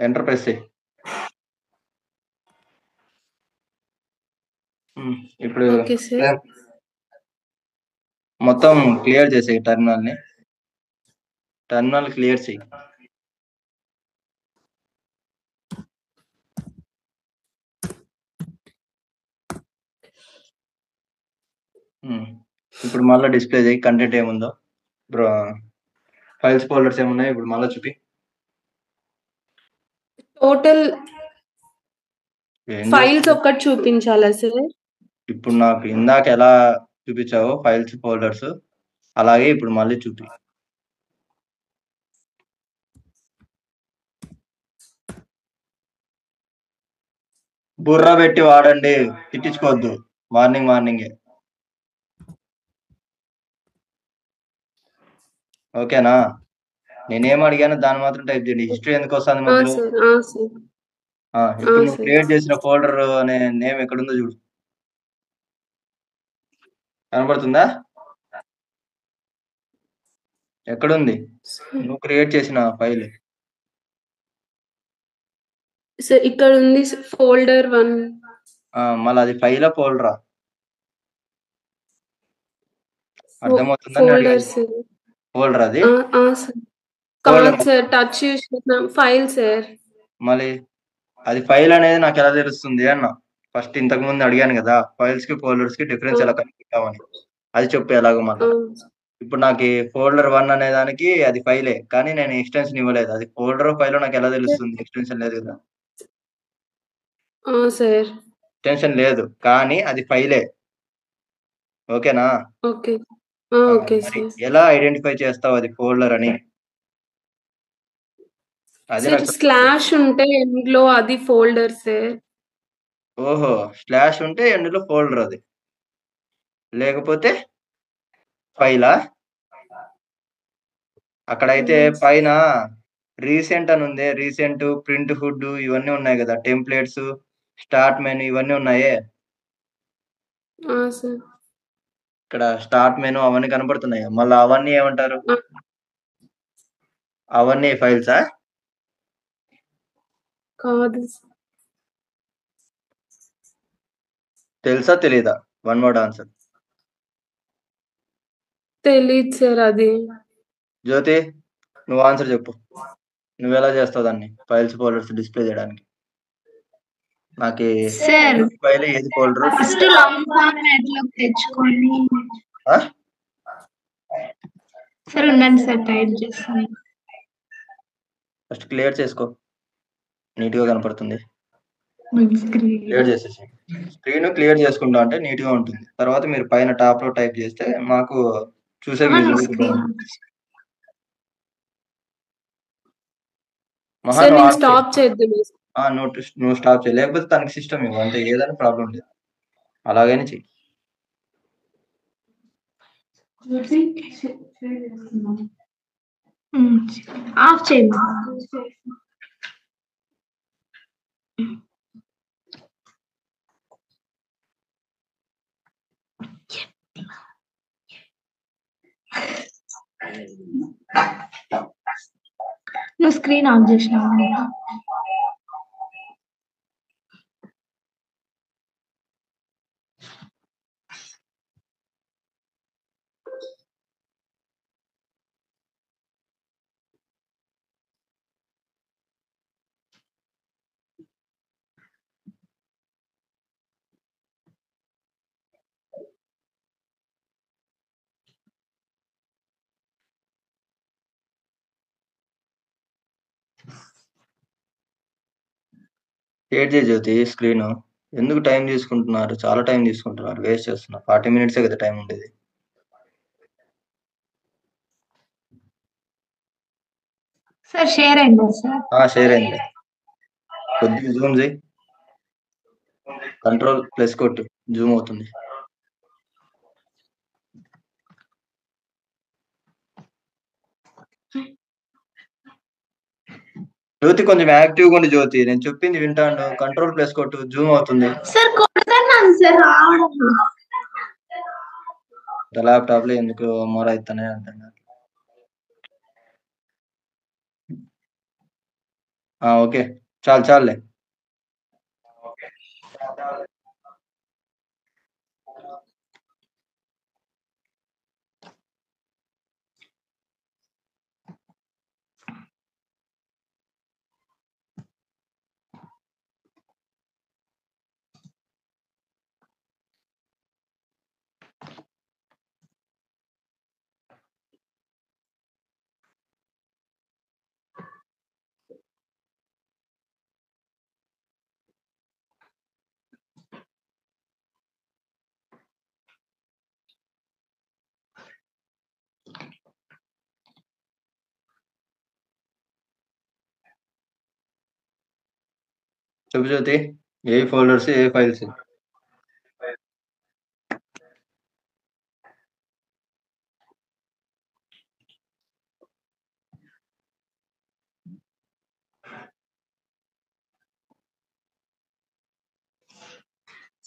Enter press చేయి. ఇప్పుడు okay sir. మొత్తం క్లియర్ చేసేయి టెర్మినల్ని. టెర్మినల్ క్లియర్ చేయి. ఇప్పుడు మళ్ళీ డిస్ప్లే చేయి కంటెంట్ ఏముందో. ఫైల్స్ ఫోల్డర్స్ ఏమున్నాయి ఇప్పుడు మళ్ళీ చూపి. టోటల్ ఏం ఫైల్స్ చేస్తున్నావు? ఒక్కటి చూపించాలా సార్? ఇప్పుడు నాకు ఇందాక ఎలా చూపించావో ఫైల్స్ ఫోల్డర్స్ అలాగే ఇప్పుడు మళ్ళీ చూపి. బుర్ర పెట్టి వాడండి, తిట్టించుకోవద్దు మార్నింగే. ఓకేనా? నేనేం అడిగాను దాన్ని మాత్రం టైప్ చేయండి. హిస్టరీ ఎందుకు వస్తుంది మధ్యలో? ఇప్పుడు నువ్వు క్రియేట్ చేసిన ఫోల్డర్ అనే నేమ్ ఎక్కడుందో చూడు. కనబడుతుందా? ఎక్కడుంది నువ్వు క్రియేట్ చేసిన ఫైల్? సార్ ఇక్కడ ఉంది ఫోల్డర్ 1. మళ్ళీ అది ఫైలా ఫోల్డరా? అర్థమవుతుందని ఫోల్డర్ అడిగాను. సార్. ఫోల్డర్ అది? సార్ కాదు సార్, టచ్ చేసినాం ఫైల్ సార్. మళ్ళీ అది ఫైల్ అనేది నాకు ఎలా తెలుస్తుంది అన్న? ఫస్ట్ ఇంతకు ముందు అడిగాను కదా ఫైల్స్ కి ఫోల్డర్స్ కి డిఫరెన్స్ ఎలా కనుక్కుంటామని, అది చెప్పు ఎలాగో మళ్ళీ. ఇప్పుడు నాకు ఫోల్డర్ 1 అనే దానికి అది ఫైలే, కానీ నేను ఎక్స్టెన్షన్ ఇవ్వలేదు. అది ఫోల్డర్ ఫైల్ నాకు ఎలా తెలుస్తుంది? ఎక్స్టెన్షన్ లేదు కదా. సార్ ఎక్స్టెన్షన్ లేదు కానీ అది ఫైలే. ఓకేనా? ఓకే మరి ఎలా ఐడెంటిఫై చేస్తావు అది ఫోల్డర్ అని? అది సార్ స్లాష్ ఉంటే ఎండ్లో అది ఫోల్డర్ సార్. ఓహో, స్లాష్ ఉంటే ఎండ్లో ఫోల్డర్ అది, లేకపోతే ఫైలా? అక్కడైతే పైన రీసెంట్ అని ఉంది. రీసెంట్, ప్రింట్ హుడ్ ఇవన్నీ ఉన్నాయి కదా, టెంప్లెట్స్, స్టార్ట్ మెనూ ఇవన్నీ ఉన్నాయే. ఇక్కడ స్టార్ట్ మెనూ అవన్నీ కనపడుతున్నాయి. మళ్ళీ అవన్నీ ఏమంటారు? అవన్నీ ఫైల్సా? కాదు. తెలుసా తెలీదా? One word answer. తెలీదు సార్ అది. జ్యోతి, నువ్వు ఆన్సర్ చెప్పు. నువ్వు ఎలా చేస్తావు దాన్ని ఫైల్స్ ఫోల్డర్స్ డిస్ప్లే చేయడానికి? నాకు ఫైల్ ఏది ఫోల్డర్? ఫస్ట్ లాంగ్ ఫార్మాట్ లోకి తెచ్చుకొని సార్ ఉండండి సార్ టైప్ చేస్తాను. ఫస్ట్ క్లియర్ చేసుకో, నీట్ గా కనపడుతుంది. క్లియర్ చేసేసి స్క్రీన్ క్లియర్ చేసుకుంటా అంటే నీట్ గా ఉంటుంది. తర్వాత మీరు పైన టాప్ లో టైప్ చేస్తే మాకు చూసే నువ్వు స్టాప్ చేయి, లేకపోతే తనకి సిస్టమ్ ఇవ్వు, అంటే ఏదైనా ప్రాబ్లం లేదు. అలాగైనా చెయ్యి. ఆఫ్ చేయండి. నువ్వు స్క్రీన్ ఆఫ్ చేసినావా? షేర్ చేయి జ్యోతి స్క్రీన్. ఎందుకు టైం తీసుకుంటున్నారు? చాలా టైం తీసుకుంటున్నారు, వేస్ట్ చేస్తున్నారు. 40 minutes కదా టైం ఉండేది. సార్ షేర్ అయిందా సార్? షేర్ అయింది. కొద్దిగా జూమ్ చేయి, Ctrl+ కొట్టు, జూమ్ అవుతుంది. జ్యోతి కొంచెం యాక్టివ్గా ఉండి జ్యోతి, నేను చెప్పింది వింటాను. Ctrl+ కొట్టు, జూమ్ అవుతుంది. సార్ కొడతాను సార్, రావడం ల్యాప్టాప్ లో ఎందుకు మొర అయితేనే అంటున్నారు. ఓకే, చాలులే. చెప్పు జ్యోతి, ఏ ఫోల్డర్స్, ఏ ఫైల్స్?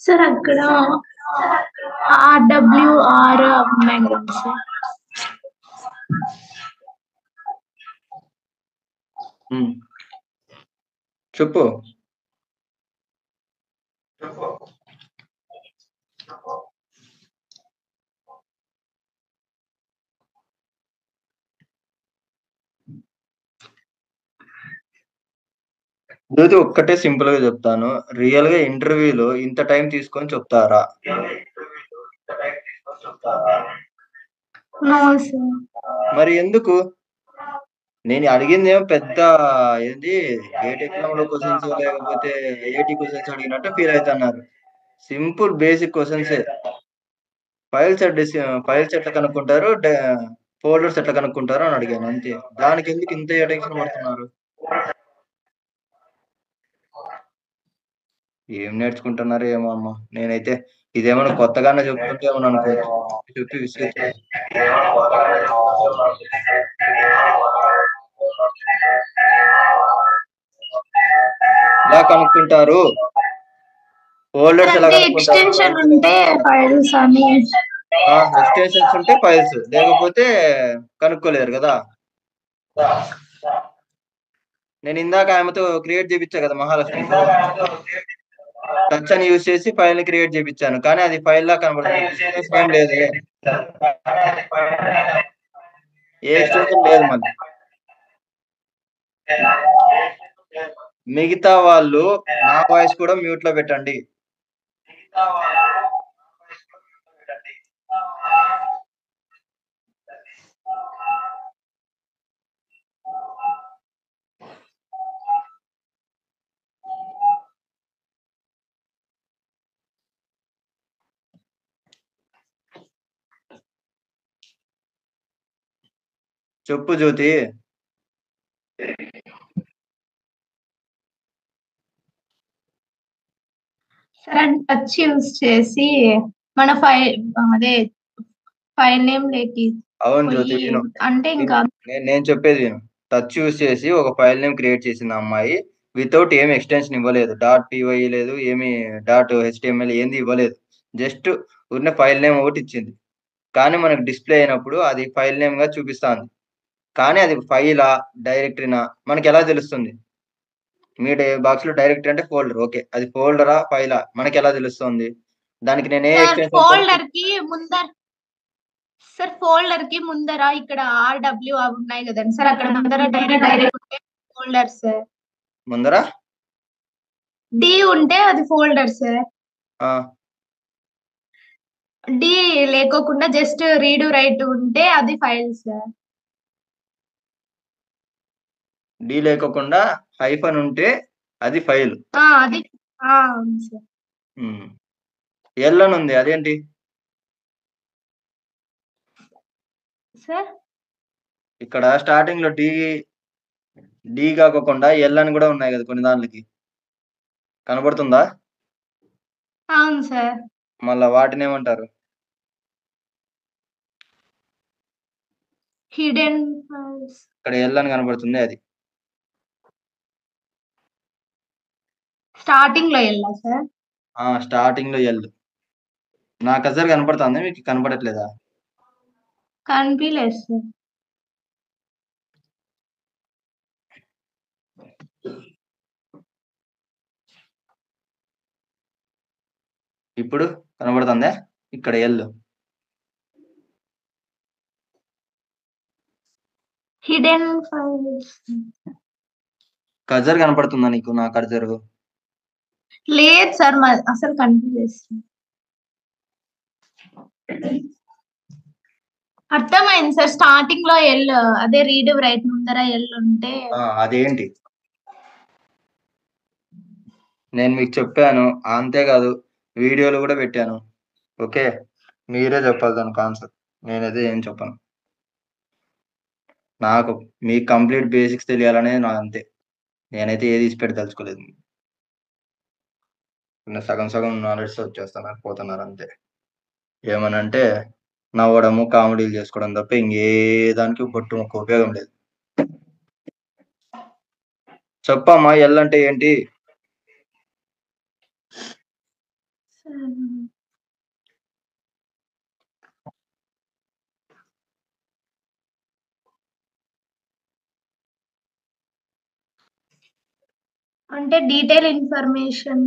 సార్ అక్కడ RWR ఉన్నాయి కదా సార్. చెప్పు. జ్యోతి, ఒక్కటే సింపుల్ గా చెప్తాను, రియల్ గా ఇంటర్వ్యూలో ఇంత టైం తీసుకొని చెప్తారా? మరి ఎందుకు? నేను అడిగిందేమో పెద్ద ఏంది గేట్ ఎగ్జామ్ లో క్వశ్చన్స్ లేకపోతే ఐఐటి క్వశ్చన్స్ అడిగినట్టు ఫీల్ అవుతున్నారు. సింపుల్ బేసిక్ క్వశ్చన్సే. ఫైల్స్ ఎట్లా కనుక్కుంటారు, ఫోల్డర్స్ ఎట్లా కనుక్కుంటారు అని అడిగాను అంతే. దానికి ఎందుకు ఇంత టెన్షన్ పడుతున్నారు? ఏం నేర్చుకుంటున్నారు ఏమో అమ్మ. నేనైతే ఇదేమన్నా కొత్తగానే చెప్తుంటే ఏమన్నా అనుకోవచ్చు, చెప్పి విసిగి ఎలా కనుక్కుంటారు, ఫోల్డర్స్ ఎలా ఎక్స్టెన్షన్ ఉంటే ఫైల్స్ అని. ఎక్స్టెన్షన్స్ ఉంటే ఫైల్స్, లేకపోతే కనుక్కోలేరు కదా. నేను ఇందాక ఆమెతో క్రియేట్ చేయించా కదా మహాలక్ష్మి, టచ్ అని యూజ్ చేసి ఫైల్ ని క్రియేట్ చేయించాను, కానీ అది ఫైల్ లా కనబడుతుంది, ఏం లేదు, ఏ ఎక్స్టెన్షన్ లేదు. మళ్ళీ మిగతా వాళ్ళు నా వాయిస్ కూడా మ్యూట్ లో పెట్టండి. చెప్పు జ్యోతి. టచ్ యూజ్ చేసి మన ఫైల్ నేమ్ లేకి. అవును జ్యోతి, అంటే ఇంకా నేను చెప్పేది టచ్ యూజ్ చేసి ఒక ఫైల్ నేమ్ క్రియేట్ చేసింది అమ్మాయి, వితౌట్ ఏమి ఎక్స్టెన్షన్ ఇవ్వలేదు, .py లేదు, ఏమి .html ఏంది ఇవ్వలేదు, జస్ట్ ఉన్న ఫైల్ నేమ్ ఒకటి ఇచ్చింది. కానీ మనకు డిస్ప్లే అయినప్పుడు అది ఫైల్ నేమ్ గా చూపిస్తుంది, కానీ అది ఫైలా డైరెక్టరీనా మనకి ఎలా తెలుస్తుంది? మీ బాక్స్ లో డైరెక్టరీ అంటే ఫోల్డర్, ఓకే, అది ఫోల్డరా ఫైలా మనకి ఎలా తెలుస్తుంది? దానికి నేను ఫోల్డర్ కి ముందర సార్, ఫోల్డర్ కి ముందర ఇక్కడ RW అవి ఉన్నాయి కదండి సార్, అక్కడ ముందర డైరెక్ట్ ఫోల్డర్ సార్. ముందర D ఉంటే అది ఫోల్డర్ సార్. D లేకోకుండా జస్ట్ రీడ్ రైట్ ఉంటే అది ఫైల్ సార్. D లేకోకుండా హైఫన్ ఉంటే అది ఫైల్. అది సార్. ఎల్ అని ఉంది, అదేంటి సార్? ఇక్కడ స్టార్టింగ్ లో డి కాకుండా ఎల్ అని కూడా ఉన్నాయి కదా కొన్ని దానికి, కనబడుతుందా? అవును సార్. మళ్ళా వాటిని ఏమంటారు? Hidden files. ఇక్కడ ఎల్ అని కనబడుతుంది, అది స్టార్టింగ్ లో ఎల్ సార్? స్టార్టింగ్ లో ఎల్. నా కజర్ కనపడుతుంది, మీకు కనపడట్లేదా? కనిపించలేదు సార్. ఇప్పుడు కనబడుతుందా? ఇక్కడ ఎల్ హిడెన్ ఫైల్స్ కర్జర్ కనపడుతుందా నీకు? నా కర్జర్ లేదు సార్, అసలు కన్ఫ్యూజ్ చేస్తుంది. అర్థమైంది సార్. స్టార్టింగ్ లో ఎల్, అదే రీడ్ రైట్ ముందర ఎల్ ఉంటే అదేంటి నేను మీకు చెప్పాను, అంతేకాదు వీడియోలు కూడా పెట్టాను. ఓకే, మీరే చెప్పాలి దానికి ఆన్సర్, నేనైతే ఏం చెప్పను. నాకు మీ కంప్లీట్ బేసిక్స్ తెలియాలనే నా అంతే. నేనైతే ఏది ఇచ్చిపెట్టి తలుచుకోలేదు. సగం సగం నాలెడ్జ్ వచ్చేస్తున్నారు, పోతున్నారు అంతే. ఏమనంటే నవ్వడము, కామెడీలు చేసుకోవడం తప్ప ఇంకే దానికి బొట్టు ఒక ఉపయోగం లేదు. చెప్పమ్మా, ఎల్ అంటే ఏంటి? అంటే డీటెయిల్ ఇన్ఫర్మేషన్.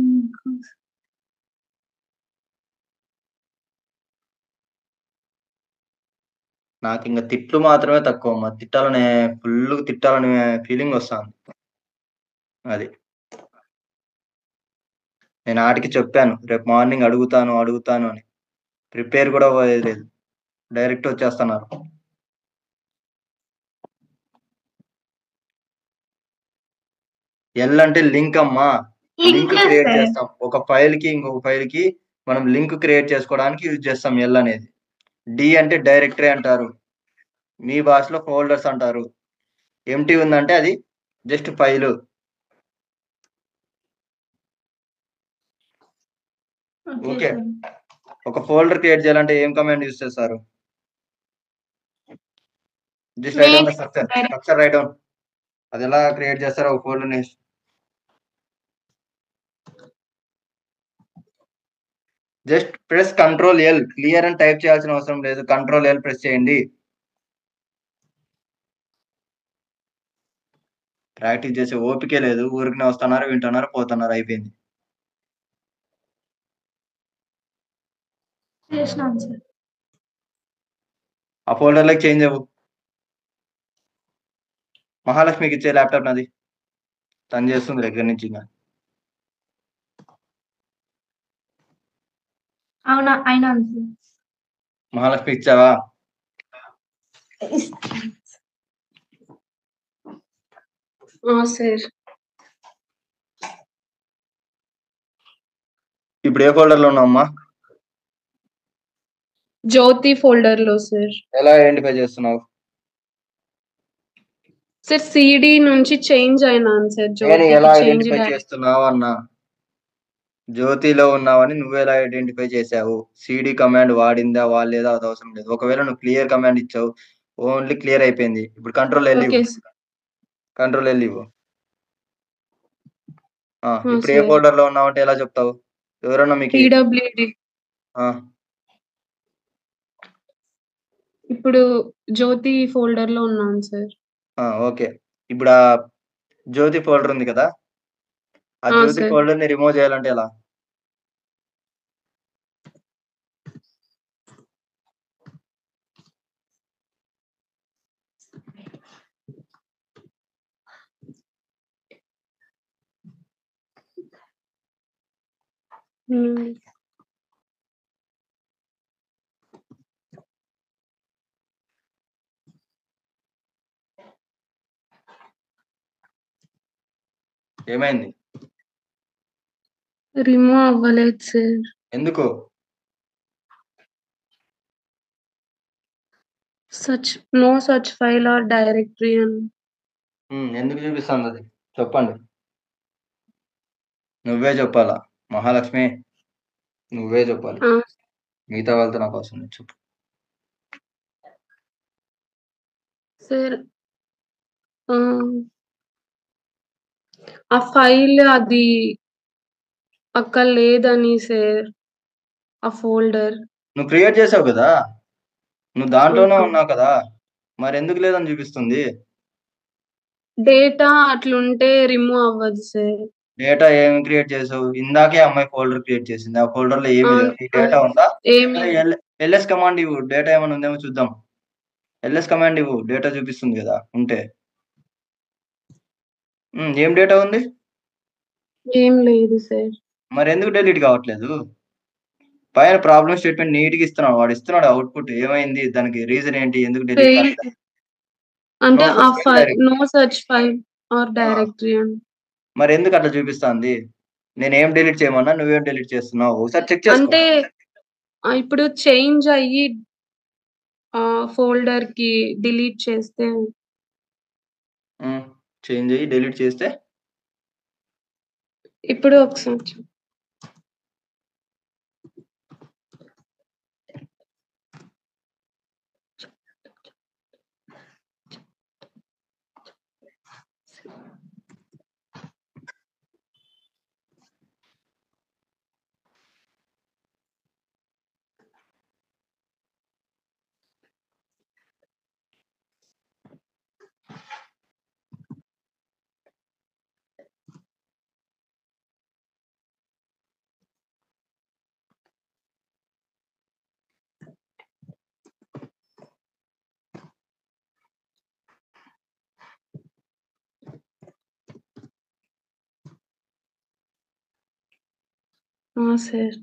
నాకు ఇంకా తిట్లు మాత్రమే తక్కువ అమ్మా, తిట్టాలనే ఫుల్ తిట్టాలనే ఫీలింగ్ వస్తాను. అది నేను ఆటికి చెప్పాను, రేపు మార్నింగ్ అడుగుతాను అని. ప్రిపేర్ కూడా లేదు, డైరెక్ట్ వచ్చేస్తున్నారు. ఎల్ అంటే లింక్ అమ్మా, లింక్ క్రియేట్ చేస్తాం. ఒక ఫైల్ కి ఇంకొక ఫైల్ కి మనం లింక్ క్రియేట్ చేసుకోవడానికి యూజ్ చేస్తాం ఎల్ అనేది. డి అంటే డైరెక్టరీ అంటారు, మీ భాషలో ఫోల్డర్స్ అంటారు. ఎంటీ ఉందంటే అది జస్ట్ ఫైలు. ఓకే, ఒక ఫోల్డర్ క్రియేట్ చేయాలంటే ఏం కమాండ్ యూజ్ చేస్తారు? Just right down the structure right down. అది ఎలా క్రియేట్ చేస్తారో ఒక ఫోల్డర్ ని. Just press control L, clear అని టైప్ చేయాల్సిన అవసరం లేదు, కంట్రోల్ ఎల్ ప్రెస్ చేయండి. ప్రాక్టీస్ చేసే ఓపికే లేదు, ఊరికి వస్తున్నారు, వింటున్నారు, పోతున్నారు, అయిపోయింది. ఆ ఫోల్డర్ లకి చేంజ్ అవ్వు. మహాలక్ష్మికి ఇచ్చే ల్యాప్టాప్ నాది, తను చేస్తుంది దగ్గర నుంచి. అవునా, అయినా మహాలక్ష్మి ఇచ్చావా? సార్. ఇప్పుడు ఏ ఫోల్డర్ లో ఉన్నావమ్మా? జ్యోతి ఫోల్డర్ లో సార్. ఎలా ఐడెంటిఫై చేస్తున్నావు? సార్ సిడి నుంచి చేంజ్ అయినాను సార్. నేను ఎలా ఐడెంటిఫై చేస్తున్నావు అన్నా? జ్యోతిలో ఉన్నావని నువ్వెలా ఐడెంటిఫై చేసావు? సిడి కమాండ్ వాడిందా వాడలేదా అది అవసరం లేదు. ఒకవేళ నువ్వు క్లియర్ కమాండ్ ఇచ్చావు, ఓన్లీ క్లియర్ అయిపోయింది. ఇప్పుడు కంట్రోల్ ఎల్ ఇవ్వు, కంట్రోల్ ఎల్ ఇవ్వు. ఇప్పుడు ఏ ఫోల్డర్ లో ఉన్నావు అంటే ఎలా చెప్తావు? ఎవరన్నా మీకు ఇప్పుడు జ్యోతి ఫోల్డర్ లో ఉన్నాను సార్. ఓకే, ఇప్పుడు ఆ జ్యోతి ఫోల్డర్ ఉంది కదా, ఆ జ్యోతి ఫోల్డర్ ని రిమూవ్ చేయాలంటే ఎలా? ఏమైంది? రిమూవ్ అవ్వలేదు సార్. ఎందుకు? No such file or directory అని. ఎందుకు చూపిస్తుంది అది? చెప్పండి, నువ్వే చెప్పాలా మహాలక్ష్మి, నువ్వే చెప్పాలి. మిగతా వాళ్ళతో నాకు అవసరం లేదు, చెప్పు. సార్ ఆ ఫైల్ అది అక్కడ లేదని సార్, ఆ ఫోల్డర్. నువ్వు క్రియేట్ చేసావు కదా, నువ్వు దాంట్లోనే ఉన్నావు కదా, మరి ఎందుకు లేదని చూపిస్తుంది? డేటా అట్లుంటే రిమూవ్ అవ్వదు సార్. డేటా ఏమి క్రియేట్ చేసావు? ఇందాకే అమ్మాయి ఫోల్డర్ క్రియేట్ చేసింది. ఆ ఫోల్డర్ లో ఏమి లేదు. ఈ డేటా ఉందా? ఏమి ఎల్ఎస్ కమాండ్ ఇవ్వు, డేటా ఏమైనా ఉందేమో చూద్దాం. ఎల్ఎస్ కమాండ్ ఇవ్వు, డేటా చూపిస్తుంది కదా ఉంటే. ఏం డేటా ఉంది? ఏం లేదు సార్. మరి ఎందుకు డిలీట్ కావట్లేదు? పైన ప్రాబ్లమ్ స్టేట్మెంట్ నీట్ గా ఇస్తున్నాడు, వాడు ఇస్తున్నాడు అవుట్పుట్. ఏమైంది దానికి? రీజన్ ఏంటి? ఎందుకు డిలీట్ ఫెయిల్ కావట్లేదు? అంటే No search file direct. No search file or ah, directory అని. మరి ఎందుకు అట్లా చూపిస్తుంది? నేనేం డిలీట్ చేయమన్నా, నువ్వేం డిలీట్ చేస్తున్నావు? ఒకసారి చెక్ చేసుకో. అంటే ఇప్పుడు చేంజ్ అయ్యి ఫోల్డర్ కి డిలీట్ చేస్తే చేంజ్ అయ్యి డిలీట్ చేస్తే ఇప్పుడు ఒకసారి సార్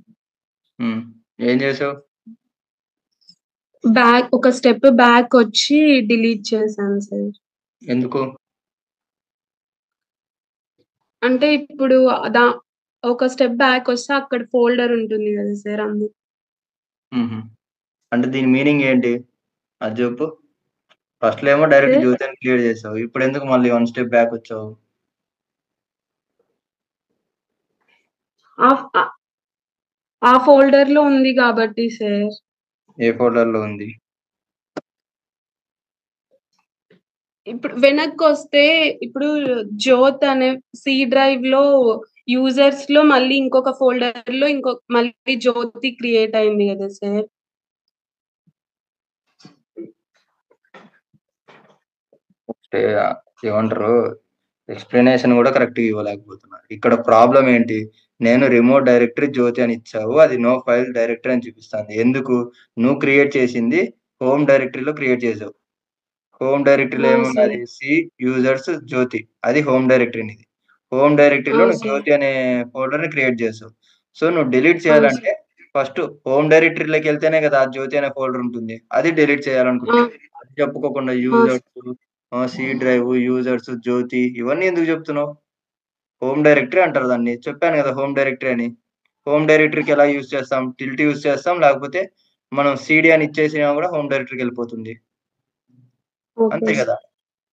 ఏం చేసావు? ఒక స్టెప్ బ్యాక్ వచ్చి డిలీట్ చేశాను సార్. ఎందుకు? అంటే ఇప్పుడు ఒక స్టెప్ బ్యాక్ వస్తే అక్కడ ఫోల్డర్ ఉంటుంది కదా సార్, అందుకు. అంటే దీని మీనింగ్ ఏంటి అది చెప్పు. ఫస్ట్ లో ఏమో డైరెక్ట్ జ్యోతిని క్లియర్ చేసావు, ఇప్పుడు ఎందుకు మళ్ళీ 1 స్టెప్ బ్యాక్ వచ్చావు? ఆ ఫోల్డర్ లో ఉంది కాబట్టి సార్. ఏ ఫోల్డర్ లో ఉంది? ఇప్పుడు వెనక్కి వస్తే ఇప్పుడు జ్యోత్ అనే సి డ్రైవ్ లో యూజర్స్ లో మళ్ళీ ఇంకొక ఫోల్డర్ లో మళ్ళీ జ్యోతి క్రియేట్ అయింది కదా సార్. ఏమంటారు, ఎక్స్ప్లెనేషన్ కూడా కరెక్ట్ గా ఇవ్వలేకపోతున్నారు. ఇక్కడ ప్రాబ్లం ఏంటి? నేను రిమోట్ డైరెక్టరీ జ్యోతి అని ఇచ్చావు, అది నో ఫైల్ డైరెక్టరీ అని చూపిస్తుంది. ఎందుకు? నువ్వు క్రియేట్ చేసింది హోమ్ డైరెక్టరీలో క్రియేట్ చేసావు. హోమ్ డైరెక్టరీలో ఏమున్నది? సి యూజర్స్ జ్యోతి, అది హోమ్ డైరెక్టరీ. ఇది హోమ్ డైరెక్టరీలో నువ్వు జ్యోతి అనే ఫోల్డర్ ని క్రియేట్ చేసావు. సో నువ్వు డిలీట్ చేయాలంటే ఫస్ట్ హోమ్ డైరెక్టరీలోకి వెళ్తేనే కదా ఆ జ్యోతి అనే ఫోల్డర్ ఉంటుంది, అది డిలీట్ చేయాలనుకుంటున్నావు. అది చెప్పుకోకుండా యూజర్స్, సి డ్రైవ్, యూజర్స్, జ్యోతి ఇవన్నీ ఎందుకు చెప్తున్నావు? హోమ్ డైరెక్టరీ అంటారు దాన్ని, చెప్పాను కదా హోమ్ డైరెక్టరీ అని. హోమ్ డైరెక్టరీకి ఎలా యూజ్ చేస్తాం? టిల్ట్ యూజ్ చేస్తాం, లేకపోతే మనం సిడి అని ఇచ్చేసినా కూడా హోమ్ డైరెక్టరీకి వెళ్ళిపోతుంది. అంతే కదా.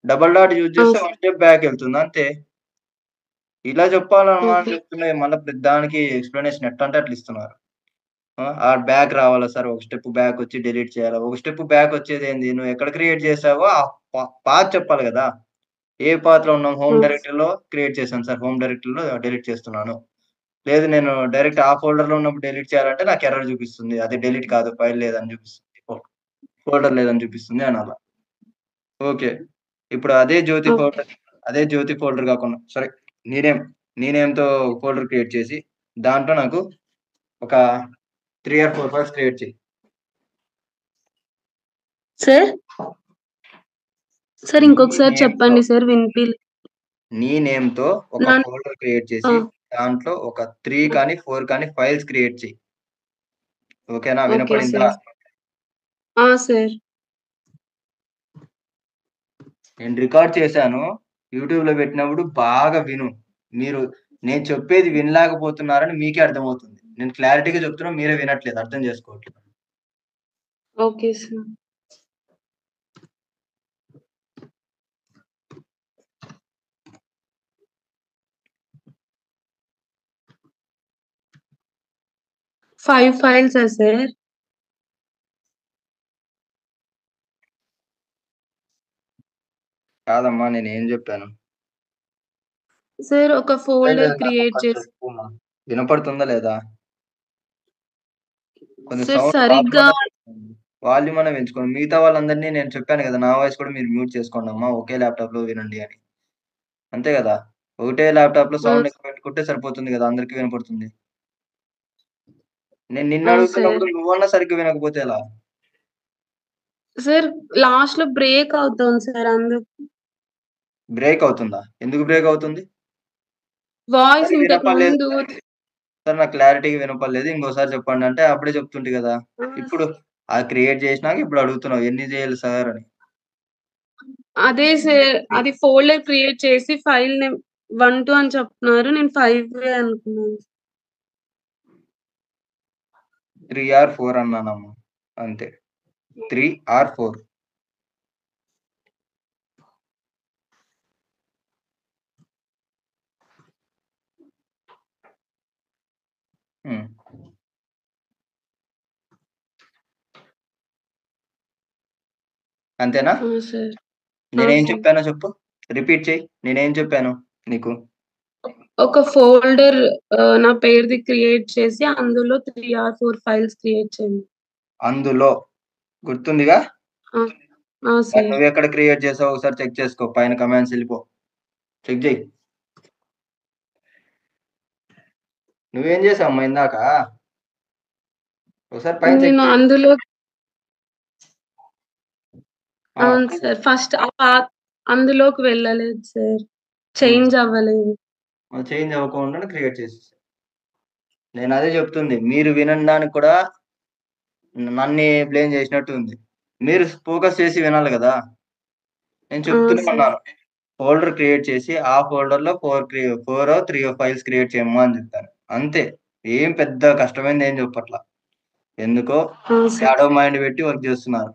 డబల్ డాట్ యూజ్ చేస్తే 1 స్టెప్ బ్యాక్ వెళ్తుంది అంతే. ఇలా చెప్పాలన్నా చెప్తున్నాయి, మళ్ళీ దానికి ఎక్స్ప్లెనేషన్ ఎట్లా అంటే అట్లా ఇస్తున్నారు. ఆ బ్యాక్ రావాలా సార్? ఒక స్టెప్ బ్యాక్ వచ్చి డిలీట్ చేయాలా? ఒక స్టెప్ బ్యాక్ వచ్చేది ఏంది? నువ్వు ఎక్కడ క్రియేట్ చేసావో ఆ పాత్ చెప్పాలి కదా. ఏ పాత్ లో ఉన్నాం? హోమ్ డైరెక్టరీలో క్రియేట్ చేశాను సార్, హోమ్ డైరెక్టరీలో డిలీట్ చేస్తున్నాను. లేదు నేను డైరెక్ట్ ఆ ఫోల్డర్ లో ఉన్నప్పుడు డిలీట్ చేయాలంటే నాకు ఎర్రర్ చూపిస్తుంది, అది డిలీట్ కాదు, ఫైల్ లేదని చూపిస్తుంది, ఫోల్డర్ లేదని చూపిస్తుంది అని అలా. ఓకే, ఇప్పుడు అదే జ్యోతి ఫోల్డర్ కాకుండా సరే నేనేంతో ఫోల్డర్ క్రియేట్ చేసి దాంట్లో నాకు ఒక 3 or 4 ఫైల్స్ క్రియేట్ చేయి సార్. ఇంకొకసారి చెప్పండి సార్, నీ నేమ్ తో ఒక ఫోల్డర్ క్రియేట్ చేసి దాంట్లో ఒక 3 కానీ 4 కానీ ఫైల్స్ క్రియేట్ చేయి. ఓకేనా? వినపడిందా? సార్. నేను రికార్డ్ చేశాను, యూట్యూబ్ లో పెట్టినప్పుడు బాగా విను. మీరు నేను చెప్పేది వినలేకపోతున్నారని మీకే అర్థమవుతుంది. నేను క్లారిటీగా చెప్తున్నా, మీరే వినట్లేదు, అర్థం చేసుకోవట్లేదు. Okay sir. Five files sir. కాదమ్మా, నేను ఏం చెప్పాను సార్? ఒక ఫోల్డర్ క్రియేట్ చేసి వినపడుతుందా లేదా? సరిగ్గా వాల్యూమ్ మనం పెంచుకోండి. మిగతా వాళ్ళందరినీ నేను చెప్పాను కదా, నా వాయిస్ కూడా మీరు మ్యూట్ చేసుకోండి అమ్మా, ఒకే ల్యాప్టాప్ లో వినండి అని. అంతే కదా. ఒకటే ల్యాప్టాప్ లో సౌండ్ ఎక్కువ పెట్టుకుంటే సరిపోతుంది కదా, అందరికి వినపడుతుంది. నేను నిన్ను సార్ అడుగుతున్నప్పుడు నువ్వన్నా సరిగ్గా వినకపోతే ఎలా? సార్ లాస్ట్ లో బ్రేక్ అవుతుంది సార్, అందుకు బ్రేక్ అవుతుందా? ఎందుకు బ్రేక్ అవుతుంది? వాయిస్ సరే ఇంతకు వినపడలేదు ముందు సార్, నాకు క్లారిటీగా వినపడలేదు, ఇంకోసారి చెప్పండి అంటే అప్పుడే చెప్తుంటే కదా. ఇప్పుడు అది క్రియేట్ చేసినాక ఇప్పుడు అడుగుతున్నావు ఎన్ని చేయాలి సార్ అని. అదే సార్, అది ఫోల్డర్ క్రియేట్ చేసి ఫైల్ నేమ్ 1 2 అని చెప్తున్నారు, నేను 5 అనుకున్నాను. 3 or 4 అన్నానమ్మా, అంతే. 3 or 4. అంతేనా? సార్ నేనేం సార్. చెప్పానో చెప్పు, రిపీట్ చేయి. నేనేం చెప్పాను నీకు? ఒక ఫోల్డర్ నా పేరుది క్రియేట్ చేసి అందులో 3 or 4 ఫైల్స్ క్రియేట్ చేయండి. అందులో గుర్తుందిగా? మరి సార్ నువ్వు ఎక్కడ క్రియేట్ చేసావు ఒకసారి చెక్ చేసుకో, పైన కమాండ్స్ వెళ్ళిపో, చెక్ చేయి. నువ్వేం చేసావు ఇందాక? ఒకసారి పైన చెక్ నేను చేయి. అందులో అవును సార్, ఫస్ట్ అందులోకి వెళ్ళలేదు సార్, చేంజ్ అవ్వలేదు. చేంజ్ అవ్వకుండా క్రియేట్ చేసేసి, నేను అదే చెప్తుంది. మీరు వినడానికి కూడా నన్ను బ్లేమ్ చేసినట్టు ఉంది. మీరు ఫోకస్ చేసి వినాలి కదా. నేను చెప్తూనే ఉన్నాను, ఫోల్డర్ క్రియేట్ చేసి ఆ ఫోల్డర్ లో 4 or 3 ఫైల్స్ క్రియేట్ చేయమ్మా అని చెప్తాను, అంతే. ఏం పెద్ద కష్టమైంది ఏం చెప్పట్లా. ఎందుకో షాడో మైండ్ పెట్టి వర్క్ చేస్తున్నారు.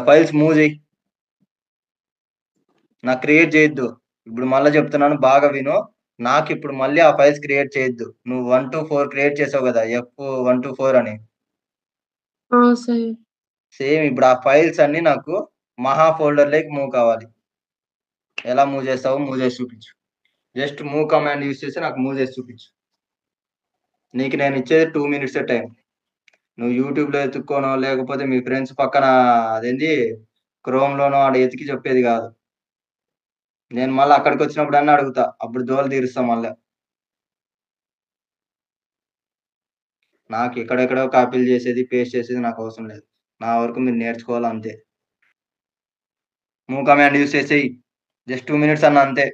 ఫైల్స్ మూవ్ చేయి, నాకు క్రియేట్ చేయొద్దు. ఇప్పుడు మళ్ళీ చెప్తున్నాను, బాగా విను. నాకు ఇప్పుడు మళ్ళీ ఆ ఫైల్స్ క్రియేట్ చేయొద్దు. నువ్వు 1 to 4 క్రియేట్ చేసావు కదా, F1 to 4 అని. సేమ్ ఇప్పుడు ఆ ఫైల్స్ అన్ని నాకు మహా ఫోల్డర్ లోకి మూవ్ కావాలి. ఎలా మూవ్ చేస్తావో మూవ్ చేసి చూపించు. జస్ట్ మూవ్ కమాండ్ యూస్ చేసి నాకు మూవ్ చేసి చూపించు. నీకు నేను ఇచ్చేది 2 minutes టైం. నువ్వు యూట్యూబ్ లో ఎత్తుక్కోనో లేకపోతే మీ ఫ్రెండ్స్ పక్కన అదేంటి క్రోమ్ లోనో ఆడ ఎతికి చెప్పేది కాదు. నేను మళ్ళీ అక్కడికి వచ్చినప్పుడు అన్నీ అడుగుతా, అప్పుడు దోలు తీరుస్తా మళ్ళీ. నాకు ఎక్కడెక్కడో కాపీలు చేసేది పేస్ట్ చేసేది నాకు అవసరం లేదు. నా వరకు మీరు నేర్చుకోవాలి అంతే. మూవ్ కమాండ్ యూస్ చేసేయి, జస్ట్ 2 minutes అన్న, అంతే.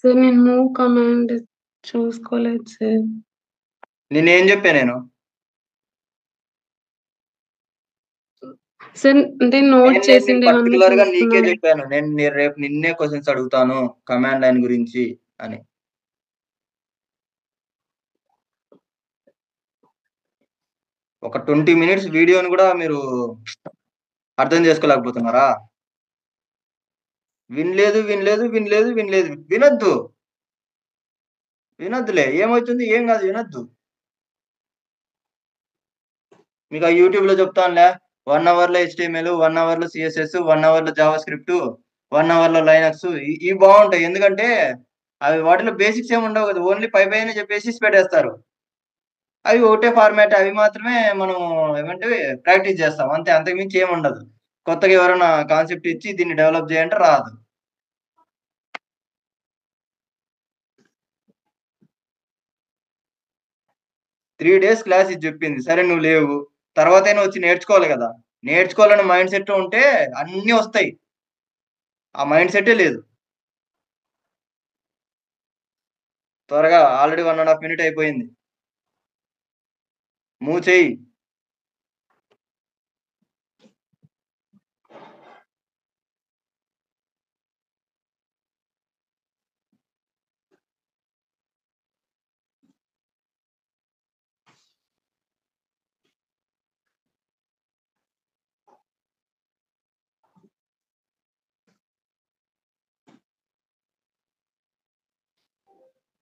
సార్ నేను మూవ్ కమాండ్ చూసుకోలేదు సార్. నేనేం చెప్పా నేను? సార్ అంటే నోట్ చేసిండే పర్టికులర్ గా నీకే చెప్పాను, నేను రేపు నిన్నే క్వశ్చన్స్ అడుగుతాను కమాండ్ లైన్ గురించి అని. ఒక 20 minutes వీడియోని కూడా మీరు అర్థం చేసుకోలేకపోతున్నారా? వినలేదు వినలేదు వినలేదు వినలేదు, వినొద్దు. వినొద్దులే, ఏమవుతుంది? ఏం కాదు, వినొద్దు. మీకు ఆ యూట్యూబ్ లో చెప్తానులే, 1 hour లో HTML, 1 hour లో CSS, 1 hour లో జావా స్క్రిప్ట్, 1 hour లో లైనక్స్, ఇవి బాగుంటాయి. ఎందుకంటే అవి వాటిలో బేసిక్స్ ఏమి ఉండవు కదా, ఓన్లీ పైన చెప్పేసి పెట్టేస్తారు. అవి ఒకటే ఫార్మాట్, అవి మాత్రమే మనం ఏమంటే ప్రాక్టీస్ చేస్తాం అంతే, అంతకుమించి ఏమి ఉండదు. కొత్తగా ఎవరైనా కాన్సెప్ట్ ఇచ్చి దీన్ని డెవలప్ చేయంటే రాదు. త్రీ డేస్ క్లాస్ ఇది చెప్పింది, సరే నువ్వు లేవు, తర్వాత అయినా వచ్చి నేర్చుకోవాలి కదా. నేర్చుకోవాలని మైండ్ సెట్ ఉంటే అన్నీ వస్తాయి. ఆ మైండ్ సెటే లేదు. త్వరగా, ఆల్రెడీ 1.5 minute అయిపోయింది. మూవ్ చేయి.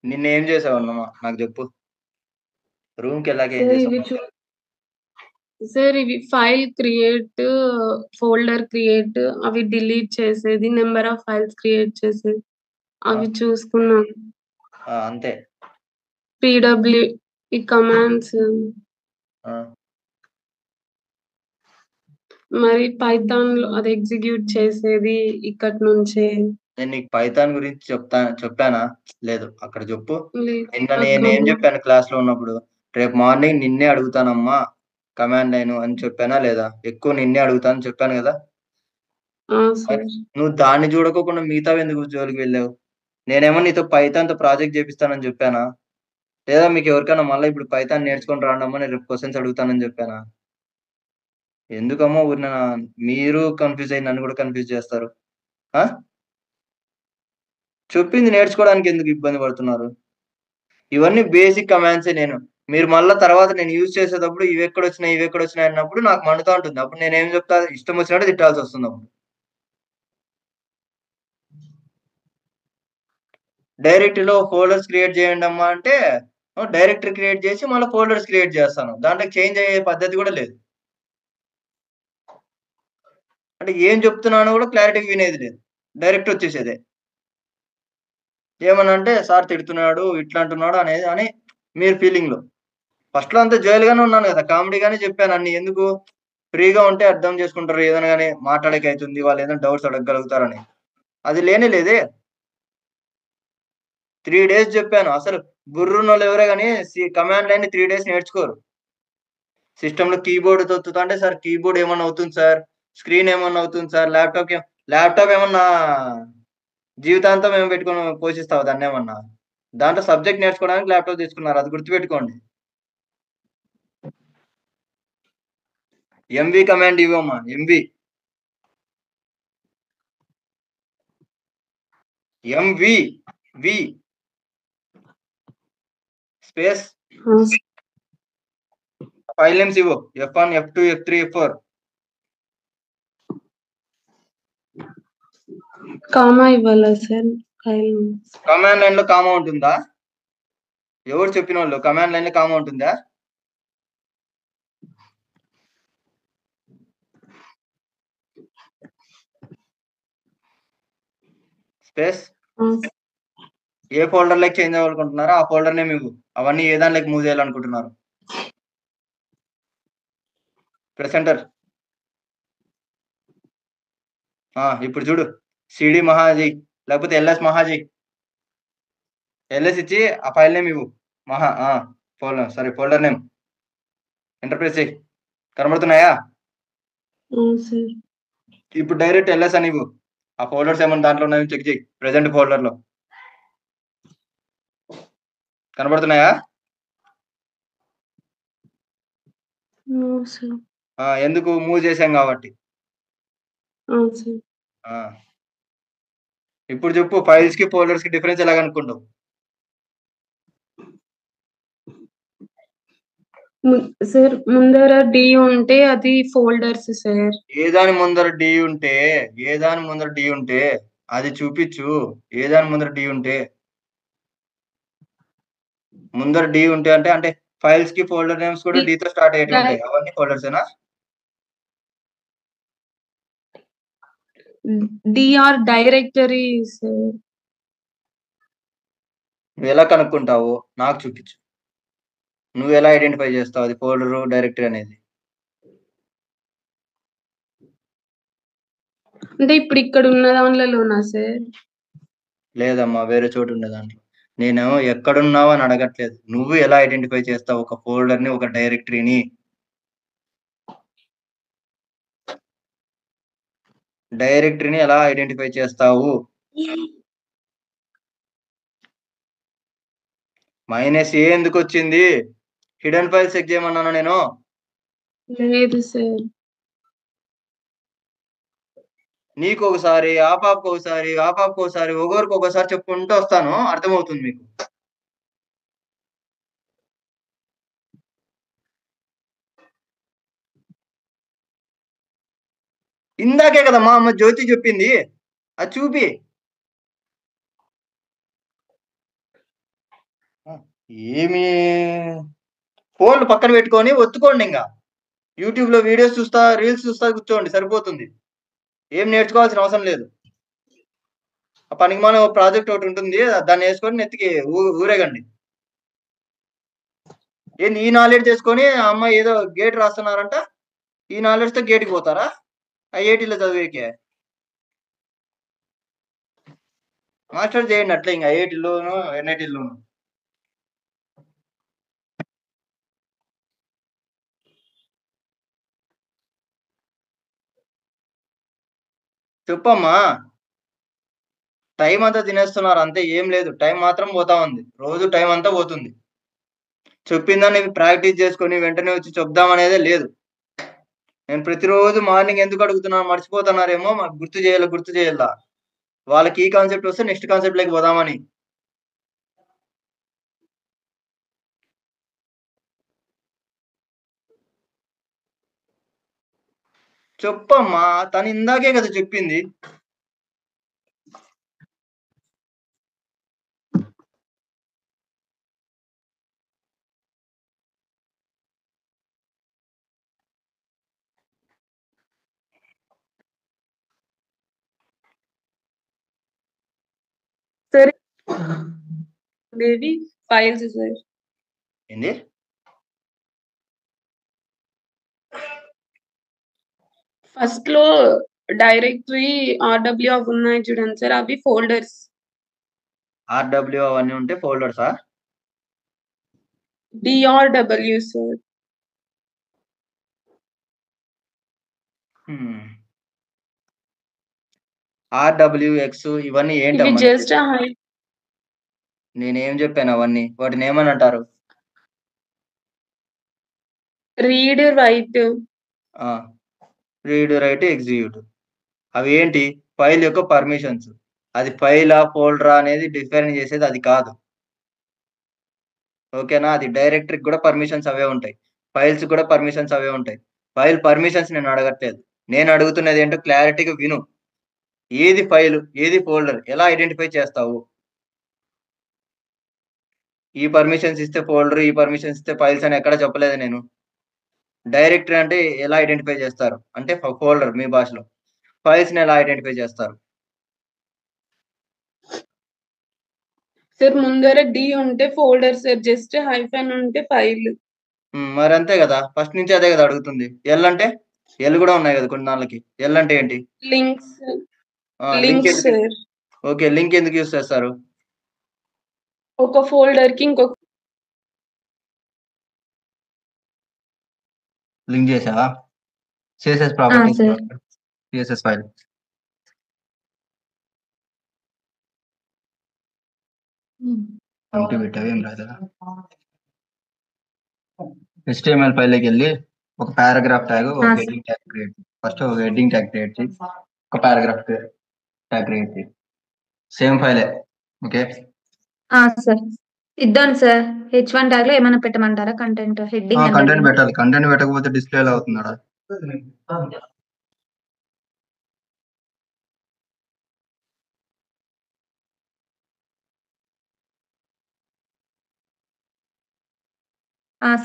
నిన్నేం చేసావు అన్నమా నాకు చెప్పు. రూమ్కి వెళ్ళాక ఏం చేసావు? సార్ ఇవి ఫైల్ క్రియేట్, ఫోల్డర్ క్రియేట్, అవి డిలీట్ చేసేది, నెంబర్ ఆఫ్ ఫైల్స్ క్రియేట్ చేసేది, అవి చూసుకున్నాం. అంతే. పీడబ్ల్యూ ఈ కమాండ్స్, మరి పైథాన్ లో అది ఎగ్జిక్యూట్ చేసేది ఇక్కడి నుంచే. నేను నీకు పైథాన్ గురించి చెప్పానా? లేదు, అక్కడ చెప్పు. నిన్న లేదు. నేనేం చెప్పాను క్లాస్ లో ఉన్నప్పుడు? రేపు మార్నింగ్ నిన్నే అడుగుతానమ్మా కమాండ్ లైన్ అని చెప్పానా లేదా? ఎక్కువ నిన్నే అడుగుతానని చెప్పాను కదా. సార్ నువ్వు దాన్ని చూడకోకుండా మిగతా ఎందుకు జోలికి వెళ్ళావు? నేనేమో నీతో పైథాన్ తో ప్రాజెక్ట్ చేపిస్తానని చెప్పానా? లేదా మీకు ఎవరికైనా మళ్ళీ ఇప్పుడు పైథాన్ నేర్చుకొని రాండమ్మా నేను రేపు క్వశ్చన్స్ అడుగుతానని చెప్పానా? ఎందుకమ్మా ఊరిన మీరు కన్ఫ్యూజ్ అయ్యి నన్ను కూడా కన్ఫ్యూజ్ చేస్తారు? చెప్పింది నేర్చుకోవడానికి ఎందుకు ఇబ్బంది పడుతున్నారు? ఇవన్నీ బేసిక్ కమాండ్సే. మీరు మళ్ళీ తర్వాత నేను యూజ్ చేసేటప్పుడు ఇవి ఎక్కడొచ్చినాయి అన్నప్పుడు నాకు మండుతా ఉంటుంది. అప్పుడు నేనేం చెప్తా? ఇష్టం వచ్చినట్టు తిట్టాల్సి వస్తుంది. అప్పుడు డైరెక్టరీలో ఫోల్డర్స్ క్రియేట్ చేయండి అమ్మా అంటే డైరెక్టరీ క్రియేట్ చేసి మళ్ళీ ఫోల్డర్స్ క్రియేట్ చేస్తాను. దాంట్లో చేంజ్ అయ్యే పద్ధతి కూడా లేదు. అంటే ఏం చెప్తున్నానో కూడా క్లారిటీగా వినేది లేదు, డైరెక్ట్ వచ్చేసేదే. ఏమన్నా అంటే సార్ తిడుతున్నాడు, ఇట్లా అంటున్నాడు అనేది అని మీరు ఫీలింగ్ లో. ఫస్ట్ లో అంతా జైలుగానే ఉన్నాను కదా, కామెడీగానే చెప్పాను అన్ని. ఎందుకు? ఫ్రీగా ఉంటే అర్థం చేసుకుంటారు, ఏదైనా కానీ మాట్లాడక అవుతుంది, వాళ్ళు ఏదైనా డౌట్స్ అడగగలుగుతారని. అది లేనే లేదే. 3 days చెప్పాను. అసలు బుర్రున్నోళ్ళు ఎవరే కానీ కమాండ్ లైన్ 3 days నేర్చుకోరు. సిస్టమ్ లో కీబోర్డ్ తొత్తుతా అంటే సార్ కీబోర్డ్ ఏమన్నా అవుతుంది సార్, స్క్రీన్ ఏమన్నా అవుతుంది సార్, ల్యాప్టాప్ ఏమన్నా జీవితాంతం ఏమో పెట్టుకొని పోషిస్తావు దాన్ని ఏమన్నా? దాంట్లో సబ్జెక్ట్ నేర్చుకోవడానికి ల్యాప్టాప్ తీసుకున్నారు, అది గుర్తుపెట్టుకోండి. ఎంవి కమాండ్ ఇవ్వమ్మా, ఎంవి స్పేస్ ఫైల్ నేమ్స్ ఇవ్వు. F1 F2 F3 F4. Comma ఇవ్వాలా సార్? కమాండ్ లైన్ లో కామా ఉంటుందా? ఎవరు చెప్పిన వాళ్ళు? కమాండ్ లైన్ లో కామా ఉంటుందా? స్పేస్ ఏ ఫోల్డర్ లైక్ చేంజ్ అవ్వాలనుకుంటున్నారో ఆ ఫోల్డర్ నేమ్ ఇవ్వు. అవన్నీ ఏ దాని లైక్ మూవ్ చేయాలనుకుంటున్నారు? ప్రెసెంటర్. ఇప్పుడు చూడు, సిడి మహాజీ లేకపోతే ఎల్ఎస్ మహాజీ. ఎల్ఎస్ ఇచ్చి ఆ ఫైల్ నేమ్ ఇవ్వు. ఫోల్డర్ నేమ్ ఎంటర్ప్రైజ్ చేయి. కనబడుతున్నాయా? ఇప్పుడు డైరెక్ట్ ఎల్ఎస్ అని ఇవ్వు. ఆ ఫోల్డర్స్ ఏమన్నా దాంట్లో ఉన్నాయో చెక్ చేయి. ప్రెసెంట్ ఫోల్డర్ లో కనబడుతున్నాయా? ఎందుకు? మూవ్ చేసాం కాబట్టి. ఇప్పుడు చెప్పు, ఫైల్స్ కి ఫోల్డర్స్ కి డిఫరెన్స్ ఎలా కనుక్కుంటావు? సార్ ముందర డి ఉంటే అది ఫోల్డర్స్ సార్. ఏదాని ముందర డి ఉంటే అది చూపించు. ఏదాని ముందర డి ఉంటే అంటే ఫైల్స్ కి ఫోల్డర్ నేమ్స్ కూడా డి తో స్టార్ట్ అయ్యేటి ఉంటాయి. అవన్నీ ఫోల్డర్స్ ఏనా? DR directory sir. నువ్వు ఎలా కనుక్కుంటావు? నాకు చూపించు. నువ్వు ఎలా ఐడెంటిఫై చేస్తావు అది ఫోల్డర్ డైరెక్టరీ అనేది? అంటే ఇప్పుడు ఇక్కడ ఉన్న దాంట్లోనా సార్? లేదమ్మా, వేరే చోటు ఉండే దాంట్లో. నేను ఎక్కడున్నావు అని అడగట్లేదు. నువ్వు ఎలా ఐడెంటిఫై చేస్తావు ఒక ఫోల్డర్ ని, ఒక డైరెక్టరీని? డైరెక్టరీని ఎలా ఐడెంటిఫై చేస్తావు? -A ఎందుకు వచ్చింది? హిడెన్ ఫైల్స్ చెక్ చేయమన్నాను నేను. లేదు సార్. నీకు ఒకసారి, ఆ పాపకు ఒకసారి, ఒకరికి ఒకసారి చెప్పుకుంటూ వస్తాను, అర్థమవుతుంది మీకు. ఇందాకే కదా మా అమ్మ జ్యోతి చెప్పింది, అది చూపి. ఏమి ఫోన్లు పక్కన పెట్టుకొని ఒత్తుకోండి. ఇంకా యూట్యూబ్ లో వీడియోస్ చూస్తా, రీల్స్ చూస్తా కూర్చోండి, సరిపోతుంది. ఏం నేర్చుకోవాల్సిన అవసరం లేదు. ఆ పనికి మన ప్రాజెక్ట్ ఒకటి ఉంటుంది, దాన్ని వేసుకొని నెత్తికి ఊరేగండి. ఏంది ఈ నాలెడ్జ్ చేసుకొని ఆ అమ్మాయి ఏదో గేట్ రాస్తున్నారంట, ఈ నాలెడ్జ్ తో గేట్కి పోతారా ఐఐటీలో చదివేకే? మాస్టర్ చేయండి అట్లా ఇంకా ఐఐటీలోను ఎన్ఐటీలోను. చెప్పమ్మా. టైం అంతా తినేస్తున్నారు అంతే, ఏం లేదు. టైం మాత్రం పోతా ఉంది, రోజు టైం అంతా పోతుంది. చెప్పిందాన్ని ప్రాక్టీస్ చేసుకొని వెంటనే వచ్చి చెప్దామనేదే లేదు. నేను ప్రతిరోజు మార్నింగ్ ఎందుకు అడుగుతున్నాను, మర్చిపోతున్నారేమో, మాకు గుర్తు చేయాలా. వాళ్ళకి ఈ కాన్సెప్ట్ వస్తే నెక్స్ట్ కాన్సెప్ట్ లోకి పోదామని. చెప్పమ్మా, తను ఇందాకే కదా చెప్పింది. Sir files sir. ఏంది? ఫస్ట్ లో డైరెక్టరీ ఆర్డబ్ల్యూ అవి ఉన్నాయి చూడండి సార్, అవి ఫోల్డర్స్. ఆర్డబ్ల్యూ అవన్నీ ఉంటే ఫోల్డర్సా? DRW sir. ఆర్డబ్ల్యూఎక్స్ ఇవన్నీ ఇవి ఏంటమ్మా? జస్ట్ నేనేం చెప్పాను అవన్నీ? వాటిని ఏమని అంటారు? Read write. Read write execute. అవి ఏంటి? ఫైల్ యొక్క పర్మిషన్స్. అది ఫైలా ఫోల్డరా అనేది డిఫైన్ చేసేది అది కాదు, ఓకేనా? అది డైరెక్టరీకి కూడా పర్మిషన్స్ అవే ఉంటాయి, ఫైల్స్ కూడా పర్మిషన్స్ అవే ఉంటాయి. ఫైల్ పర్మిషన్స్ నేను అడగట్లేదు, నేను అడుగుతున్నది ఏంటో క్లారిటీగా విను. ఏది ఫైల్, ఏది ఫోల్డర్, ఎలా ఐడెంటిఫై చేస్తావు? ఈ పర్మిషన్స్ ఇస్తే ఫోల్డర్, ఈ పర్మిషన్స్ ఇస్తే ఫైల్స్ అని ఎక్కడ చెప్పలేదు నేను. డైరెక్టరీ అంటే ఎలా ఐడెంటిఫై చేస్తారు అంటే ఫోల్డర్ మీ భాషలో, ఫైల్స్ ని ఎలా ఐడెంటిఫై చేస్తారు? సార్ ముందర డి ఉంటే ఫోల్డర్ సార్, జస్ట్ హైఫన్ ఉంటే ఫైల్. మరి అంతే కదా, ఫస్ట్ నుంచి అదే కదా అడుగుతుంది. ఎల్ అంటే ఎల్ కూడా ఉన్నాయి కదా కొన్ని దానికి. ఎల్ అంటే ఏంటి? Links. Link links sir. Okay, link ఎందుకు యూస్ చేస్తారు? ఒక ఫోల్డర్ కి ఇంకొక లింక్ చేసావా? CSS properties, CSS file. పెట్టావు ఏం రాదా? HTML ఫైల్లోకి వెళ్ళి ఒక పారాగ్రాఫ్ ట్యాగ్, ఒక హెడ్డింగ్ ట్యాగ్ క్రియేట్. ఫస్ట్ ఒక హెడ్డింగ్ ట్యాగ్ క్రియేట్ చేసి ఒక పారాగ్రాఫ్ ట్యాగ్ క్రియేట్ చేసి సేమ్ ఫైలే. ఓకే సార్ ఇద్దాను సార్. H1 ట్యాగ్ లో ఏమైనా పెట్టమంటారా? కంటెంట్ హెడ్డింగ్ కంటెంట్ పెట్టాలి. కంటెంట్ పెట్టకపోతే డిస్ప్లే ఎలా అవుతుందా?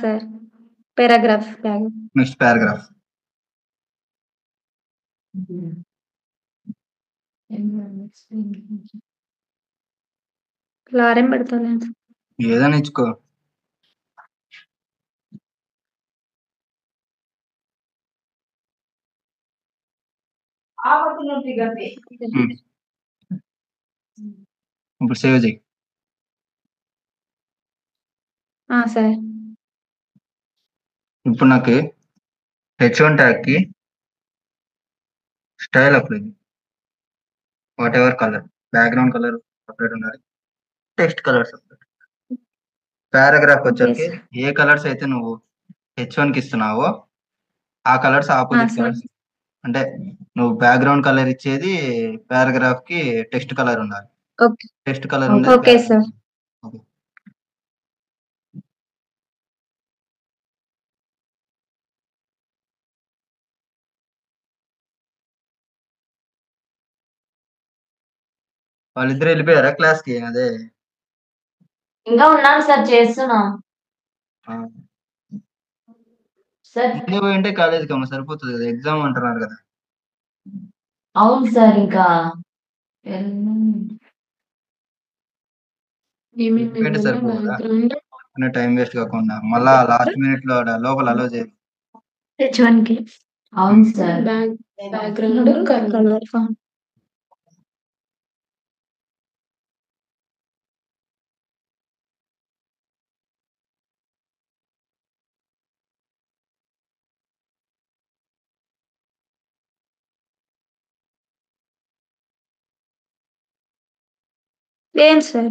Sir paragraph tag. Next paragraph. Lorem పెడతాను ఏదైనా ఇచ్చుకో. ఇప్పుడు సేవ్ చేయి. సార్ ఇప్పుడు నాకు H1 ట్యాగ్ కి style apply, what ever colour, background colour separate ఉండాలి, టెక్స్ట్ కలర్ సపరేట్. పారాగ్రాఫ్ వచ్చరికి ఏ కలర్స్ అయితే నువ్వు H1 కి ఇస్తున్నావో ఆ కలర్స్ ఆపోజిట్ కలర్స్. అంటే నువ్వు బ్యాక్గ్రౌండ్ కలర్ ఇచ్చేది పారాగ్రాఫ్ కి టెక్స్ట్ కలర్ ఉండాలి. టెక్స్ట్ కలర్ ఉండేది. Okay sir. వాళ్ళిద్దరు వెళ్ళిపోయారా క్లాస్ కి? అదే ఇంకా ఉన్నాను సార్, చేస్తున్నా. సార్ ముందే పోయింటే కాలేజీకి అమ్మ సరిపోతుంది కదా, ఎగ్జామ్ అంటున్నారు కదా. అవును సార్ ఇంకా పోయింటే సరిపోదు కదా, అనే టైం వేస్ట్ కాకుండా మళ్ళా లాస్ట్ మినిట్ లో లోపల అలో చేయాలి. H1 కి అవును సార్ బ్యాక్గ్రౌండ్ కలర్ ఫామ్. ఏం సార్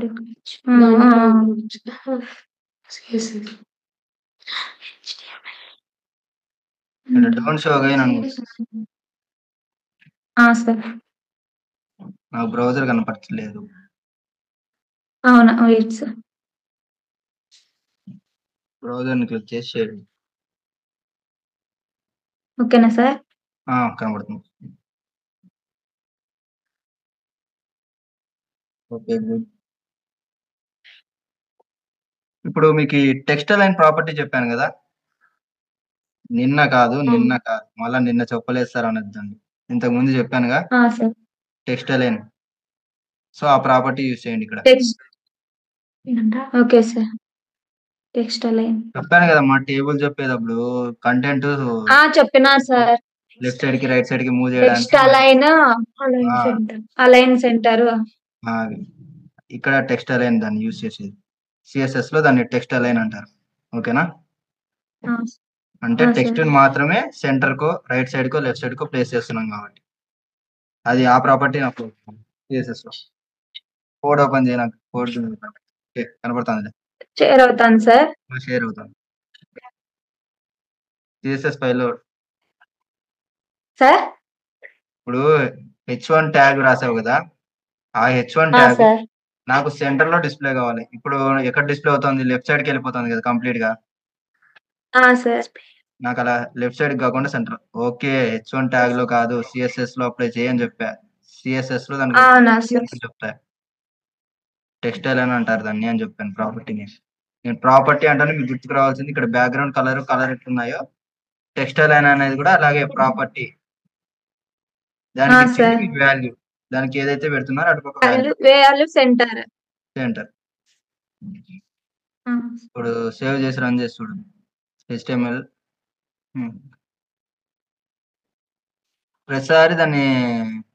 డోంట్ షో అగైన్ అనుకుంటా, సార్ నాకు బ్రౌజర్ కనపడట్లేదు. అవునా వెయిట్ సార్. బ్రౌజర్ ని క్లిక్ చేసి షేర్ ఓకేనా సార్? కనబడుతుంది. Okay good. ఇప్పుడు మీకు టెక్స్ట్ అలైన్ ప్రాపర్టీ చెప్పాను కదా, నిన్న కాదు మళ్ళా నిన్న చెప్పలేదు సార్ అనొద్దండి, ఇంతకు ముందు చెప్పానుగా సార్ టెక్స్ట్ అలైన్. సో ఆ ప్రాపర్టీ యూజ్ చేయండి ఇక్కడ. Text. Okay sir. Text align చెప్పాను కదా మా టేబుల్ చెప్పేటప్పుడు కంటెంట్ చెప్పినా సార్. లెఫ్ట్ సైడ్ కి రైట్ సైడ్ కి మూవ్ టెక్స్ట్ చేయడానికి అలైన్ సెంటర్. అవి ఇక్కడ టెక్స్ట్ అలైన్ దాన్ని యూజ్ చేసేది, సిఎస్ఎస్ లో దాన్ని టెక్స్ట్ అలైన్ అంటారు. ఓకేనా? అంటే టెక్స్ట్ మాత్రమే సెంటర్ కో రైట్ సైడ్ కో లెఫ్ట్ సైడ్ కో ప్లేస్ చేస్తున్నాం కాబట్టి అది ఆ ప్రాపర్టీ నాకు సిఎస్ఎస్ లో. కోడ్ ఓపెన్ చేయను, కోడ్ కనపడుతుంది, షేర్ అవుతాను సార్. షేర్ అవుతాను సిఎస్ఎస్ ఫైల్లో. సార్ ఇప్పుడు H1 ట్యాగ్ రాసావు కదా, ఆ H1 ట్యాగ్ సార్ నాకు సెంటర్ లో డిస్ప్లే కావాలి. ఇప్పుడు ఎక్కడ డిస్ప్లే అవుతుంది? లెఫ్ట్ సైడ్ కి వెళ్ళిపోతుంది కదా కంప్లీట్ గా. సార్ నాకు అలా లెఫ్ట్ సైడ్ కాకుండా సెంటర్. ఓకే, H1 ట్యాగ్ లో కాదు సిఎస్ఎస్ లో అప్లై చేయని చెప్పా. సిఎస్ఎస్ లో దానికి అవునా సార్? చెప్తా, టెక్స్టైల్ అని అంటారు దాన్ని అని చెప్పాను ప్రాపర్టీని. నేను ప్రాపర్టీ అంటే మీకు గుర్తుకు రావాల్సింది ఇక్కడ బ్యాక్గ్రౌండ్ కలర్ ఎట్లున్నాయో టెక్స్టైల్ అనేది కూడా అలాగే ప్రాపర్టీ. దానికి సార్ మీకు వాల్యూ, దానికి ఏదైతే పెడుతున్నారో అటుపక్క వాల్యూ వేయాలి సెంటర్. సెంటర్. ఇప్పుడు సేవ్ చేసి రన్ చేసి చూడు HTML. ప్రతిసారి దాన్ని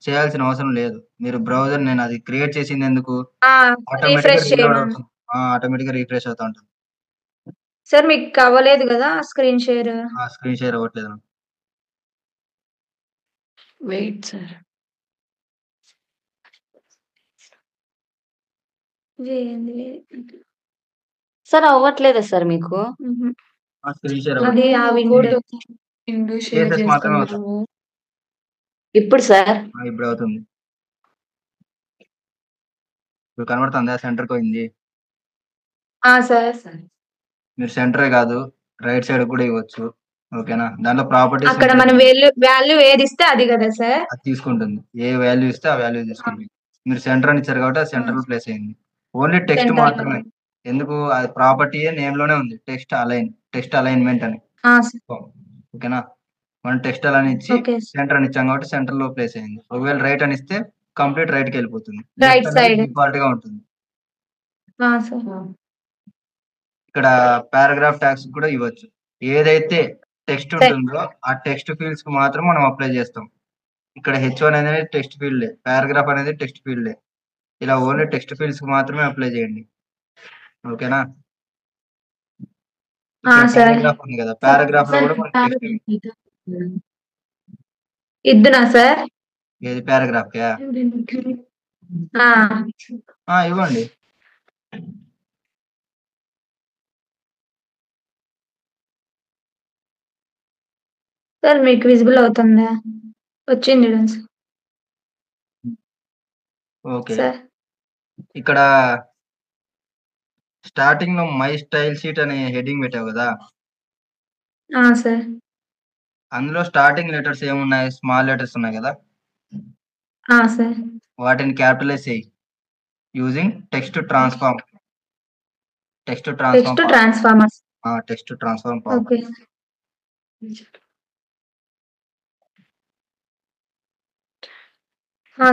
చేయాల్సిన అవసరం లేదు. మీరు బ్రౌజర్, నేను అది క్రియేట్ చేసింది ఎందుకు, రిఫ్రెష్ చేయమని. ఆటోమేటిక్ గా రిఫ్రెష్ అవుతా ఉంటుంది. సార్ మీకు అవ్వలేదు కదా స్క్రీన్ షేర్? స్క్రీన్ షేర్ అవ్వట్లేదు. Wait sir. సార్ అవ్వట్లేదా సార్ మీకు? స్క్రీన్ షేర్ అది మాత్రమే అవుతుంది. ఇప్పుడు సార్ ఇప్పుడు అవుతుంది. ఇప్పుడు కనబడుతుందా సెంటర్ పోయింది? సార్ మీరు సెంటరే కాదు రైట్ సైడ్ కూడా ఇవ్వచ్చు. ఓకేనా? దాంట్లో ప్రాపర్టీస్ అక్కడ మనం వాల్యూ ఏది ఇస్తే అది కదా సార్ అది తీసుకుంటుంది. ఏ వాల్యూ ఇస్తే ఆ వాల్యూ తీసుకుంటుంది. మీరు సెంటర్ అని ఇచ్చారు కాబట్టి అది సెంటర్ లో ప్లేస్ అయింది. ఓన్లీ టెక్స్ట్ మాత్రమే. ఎందుకు? అది ప్రాపర్టీ నేమ్ లోనే ఉంది, టెక్స్ట్ అలైన్మెంట్ అని. ఓకేనా? మనం టెక్స్ట్ అలైన్ ఇచ్చి సెంటర్ అని ఇచ్చాం కాబట్టి సెంటర్ లో ప్లేస్ అయింది. ఒకవేళ రైట్ అని ఇస్తే కంప్లీట్ రైట్ కి వెళ్ళిపోతుంది, రైట్ సైడ్ డిఫాల్ట్ గా ఉంటుంది. ఇక్కడ పారాగ్రాఫ్ ట్యాగ్స్ కూడా ఇవ్వచ్చు. ఏదైతే టెక్స్ట్ ఉంటుందో ఆ టెక్స్ట్ ఫీల్డ్స్ కి మాత్రం మనం అప్లై చేస్తాం. ఇక్కడ H1 అనేది టెక్స్ట్ ఫీల్డ్, పారాగ్రాఫ్ అనేది టెక్స్ట్ ఫీల్డ్. ఇలా ఓన్లీ టెక్స్ట్ ఫీల్డ్స్ కి మాత్రమే అప్లై చేయండి. ఓకేనా? పారాగ్రాఫ్ ఉంది కదా, పారాగ్రాఫ్ లో కూడా మనకి టెక్స్ట్ ఇద్దునా సార్? ఏది పారాగ్రాఫ్ ఇవ్వండి. సార్ మీకు విజిబుల్ అవుతుందా? వచ్చింది ఓకే. ఇక్కడ స్టార్టింగ్ లో మై స్టైల్ షీట్ అనే హెడ్డింగ్ పెట్టావు కదా సార్. అందులో స్టార్టింగ్ లెటర్స్ ఏమున్నాయి? స్మాల్ లెటర్స్ ఉన్నాయి కదా, సార్ వాటిని క్యాపిటలైజ్ చేయి using text transform transformers. Text transform okay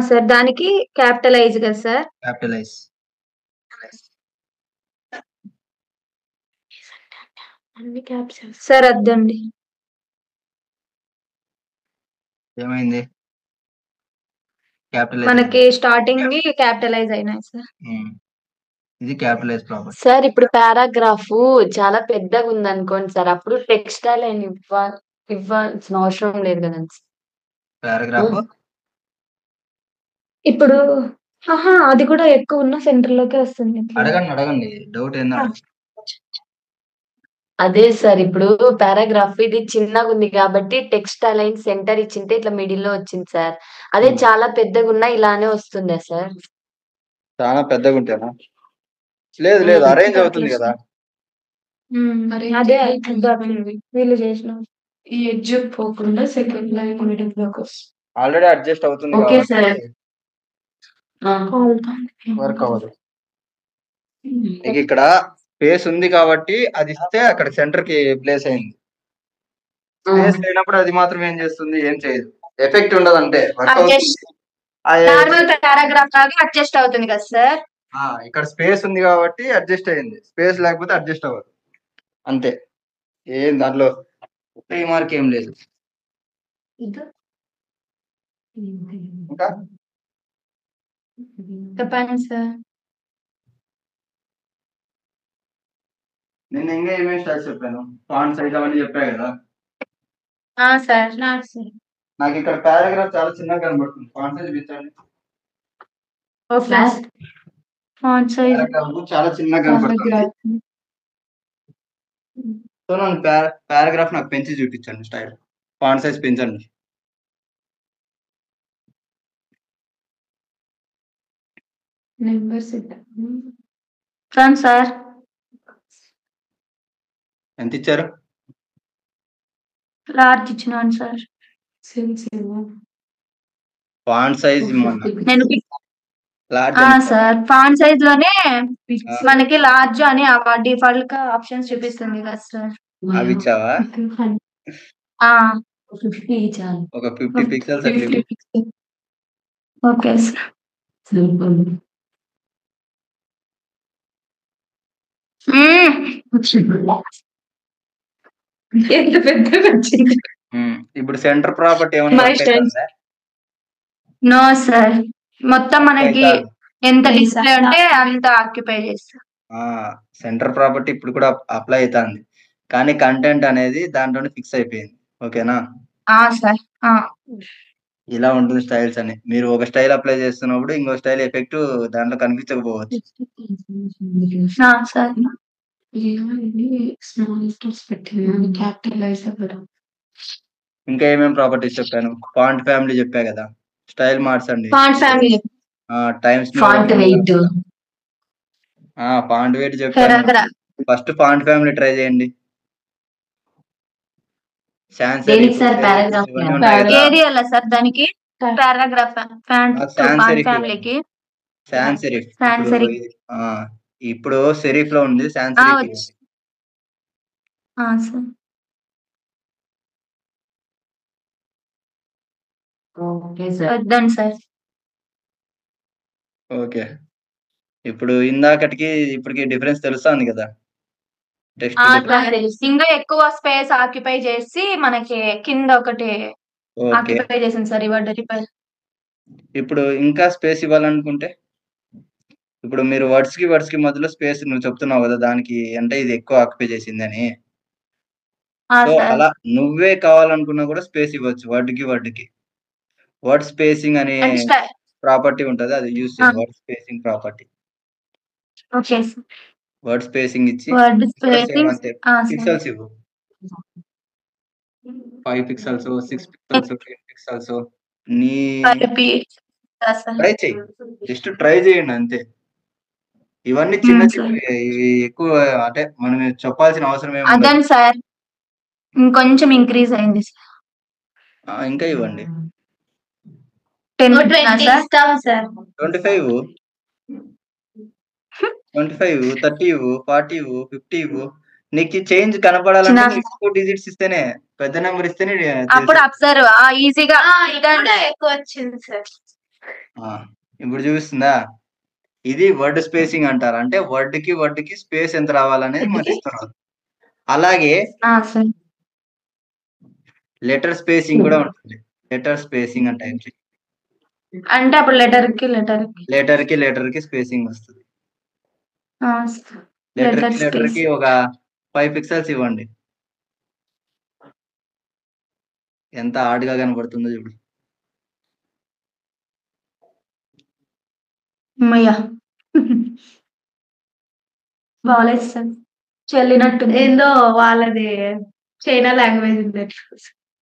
sir దానికి క్యాపిటలైజ్ కదా సార్? క్యాపిటలైజ్. అన్ని క్యాప్స్ సార్. అద్దండి. ఏమైంది? క్యాపిటలైజ్ మనకి స్టార్టింగ్ క్యాపిటలైజ్ అయినాయి సార్. ఇది క్యాపిటలైజ్ ప్రాపర్టీ. సార్ ఇప్పుడు పారాగ్రాఫ్ చాలా పెద్దగా ఉంది అనుకోండి సార్, అప్పుడు టెక్స్టైల్ అని ఇవ్వాల్సిన అవసరం లేదు కదండి సార్. పారాగ్రాఫ్ ఇప్పుడు అది కూడా ఎక్కువ ఉన్న సెంటర్ లోకే వస్తుంది. అడగండి డౌట్ ఏందో అడగండి. అదే సార్, ఇప్పుడు పారాగ్రాఫ్ ఇది చిన్నగా ఉంది కాబట్టి టెక్స్ట్ అలైన్ సెంటర్ ఇచ్చింటే ఇట్లా మిడిల్ లో వచ్చింది సార్. అదే చాలా పెద్దగా ఉన్నా ఇలానే వస్తుందా సార్? చాలా పెద్దగా ఉంటేనా? లేదు అరేంజ్ అవుతుంది కదా. అదే వీళ్ళు చేసిన ఈ ఎడ్జ్ పోకుండా సెకండ్ లైన్ మిడిల్ లోకి వస్తుంది. ఆల్రెడీ అడ్జస్ట్ అవుతుంది ఓకే సార్. వర్క్ అవ్వదు. నీకు ఇక్కడ స్పేస్ ఉంది కాబట్టి అది ఇస్తే అక్కడ సెంటర్ కి ప్లేస్ అయింది. స్పేస్ లేనప్పుడు అది మాత్రం ఏం చేస్తుంది? ఏం చేయదు. ఎఫెక్ట్ ఉండదు, అంటే వర్క్ అవుతుంది. నార్మల్ పారాగ్రాఫ్ లాగా అడ్జస్ట్ అవుతుంది కదా సార్. ఇక్కడ స్పేస్ ఉంది కాబట్టి అడ్జస్ట్ అయింది. స్పేస్ లేకపోతే అడ్జస్ట్ అవ్వదు, అంతే. ఏం దాంట్లో మార్క్ ఏం లేదు. ఇంకా చెప్పండి సార్. నేను ఇంకా ఏమేమి స్టైల్స్ చెప్పాను? ఫాంట్ సైజ్ అవన్నీ చెప్పా కదా సార్. నాకు ఇక్కడ పారాగ్రాఫ్ చాలా చిన్నగా కనబడుతుంది. ఫాంట్ సైజ్ పెంచండి. ఫాంట్ సైజ్ పారాగ్రాఫ్ చాలా చిన్నగా కనబడుతుంది. సో నన్ను పారాగ్రాఫ్ నాకు పెంచి చూపించండి. స్టైల్ ఫాంట్ సైజ్ పెంచండి. నెంబర్స్ సార్ ఎంత ఇచ్చారు? లార్జ్ ఇచ్చినాను సార్. ఫాంట్ సైజ్ నేను సార్ ఫాంట్ సైజ్ లోనే మనకి లార్జ్ అని డిఫాల్ట్ గా ఆప్షన్స్ చూపిస్తుంది కదా సార్. అవి ఇచ్చావా? ఒక 50 పిక్సెల్స్ అట్లా. Okay sir. ఎంత పెద్దగా వచ్చింది. ఇప్పుడు సెంటర్ ప్రాపర్టీ ఏమన్నా? నో సార్, మొత్తం మనకి ఎంత డిస్ప్లే ఉంటే అంత ఆక్యుపై చేస్తా. సెంటర్ ప్రాపర్టీ ఇప్పుడు కూడా అప్లై అవుతుంది, కానీ కంటెంట్ అనేది దాంట్లోనే ఫిక్స్ అయిపోయింది. ఓకేనా సార్? ఇలా ఉంటుంది స్టైల్స్ అని. మీరు ఒక స్టైల్ అప్లై చేస్తున్నప్పుడు ఇంకో స్టైల్ ఎఫెక్ట్ దాంట్లో కనిపించకపోవచ్చు. సార్ ఇంకా ఏమేమి ప్రాపర్టీస్ చెప్పాను? ఫాంట్ ఫ్యామిలీ చెప్పా కదా. స్టైల్ మార్చండి. Font family, times font wait, font wait చెప్పాను. ఫస్ట్ ఫాంట్ ఫ్యామిలీ ట్రై చేయండి. ఏరియల్ సార్ దానికి పారాగ్రాఫ్ ఫ్యామిలీకి సాన్స్ సెరిఫ్. ఇప్పుడు సెరిఫ్ లో ఉంది సాన్స్ సెరిఫ్. సార్. ఓకే, ఇప్పుడు ఇందాకటికి ఇప్పటికి డిఫరెన్స్ తెలుస్తుంది కదా. ఇంకా ఎక్కువ స్పేస్ ఆక్యుపై చేసి మనకి కింద ఒకటి ఆక్యుపై చేసింది సార్. ఇప్పుడు ఇంకా స్పేస్ ఇవ్వాలనుకుంటే, ఇప్పుడు మీరు వర్డ్స్ కి మధ్యలో స్పేస్ నువ్వు చెప్తున్నావు కదా, దానికి అంటే ఇది ఎక్కువ ఆక్యుపై చేసింది అని. సో అలా నువ్వే కావాలనుకున్నా కూడా స్పేస్ ఇవ్వచ్చు. వర్డ్ కి వర్డ్ స్పేసింగ్ అనే ప్రాపర్టీ ఉంటది, అది యూజ్ చేయండి. Word spacing property. Word spacing ఇచ్చి పిక్సెల్స్ ఇవ్వు. 5 పిక్సెల్స్, 6 పిక్సెల్స్, 10 పిక్సెల్స్. నీ ట్రై చేయి, జస్ట్ ట్రై చేయండి అంతే. ఇవన్నీ చిన్న ఇవి ఎక్కువ అంటే మనం చెప్పాల్సిన అవసరం ఏమి సార్. ఇంకొంచెం ఇంక్రీజ్ అయింది ఇంకా ఇవ్వండి. 25, 30, 40, 50. నీకు చేంజ్ కనపడాలంటే 4 డిజిట్స్ ఇస్తేనే, పెద్ద నెంబర్ ఇస్తేనే అప్పుడు అబ్జర్వ్ ఈజీగా ఎక్కువ వచ్చింది సార్. ఇప్పుడు చూపిస్తుందా? ఇది వర్డ్ స్పేసింగ్ అంటారు. అంటే వర్డ్ కి స్పేస్ ఎంత రావాలనేది మనకి ఇస్తున్నారు. అలాగే లెటర్ స్పేసింగ్ కూడా ఉంటుంది. లెటర్ స్పేసింగ్ అంటే అప్పుడు లెటర్ కి స్పేసింగ్ వస్తుంది. లెటర్ లెటర్ కి ఒక 5 పిక్సెల్స్ ఇవ్వండి. ఎంత హార్డ్ గా కనబడుతుందో చూడు. బాగాలేదు సార్, చెల్లినట్టు ఏందో వాళ్ళది చైనా లాంగ్వేజ్ ఉంది.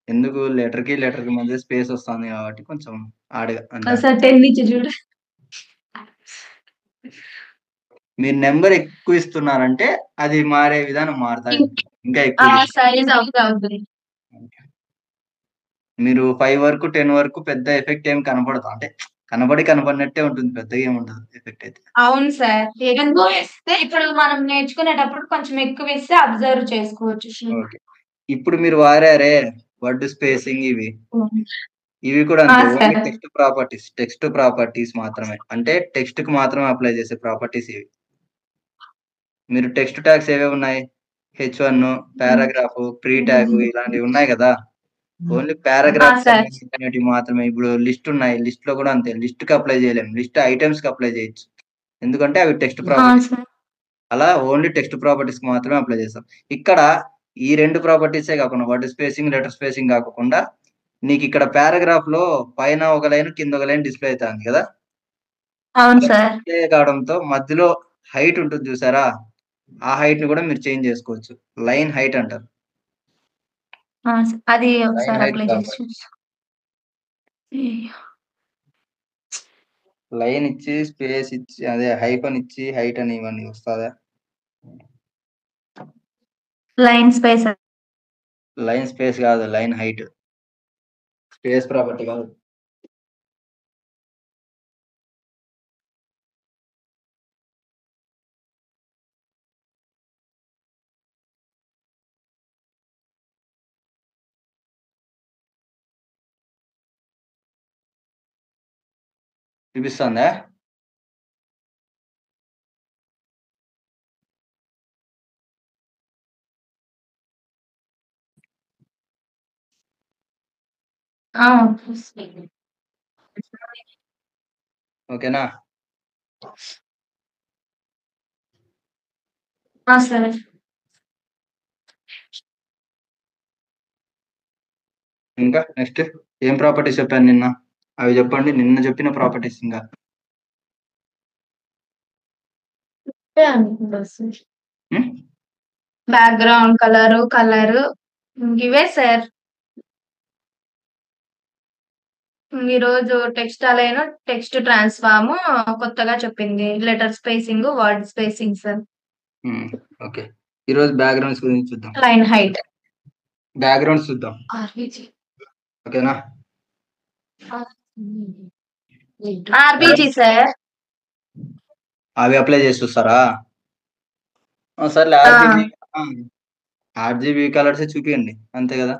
ఎందుకు లెటర్ కి మధ్య స్పేస్ వస్తుంది కాబట్టి కొంచెం హార్డ్గా. సార్ 10 నుంచి చూడు. మీరు నెంబర్ ఎక్కువ ఇస్తున్నారంటే అది మారే విధానం మారుతాయి, ఇంకా ఎక్కువ. మీరు 5 వరకు 10 వరకు పెద్ద ఎఫెక్ట్ ఏం కనపడదు. అంటే కనపడినట్టే ఉంటుంది, పెద్దగా ఏమి ఉండదు ఎఫెక్ట్ అయితే. అవును సార్, ఇప్పుడు మనం నేర్చుకునేటప్పుడు కొంచెం ఎక్కువ ఇస్తే అబ్జర్వ్ చేసుకోవచ్చు. ఇప్పుడు మీరు వారారే వర్డ్ స్పేసింగ్, ఇవి కూడా అంతే. టెక్స్ట్ ప్రాపర్టీస్ మాత్రమే, అంటే టెక్స్ట్ కి మాత్రమే అప్లై చేసే ప్రాపర్టీస్ ఇవి. మీరు టెక్స్ట్ ట్యాగ్స్ ఏవే ఉన్నాయి? H1, పారాగ్రాఫ్, ప్రీ ట్యాగ్ ఇలాంటివి ఉన్నాయి కదా. ఓన్లీ పారాగ్రాఫ్ అనేటివి మాత్రమే. ఇప్పుడు లిస్ట్ ఉన్నాయి, లిస్ట్ లో కూడా అంతే. లిస్ట్ కి అప్లై చేయలేము, లిస్ట్ ఐటమ్స్ కి అప్లై చేయొచ్చు, ఎందుకంటే అవి టెక్స్ట్ ప్రాపర్టీస్. అలా ఓన్లీ టెక్స్ట్ ప్రాపర్టీస్ కి మాత్రమే అప్లై చేస్తాం. ఇక్కడ ఈ 2 ప్రాపర్టీసే కాకుండా, వర్డ్ స్పేసింగ్, లెటర్ స్పేసింగ్ కాకుండా, నీకు ఇక్కడ పారాగ్రాఫ్ లో పైన ఒక లైన్ కింద ఒక లైన్ డిస్ప్లే అవుతుంది కదా. డిస్ప్లే కావడంతో మధ్యలో హైట్ ఉంటుంది చూసారా, ఆ హైట్ ని కూడా మీరు చేంజ్ చేసుకోవచ్చు. లైన్ హైట్ అంటారు. అది ఒకసారి అప్లై చేసి లైన్ ఇచ్చి స్పేస్ ఇచ్చి అదే హైఫన్ ఇచ్చి హైట్ అని ఇవన్నీ వస్తుందా? లైన్ స్పేస్ కాదు, లైన్ హైట్. స్పేస్ ప్రాపర్టీ కాదు. చూపిస్తుందా? ఓకేనా? సరే. ఇంకా నెక్స్ట్ ఏం ప్రాపర్టీస్ చెప్పాను నిన్న, అవి చెప్పండి. నిన్న చెప్పిన ప్రాపర్టీస్ ఇంకా బ్యాక్గ్రౌండ్ కలర్ ఇవే సార్. ఈరోజు టెక్స్ట్ అలైన్, టెక్స్ట్ ట్రాన్స్ఫార్మ్ కొత్తగా చెప్పింది. Letter spacing, word spacing sir. Okay, ఈరోజు బ్యాక్గ్రౌండ్స్ గురించి చూద్దాం. లైన్ హైట్, బ్యాక్గ్రౌండ్స్ చూద్దాం. ఓకేనా? ఆర్బిజి సార్. అవి అప్లై చేసి చూస్తారా? సర్లే, ఆర్జీబీ కలర్స్ చూపియండి, అంతే కదా.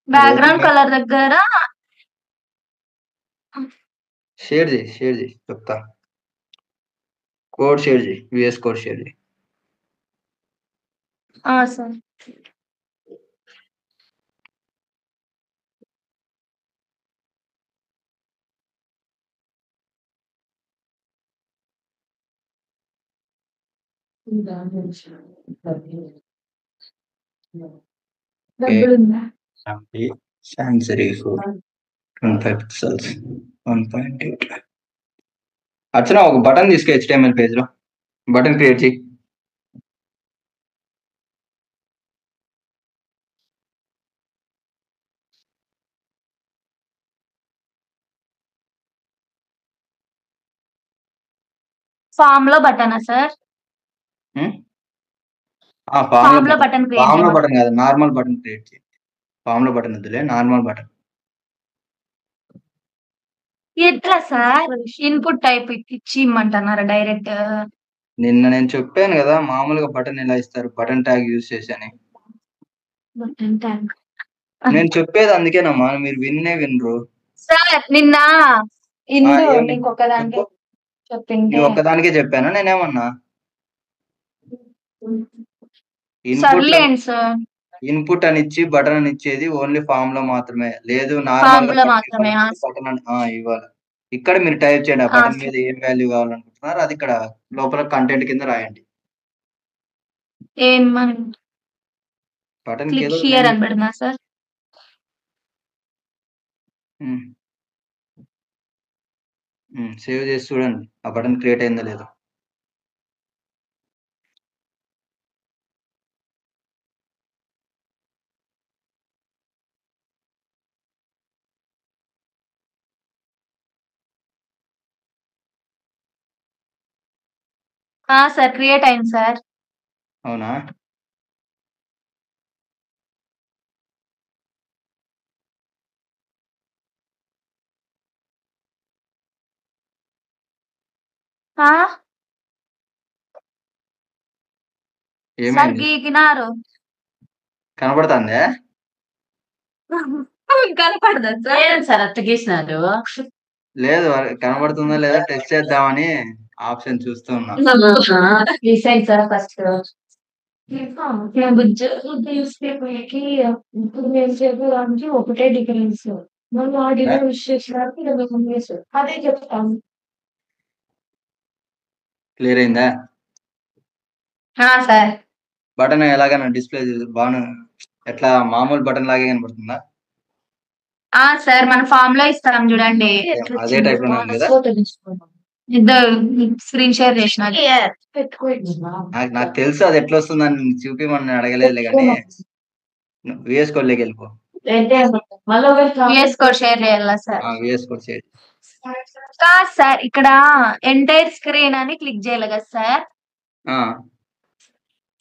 బ్యాక్గ్రౌండ్ కలర్ దగ్గర షేర్ చేయి చెప్తా. కోడ్ షేర్ చేయి, విఎస్ కోడ్ షేర్ చేయి. సార్. అర్చన, ఒక బటన్ తీసుకో HTML పేజ్ లో, బటన్ క్రియేట్ చేయి. ఫామ్ లో బటనా సార్? ఫామ్ లో బటన్ కాదు, నార్మల్ బటన్ క్రియేట్ చేయి. ఫామ్ లో బటన్ వద్దులే, నార్మల్ బటన్. ఎట్లా సార్? ఇన్పుట్ టైప్ ఇచ్చి ఇమ్మంటున్నారా డైరెక్ట్? నిన్న నేను చెప్పాను కదా మామూలుగా బటన్ ఎలా ఇస్తారు, బటన్ ట్యాగ్ యూజ్ చేసి అని. బటన్ ట్యాగ్ నేను చెప్పేది అందుకేనమ్మా, మీరు వినరు. సార్ నిన్న ఇందు ఏమి నీకు ఒకదానికి చెప్పు, చెప్పింటే నీ ఒక్కదానికే చెప్పాను నేనేమన్నా. ఇన్పుట్ సర్లేండి సార్. ఇన్పుట్ అని ఇచ్చి బటన్ అని ఇచ్చేది ఓన్లీ ఫామ్ లో మాత్రమే, లేదు నార్మల్ ఫామ్ లో మాత్రమే. బటన్ అని ఇవ్వాలి. ఇక్కడ మీరు టైప్ చేయండి, ఆ బటన్ మీద ఏం వాల్యూ కావాలనుకుంటున్నారు అది ఇక్కడ లోపల కంటెంట్ కింద రాయండి. ఏం బటన్ క్లిక్ హియర్ అని పెడనా సార్? సేవ్ చేసి చూడండి ఆ బటన్ క్రియేట్ అయిందో లేదో. సార్ క్రియేట్ అయింది సార్. అవునా? సార్ ఏమైంది? గీకినారు. కనబడుతుందే? కనపడదా సార్? సార్ అట్ట గీసినారు. లేదు, కనబడుతుందో లేదో టెస్ట్ చేద్దామని ఆప్షన్ చూస్తూ ఉన్నా. గీసాను సార్ ఫస్ట్. ఒకటే డిఫరెన్స్. అదే చెప్తాను. క్లియర్ అయిందా? సార్ బటన్ ఎలాగైనా డిస్ప్లే బాగా ఎట్లా మామూలు బటన్ లాగే కనబడుతుందా? సార్ మన ఫామ్ లో ఇస్తాం చూడండి, అదే టైప్ లోనే ఉంది కదా? ఇద్దరు స్క్రీన్ షేర్ చేసిన. నాకు తెలుసు అది ఎట్లా వస్తుందని చూపిమని అడగలేదులే కానీ విఎస్ కోడ్ లోకి వెళ్ళిపో. విఎస్ కోడ్ షేర్ చేయాలా సార్? VS code share. సార్ ఇక్కడ ఎంటైర్ స్క్రీన్ అని క్లిక్ చేయాలి కదా సార్?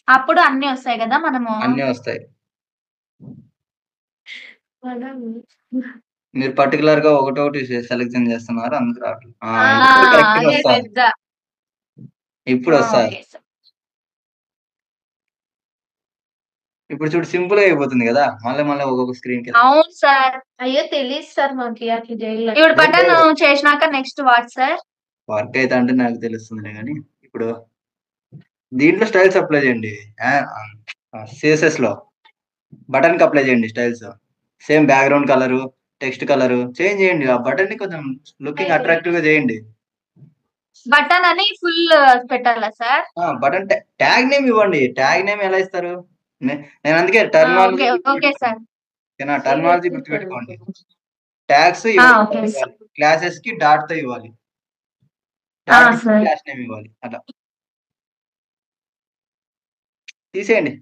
అప్పుడు అన్ని వస్తాయి కదా మనము? అన్ని వస్తాయి. మీరు పర్టికులర్ గా ఒకటొకటి సెలెక్షన్ చేస్తున్నారు, అందుకు రావట్లేదు. ఇప్పుడు వస్తాయి. ఇప్పుడు చూడు సింపుల్ గా అయిపోతుంది కదా, మళ్ళీ ఒక్కొక్క స్క్రీన్ కి. అవును సార్. అయ్యో తెలియదు సార్ మాకు అట్లా చేయాలి. ఇప్పుడు బటన్ చేసినాక నెక్స్ట్ వాట్ సార్? వర్క్ అయితే అంటే నాకు తెలుస్తుంది కానీ ఇప్పుడు దీంట్లో స్టైల్స్ అప్లై చేయండి. సిఎస్ఎస్ లో బటన్ కి అప్లై చేయండి styles. Same background colour, text colour change చేయండి. ఆ బటన్ ని కొంచెం లుకింగ్ అట్రాక్టివ్ గా చేయండి. బటన్ అని ఫుల్ పెట్టాలా సార్? బటన్ ట్యాగ్ నేమ్ ఇవ్వండి. ట్యాగ్ నేమ్ ఎలా ఇస్తారు? నేను అందుకే టర్మినాలజీ గుర్తుపెట్టుకోండి. ట్యాగ్స్ క్లాసెస్ కి డాట్ తో ఇవ్వాలి, క్లాస్ నేమ్ ఇవ్వాలి. అట్లా తీసేయండి.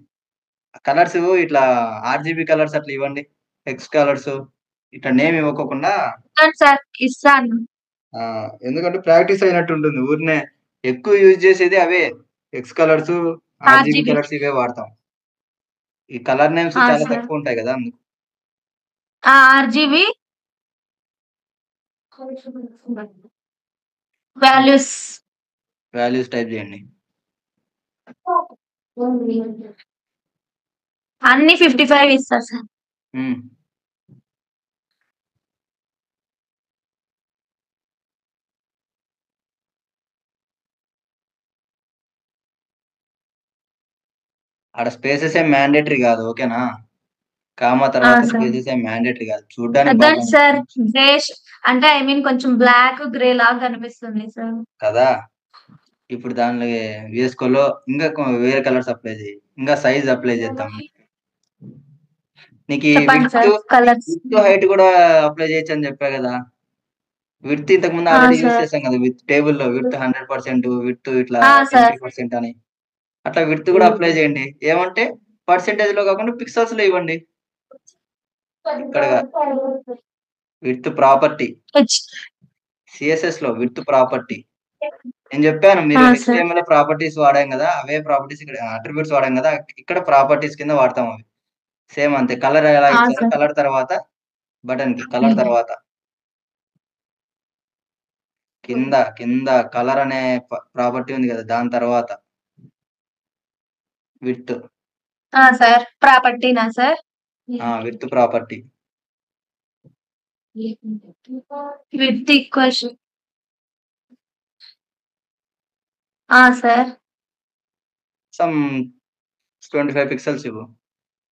కలర్స్ ఇట్లా ఆర్జీబీ కలర్స్ అట్లా ఇవ్వండి, ఎక్స్ కలర్స్ ఇట్లా నేమ్ ఇవ్వకుండా. ఇస్తాను, ఎందుకంటే ప్రాక్టీస్ అయినట్టు ఉంటుంది. ఊరినే ఎక్కువ యూజ్ చేసేది అవే ఎక్స్ కలర్స్, ఆర్జీబీ కలర్స్ ఇవే వాడతాం. ఈ కలర్ నేమ్స్ చాలా తక్కువ ఉంటాయి కదా అందుకు. ఆర్జీబీ వాల్యూస్ టైప్ చేయండి. అన్ని 55 ఇస్తా సార్. ఆడ స్పేసెస్ ఏం మ్యాండేటరీ కాదు, ఓకేనా? కామా తర్వాత స్పేసెస్ ఏం మ్యాండేటరీ కాదు. చూడడానికి సార్ అంటే ఐ మీన్ కొంచెం బ్లాక్ గ్రే లాగా కనిపిస్తుంది సార్ కదా. ఇప్పుడు దానిలో వేసుకోలో ఇంకా వేరే కలర్స్ అప్లై చేయి, ఇంకా సైజ్ అప్లై చేద్దాం. నీకు విత్ హైట్ కూడా అప్లై చేయొచ్చు అని చెప్పా కదా. విత్ ఇంతకు ముందు ఆల్రెడీ యూజ్ చేసాం కదా, విత్ టేబుల్ లో విత్ 100%, విత్ ఇట్లా 20% అని. అట్లా విత్ కూడా అప్లై చేయండి. ఏమంటే పర్సెంటేజ్ లో కాకుండా పిక్సెల్స్ లో ఇవ్వండి. ఇక్కడ విత్ ప్రాపర్టీ, సిఎస్ఎస్ లో విత్ ప్రాపర్టీ నేను చెప్పాను. మీరు HTML లో ప్రాపర్టీస్ వాడాం కదా, అవే ప్రాపర్టీస్ ఇక్కడ అట్రిబ్యూట్స్ వాడాం కదా, ఇక్కడ ప్రాపర్టీస్ కింద వాడతాం అవి. సేమ్ అంతే. కలర్ ఎలా ఇచ్చారు, కలర్ తర్వాత బటన్ కి కలర్ తర్వాత కింద కింద కలర్ అనే ప్రాపర్టీ ఉంది కదా, దాని తర్వాత విత్ సార్ ప్రాపర్టీనా sir? Width property. Width equals sir some 25 pixels ఇవ్వు.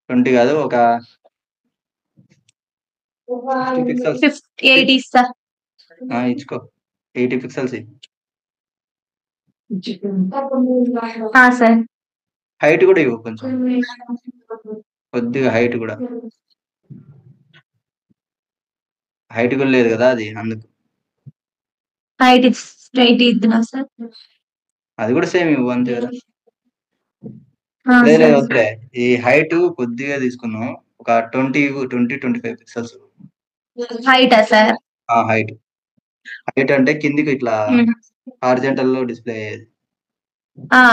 20 కాదు, ఒక 60 పిక్సెల్స్ 80 సార్. ఇచ్చుకో. 80 పిక్సెల్స్ సార్ హైట్ కూడా ఇవ్వు, కొంచెం కొద్దిగా హైట్ కూడా. హైట్ కూడా లేదు కదా అది, అందుకు. హైట్ స్ట్రైట్ ఇద్దునా సార్? అది కూడా సేమ్ ఇవ్వు అంతే కదా. లేదు వద్దులే, ఈ హైట్ కొద్దిగా తీసుకున్నాం, ఒక 20-25 పిక్సెల్స్ హైటా సార్? హైట్. హైట్ అంటే కిందికి ఇట్లా హారిజంటల్ లో డిస్ప్లే అయ్యేది.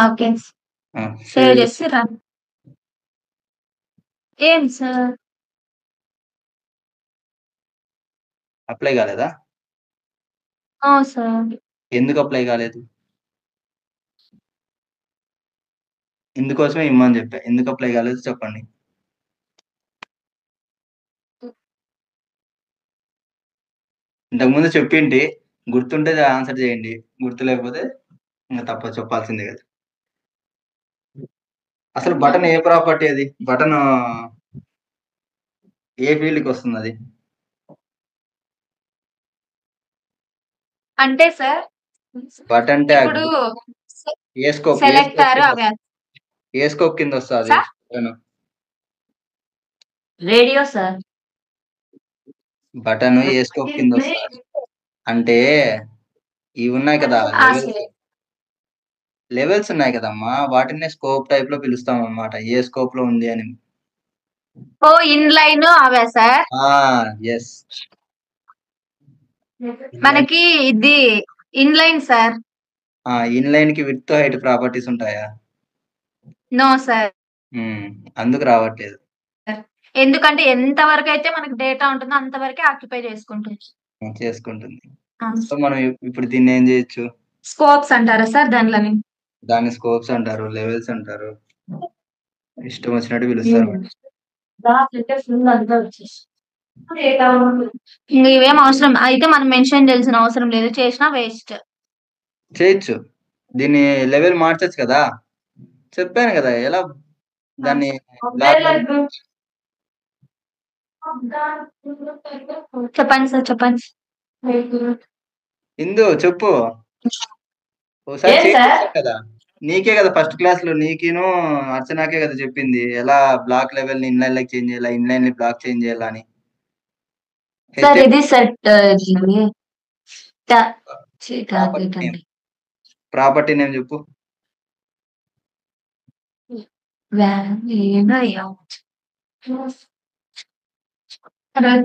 ఓకే సేవ్ చేసి రన్. ఏం సార్ అప్లై కాలేదా? సార్ ఎందుకు అప్లై కాలేదు? ఇందుకోసమే ఇమ్మని చెప్పా. ఎందుకు అప్లై కాలేదు చెప్పండి. ఇంతకుముందు చెప్పింటి, గుర్తుంటే ఆన్సర్ చేయండి, గుర్తు లేకపోతే ఇంకా తప్ప చెప్పాల్సిందే కదా. అసలు బటన్ ఏ ప్రాపర్టీ? అది బటన్ ఏ ఫీల్డ్కి వస్తుంది అది? అంటే సార్ బటన్ ట్యాగ్ ఇప్పుడు ఏ స్కోప్ కింద వస్తుంది? Radio sir. బటన్ ఏ స్కోప్ కింద వస్తుంది అంటే, ఇవి ఉన్నాయి కదా లెవెల్స్ ఉన్నాయి కదమ్మా, వాటిని స్కోప్ టైప్ లో పిలుస్తాం అన్నమాట. ఏ స్కోప్ లో ఉంది అని. ఇన్ లైన్ అవే సార్. ఎస్, మనకి ఇది in line sir. In line కి విత్ హైట్ ప్రాపర్టీస్ ఉంటాయా? No sir. అందుకు రావట్లేదు. ఎందుకంటే ఎంత వరకు అయితే మనకి డేటా ఉంటుందో అంతవరకే ఆక్యుపై చేసుకుంటుంది. సో మనం ఇప్పుడు దీన్ని ఏం చేయొచ్చు? స్కోప్స్ అంటారా సార్? దాన్ని స్కోప్స్ అంటారు, లెవెల్స్ అంటారు, ఇష్టం వచ్చినట్టు పిలుస్తారు. ఇవేం అవసరం అయితే మనం మెన్షన్ చేయాల్సిన అవసరం లేదు, చేసినా వేస్ట్. చేయొచ్చు, దీన్ని లెవెల్ మార్చచ్చు కదా. చెప్పాను కదా ఎలా దాన్ని. చెప్పండి సార్, చెప్పండి. ఇందు చెప్పు ఒకసారి కదా. నీకే కదా ఫస్ట్ క్లాస్ లో, నీకేను అర్చనాకే కదా చెప్పింది ఎలా బ్లాక్ లెవెల్ ని ఇన్లైన్ లైక్ చేంజ్ చేయాలా, ఇన్లైన్ ని బ్లాక్ చేంజ్ చేయాలా అని. సార్ ఇది సెట్ ప్రాపర్టీ నేమ్ చెప్పు.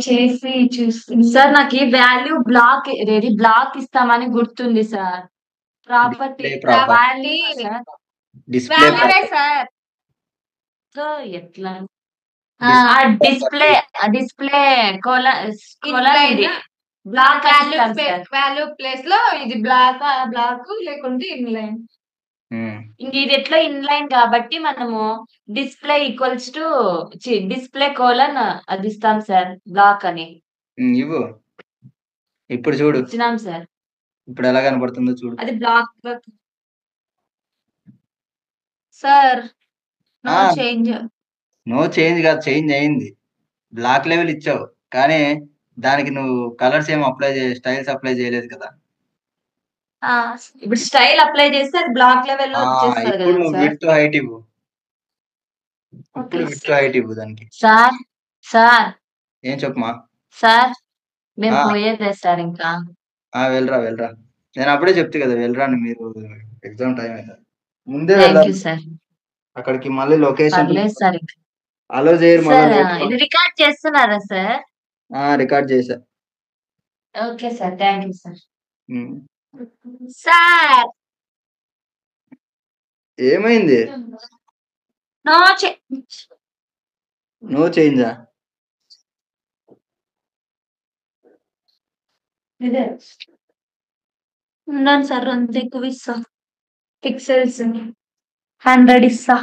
చేసి చూస్తుంది సార్. నాకు ఈ వాల్యూ బ్లాక్ ఇస్తామని గుర్తుంది sir. Property display sir. So ఎట్లా డిస్ప్లే ఇది బ్లాక్ వాల్యూ ప్లేస్ లో ఇది బ్లాక్ లేకుంటే ఇన్లైన్. ఇంక ఇది ఎట్లా ఇన్లైన్ కాబట్టి మనము display equals to display colon అది ఇస్తాం సార్, బ్లాక్ అని. ఇవ్వు. ఇప్పుడు చూడు, ఇచ్చినాం సార్. ఇప్పుడు ఎలా కనపడుతుందో చూడు. అది బ్లాక్ సార్. నో చేంజ్ కాదు, చేంజ్ అయింది. బ్లాక్ లెవెల్ ఇచ్చావు కానీ దానికి నువ్వు కలర్స్ ఏం స్టైల్స్ అప్లై చేయలేదు కదా. ఇప్పుడు స్టైల్ అప్లై చేస్తే అది బ్లాక్ లెవెల్ లో వచ్చేస్తుంది ఇప్పుడు కదా నువ్వు సార్. విత్ హైట్ ఇవ్వు. ఇప్పుడు విత్ హైట్ ఇవ్వు దానికి. సార్ ఏం చెప్పమా? సార్ మేము పోయేదే సార్ ఇంకా. వెళ్ళరా. నేను అప్పుడే చెప్తే కదా వెళ్ళరా అని. మీరు ఎగ్జామ్ టైం అవుతుంది, ముందే థ్యాంక్ యూ వెళ్ళాలి సార్. అక్కడికి. మళ్ళీ లొకేషన్ పర్లేదు సార్. అలో చేయరు సార్ మళ్ళీ. ఇది రికార్డ్ చేస్తున్నారా సార్? రికార్డ్ చేసా. Okay sir, thank you sir. Sir ఏమైంది? నో చేంజా? ఉన్నాను సార్, అంత ఎక్కువ ఇస్తా. పిక్సెల్స్ 100 ఇస్తా.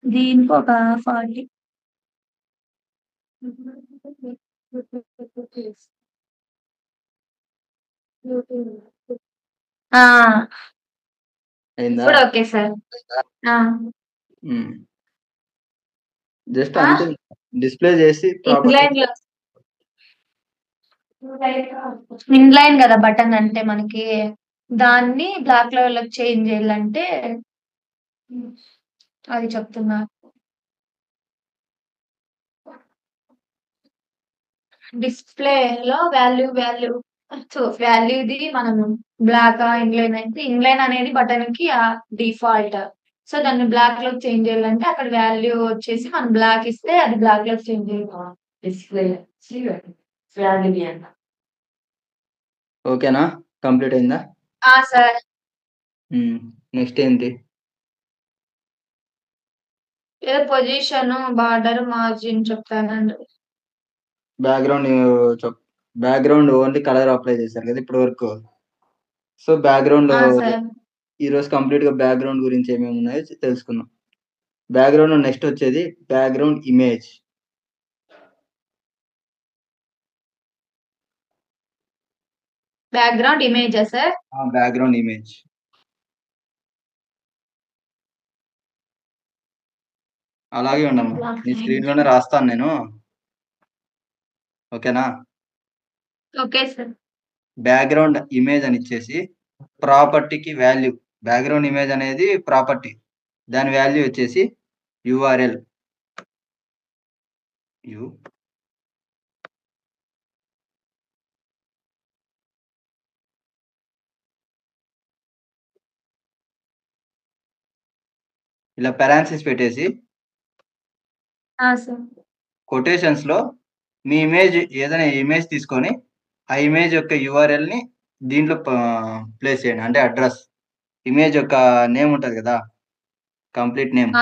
దీనికి ఒక 40. ఆ, అయిందా? ఇప్పుడు ఓకే సార్. జస్ట్ అంతే, డిస్ప్లే చేసి ఇంగ్లాండ్ లో ఇన్లైన్ కదా బటన్ అంటే మనకి, దాన్ని బ్లాక్ కలర్ చేంజ్ చేయాలంటే అది చెప్తున్నా. డిస్ప్లే లో వాల్యూది మనం బ్లాక్ ఇన్లైన్ అయితే, ఇన్లైన్ అనేది బటన్ కి డిఫాల్ట్. సో దాన్ని బ్లాక్ లో చేంజ్ చేయాలంటే అక్కడ వాల్యూ వచ్చేసి మనం బ్లాక్ ఇస్తే అది బ్లాక్ లో చేంజ్ చేయాలి. డిస్ప్లే ఓకేనా? కంప్లీట్ అయిందా? సార్. నెక్స్ట్ ఏంటి? ఏదో పొజిషన్, బార్డర్, మార్జిన్ చెప్తానండి. బ్యాక్గ్రౌండ్ ఓన్లీ కలర్ అప్లై చేశారు కదా ఇప్పటి వరకు. So background sir. ఈ రోజు కంప్లీట్ గా బ్యాక్గ్రౌండ్ గురించి ఏమేమి ఉన్నాయో తెలుసుకుందాం. బ్యాక్గ్రౌండ్ నెక్స్ట్ వచ్చేది బ్యాక్గ్రౌండ్ ఇమేజ్. బ్యాక్గ్రౌండ్ ఇమేజా సార్? బ్యాక్గ్రౌండ్ ఇమేజ్ అలాగే ఉండమ్మా, నీ స్క్రీన్ లోనే రాస్తాను నేను. ఓకేనా? Okay sir. బ్యాక్గ్రౌండ్ ఇమేజ్ అని ఇచ్చేసి ప్రాపర్టీకి వాల్యూ, బ్యాక్గ్రౌండ్ ఇమేజ్ అనేది ప్రాపర్టీ, దాని వాల్యూ వచ్చేసి URL. ఇలా పెరాన్సిస్ పెట్టేసి కొటేషన్స్ లో మీ ఇమేజ్, ఏదైనా ఇమేజ్ తీసుకొని ఆ ఇమేజ్ యొక్క URL ని దీంట్లో ప్లేస్ చేయండి. అంటే అడ్రస్, ఇమేజ్ యొక్క నేమ్ ఉంటది కదా, కంప్లీట్ నేమ్.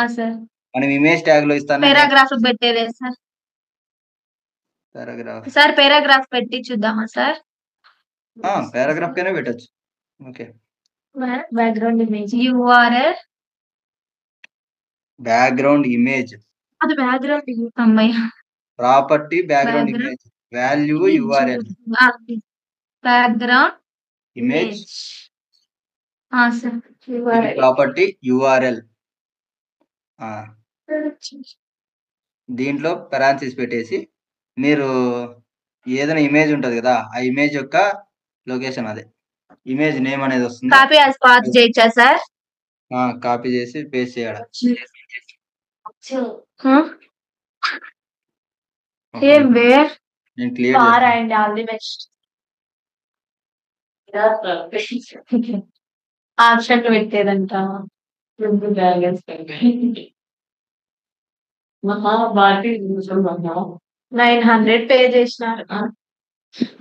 మనం ఇమేజ్ ట్యాగ్ లో ఇస్తాను. పారాగ్రాఫ్ పెట్టేదే సార్. పారాగ్రాఫ్ సార్ పారాగ్రాఫ్ పెట్టి చూద్దామా సార్? పారాగ్రాఫ్ కైనా పెట్టచ్చు. Okay. Background image URL, background image అది బ్యాక్గ్రౌండ్ అమ్మాయి property, background image value URL. Background image sir, property URL. దీంట్లో పెరాన్సిస్ పెట్టేసి మీరు ఏదైనా ఇమేజ్ ఉంటది కదా, ఆ ఇమేజ్ యొక్క లొకేషన్, అదే ఇమేజ్ నేమ్ అనేది వస్తుంది. కాపీ యాజ్ పాత్ చేయొచ్చా సార్? కాపీ చేసి పేస్ట్ చేయాలి. నేను క్లియర్ చేస్తాను. All the best. ఆప్షన్ పెట్టేదంట 900 పే చేసినారు.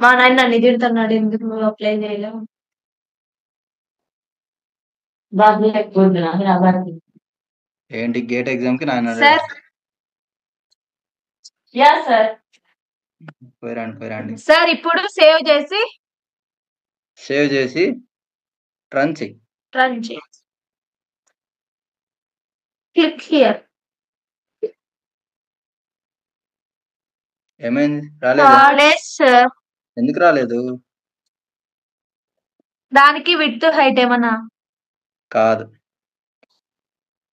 మా నాయన నన్ను తిడుతున్నాడు, ఎందుకు నువ్వు అప్లై చేయలేవు. ఏంటి గేట్ ఎగ్జామ్ కి 900? సార్ పోయిరండి. సార్ ఇప్పుడు సేవ్ చేసి రన్ చెయ్యి. Click here. ఏమైంది? రాలేదు సార్. ఎందుకు రాలేదు? దానికి విడ్త్ హైట్ ఏమన్నా కాదు,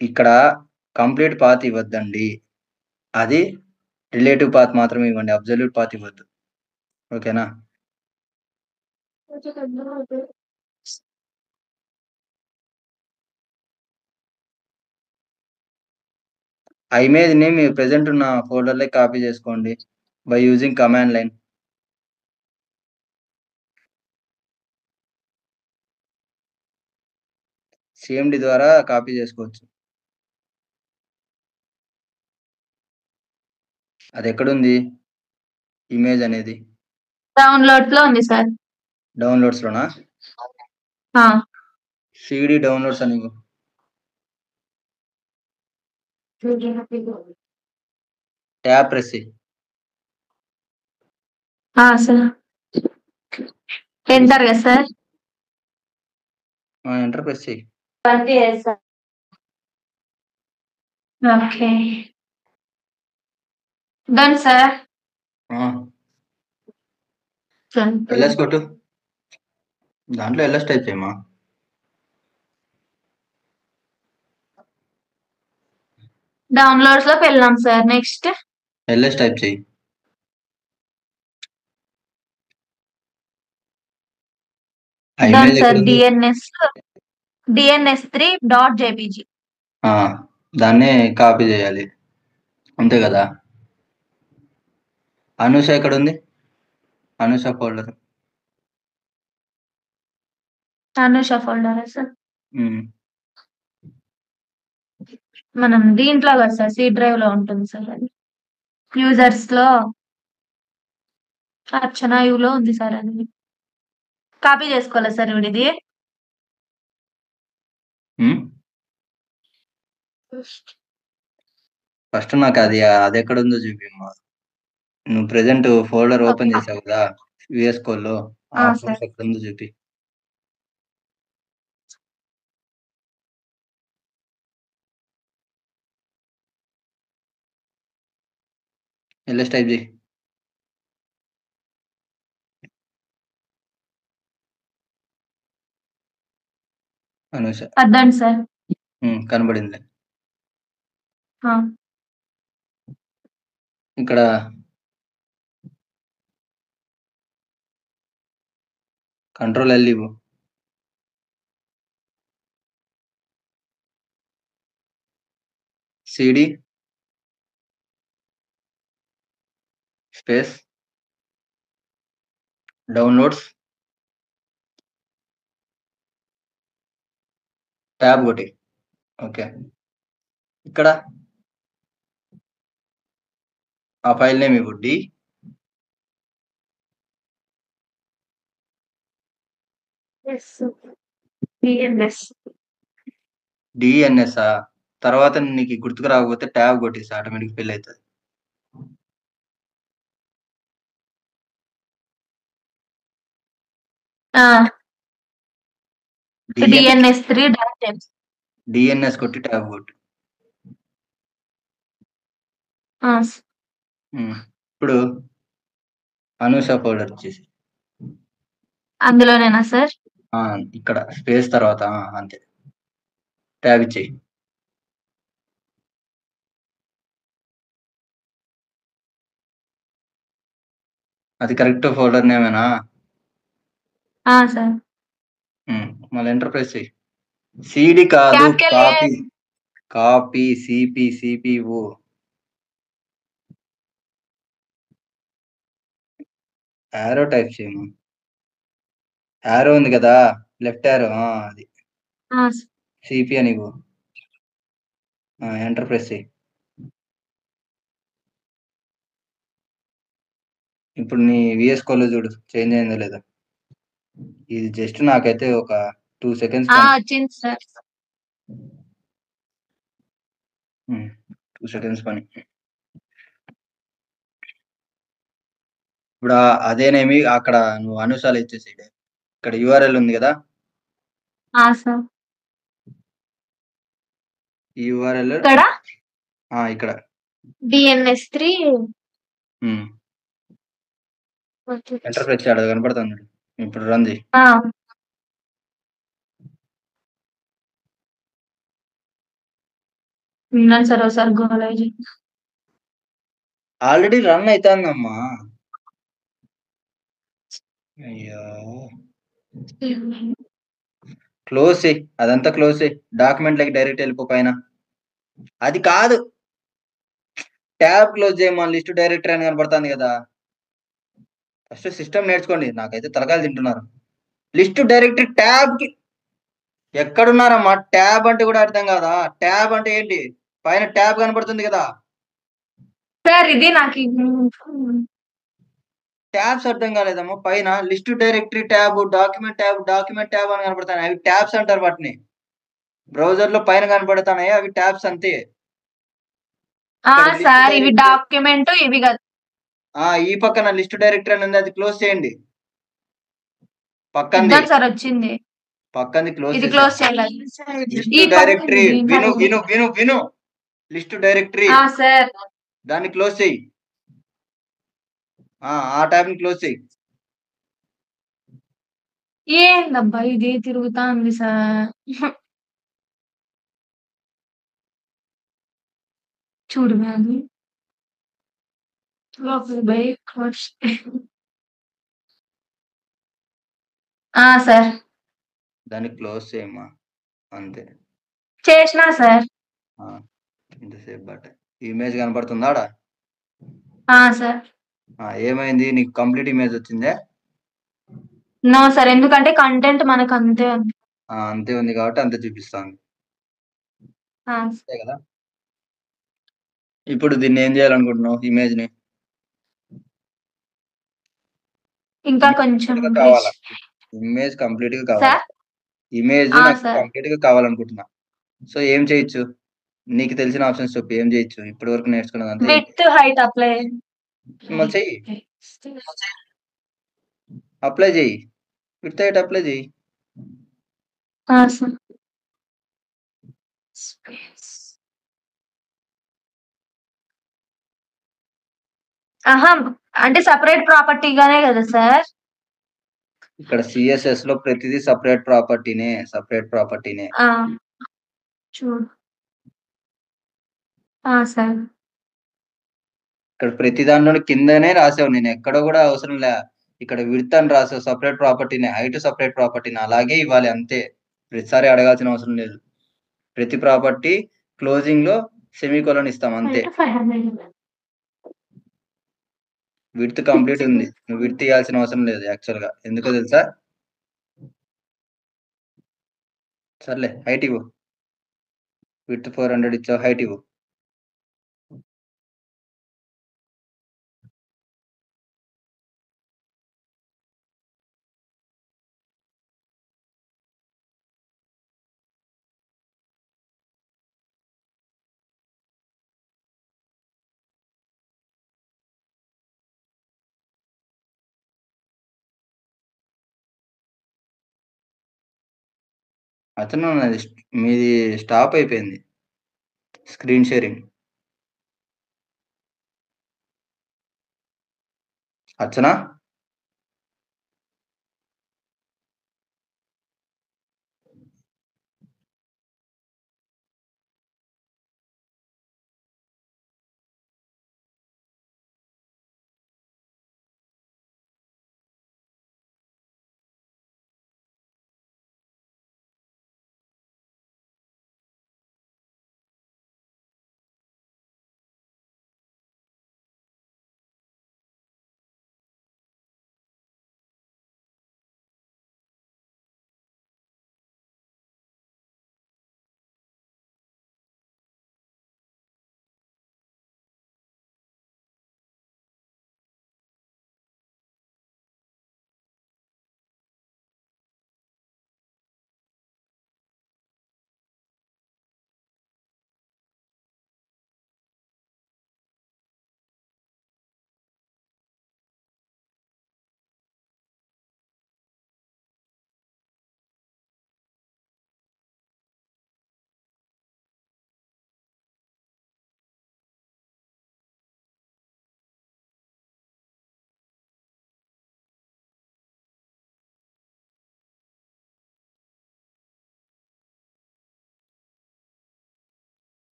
ఇక్కడ కంప్లీట్ పాత్ ఇవ్వద్దండి, అది రిలేటివ్ పాత్ మాత్రమే ఇవ్వండి, అబ్సల్యూట్ పాత్ ఇవ్వద్దు. ఓకేనా? ఆ ఇమేజ్ ని మీ ప్రెసెంట్ ఉన్న ఫోల్డర్లో కాపీ చేసుకోండి by using command line. CMD ద్వారా కాపీ చేసుకోవచ్చు. అది ఎక్కడుంది ఇమేజ్ అనేది? డౌన్లోడ్స్ లో ఉంది సార్. డౌన్లోడ్స్ లోనా? CD డౌన్లోడ్స్ అని ట్యాప్ ప్రెస్ సార్. ఎంటర్ కదా సార్? ఎంటర్ ప్రెస్ చేయి. 20 వేసా. Okay, done sir. ఎల్ఎస్ కొట్టు. దాంట్లో ఎల్ఎస్ టైప్ చేయమా. డౌన్లోడ్స్ లోకి వెళ్ళాం సార్. నెక్స్ట్ ఎల్ఎస్ టైప్ చేయి. ఆ డన్ ఇమేజ్ సార్. ఎక్కడ ఉంది? DNS3.jpg. దాన్నే కాపీ చేయాలి అంతే కదా. అనూష ఎక్కడ ఉంది? Anusha folder. Anusha folder sir. మనం దీంట్లో కదా సార్, సి డ్రైవ్ లో ఉంటుంది సార్. అది యూజర్స్ లో అర్చన లో ఉంది సార్. అది కాపీ చేసుకోవాలా సార్ ఇది? ఫస్ట్ నాకు అది ఎక్కడ ఉందో చూపిమ్మా. నువ్వు ప్రెసెంట్ ఫోల్డర్ ఓపెన్ చేసావు కదా విఎస్ కోడ్ లో, ఆ ఫోల్డర్ ఎక్కడ ఉందో చూపి. ఎల్ఎస్ టైప్ చేయి. అనూష అర్థం సార్. కనబడింది. ఇక్కడ కంట్రోల్ ఎల్ ఇవ్వు. సిడి స్పేస్ డౌన్లోడ్స్ ట్యాబ్ కొట్టి. ఓకే, ఇక్కడ ఆ ఫైల్ నేమ్ ఇవ్వు. డిఎన్ఎస్. తర్వాత నీకు గుర్తుకు రాకపోతే ట్యాబ్ కొట్టేసి ఆటోమేటిక్ ఫిల్ అవుతుంది. డిఎన్ఎస్ కొట్టి ట్యాబ్ కొట్టు. ఇప్పుడు అనూష ఫోల్డర్ వచ్చేసి అందులోనేనా సార్? ఇక్కడ స్పేస్ తర్వాత అంతే ట్యాబ్ ఇచ్చేయి. అది కరెక్ట్ ఫోల్డర్ నేమేనా? సార్. మళ్ళీ ఎంటర్ ప్రెస్ చేయి. సిడి కాదు, కాపీ సిపిఓ. యారో టైప్ చేయము. యారో ఉంది కదా, లెఫ్ట్ యారో, అది సిపి అని ఇవ్వు. ఎంటర్ ప్రెస్ చేయి. ఇప్పుడు నీ విఎస్ కోడ్ లో చూడు చేంజ్ అయిందో లేదా. ఇది జస్ట్ నాకైతే ఒక 2 సెకండ్స్ వచ్చింది సార్. 2 సెకండ్స్ పని. ఇప్పుడు అదేనేమి అక్కడ నువ్వు అనుసాలు ఇచ్చేసి ఇక్కడ యూఆర్ఎల్ ఉంది కదా, ఈ యూఆర్ఎల్ ఇక్కడ DNS3 ఎంటర్ ప్రెస్ చేయడం కనపడుతుంది. ఇప్పుడు రన్ చేయి. సార్ ఒకసారి గోలైజ్ ఆల్రెడీ రన్ అవుతుందమ్మా. అయ్యో, క్లోజ్ చేయి, అదంతా క్లోజ్ చేయి. డాక్యుమెంట్ లకి డైరెక్ట్ వెళ్ళిపో పైన. అది కాదు, ట్యాబ్ క్లోజ్ చేయమా. లిస్ట్ డైరెక్టరీ అని కనపడుతుంది కదా. ఫస్ట్ సిస్టమ్ నేర్చుకోండి, నాకైతే తలకాయలు తింటున్నారు. లిస్ట్ డైరెక్టరీ ట్యాబ్ కి ఎక్కడున్నారమ్మా? ట్యాబ్ అంటే కూడా అర్థం కాదా? ట్యాబ్ అంటే ఏంటి? పైన ట్యాబ్ కనపడుతుంది కదా సార్. ఇది నాకు ట్యాబ్స్ అర్థం కాలేదమ్మా. పైన list directory tab, document tab అని కనపడతాయి. అవి ట్యాబ్స్ అంటారు. వాటిని బ్రౌజర్ లో పైన కనపడతాయి, అవి ట్యాబ్స్ అంతే. సార్ ఇవి డాక్యుమెంట్, ఇవి కాదు. ఈ పక్కన లిస్ట్ డైరెక్టరీ అని ఉంది, అది క్లోజ్ చేయండి. పక్కంది ఇద్దాం సార్ వచ్చింది. పక్కంది క్లోజ్ ఇది చేసా క్లోజ్ చేయలేదు. లిస్ట్ ఈ డైరెక్టరీ పక్కన విను విను విను విను లిస్ట్ డైరెక్టరీ సార్ దాన్ని క్లోజ్ చెయ్యి. ఆ ట్యాబ్ ని క్లోజ్ చెయ్యి. ఏందబ్బా ఇది తిరుగుతా ఉంది సార్. చూడు అది సార్ దాన్ని క్లోజ్ చేయమ్మా అంతే. చేసినా సార్. ఇంతసేపు బట్ ఇమేజ్ కనపడుతుందా ఆడ? సార్ ఏమైంది నీకు? కంప్లీట్ ఇమేజ్ వచ్చిందే? నో సార్, ఎందుకంటే కంటెంట్ మనకు అంతే ఉంది. అంతే ఉంది కాబట్టి అంతే చూపిస్తాను అంతే కదా. ఇప్పుడు దీన్ని ఏం చేయాలనుకుంటున్నావు? ఇమేజ్ ని ఇంకా కొంచెం కావాలా? ఇమేజ్ కంప్లీట్ గా కావాలి. సార్ ఇమేజ్ నాకు సార్ కంప్లీట్ గా కావాలనుకుంటున్నా. సో ఏం చేయొచ్చు? నీకు తెలిసిన ఆప్షన్స్ చెప్పు. ఏం చేయొచ్చు ఇప్పటి వరకు నేర్చుకున్నది అంతే. విత్ హైట్ అప్లై మళ్ళీ చెయ్యి. అప్లై చెయ్యి. విత్ హైట్ అప్లై చెయ్యి. సార్. ఆహా, అంటే సపరేట్ ప్రాపర్టీగానే కదా సార్? ఇక్కడ సిఎస్ఎస్ లో ప్రతిదీ సపరేట్ ప్రాపర్టీనే. చూడు సార్, ఇక్కడ ప్రతి దాంట్లో కిందనే రాసావు. నేను ఎక్కడ కూడా అవసరం లే. ఇక్కడ విడ్త్ అని రాసావు, సపరేట్ ప్రాపర్టీనే. హైట్ సపరేట్ ప్రాపర్టీనే, అలాగే ఇవ్వాలి అంతే. ప్రతిసారి అడగాల్సిన అవసరం లేదు. ప్రతి ప్రాపర్టీ క్లోజింగ్ లో సెమీకోలన్ ఇస్తాం అంతే. విడ్త్ కంప్లీట్ ఉంది, నువ్వు విడ్త్ ఇవ్వాల్సిన అవసరం లేదు యాక్చువల్ గా. ఎందుకో తెలుసా? సర్లే హైట్ ఇవ్వు. విడ్త్ 400 ఇచ్చావు, హైట్ ఇవ్వు. అతను మీది స్టాప్ అయిపోయింది స్క్రీన్ షేరింగ్. అర్చనా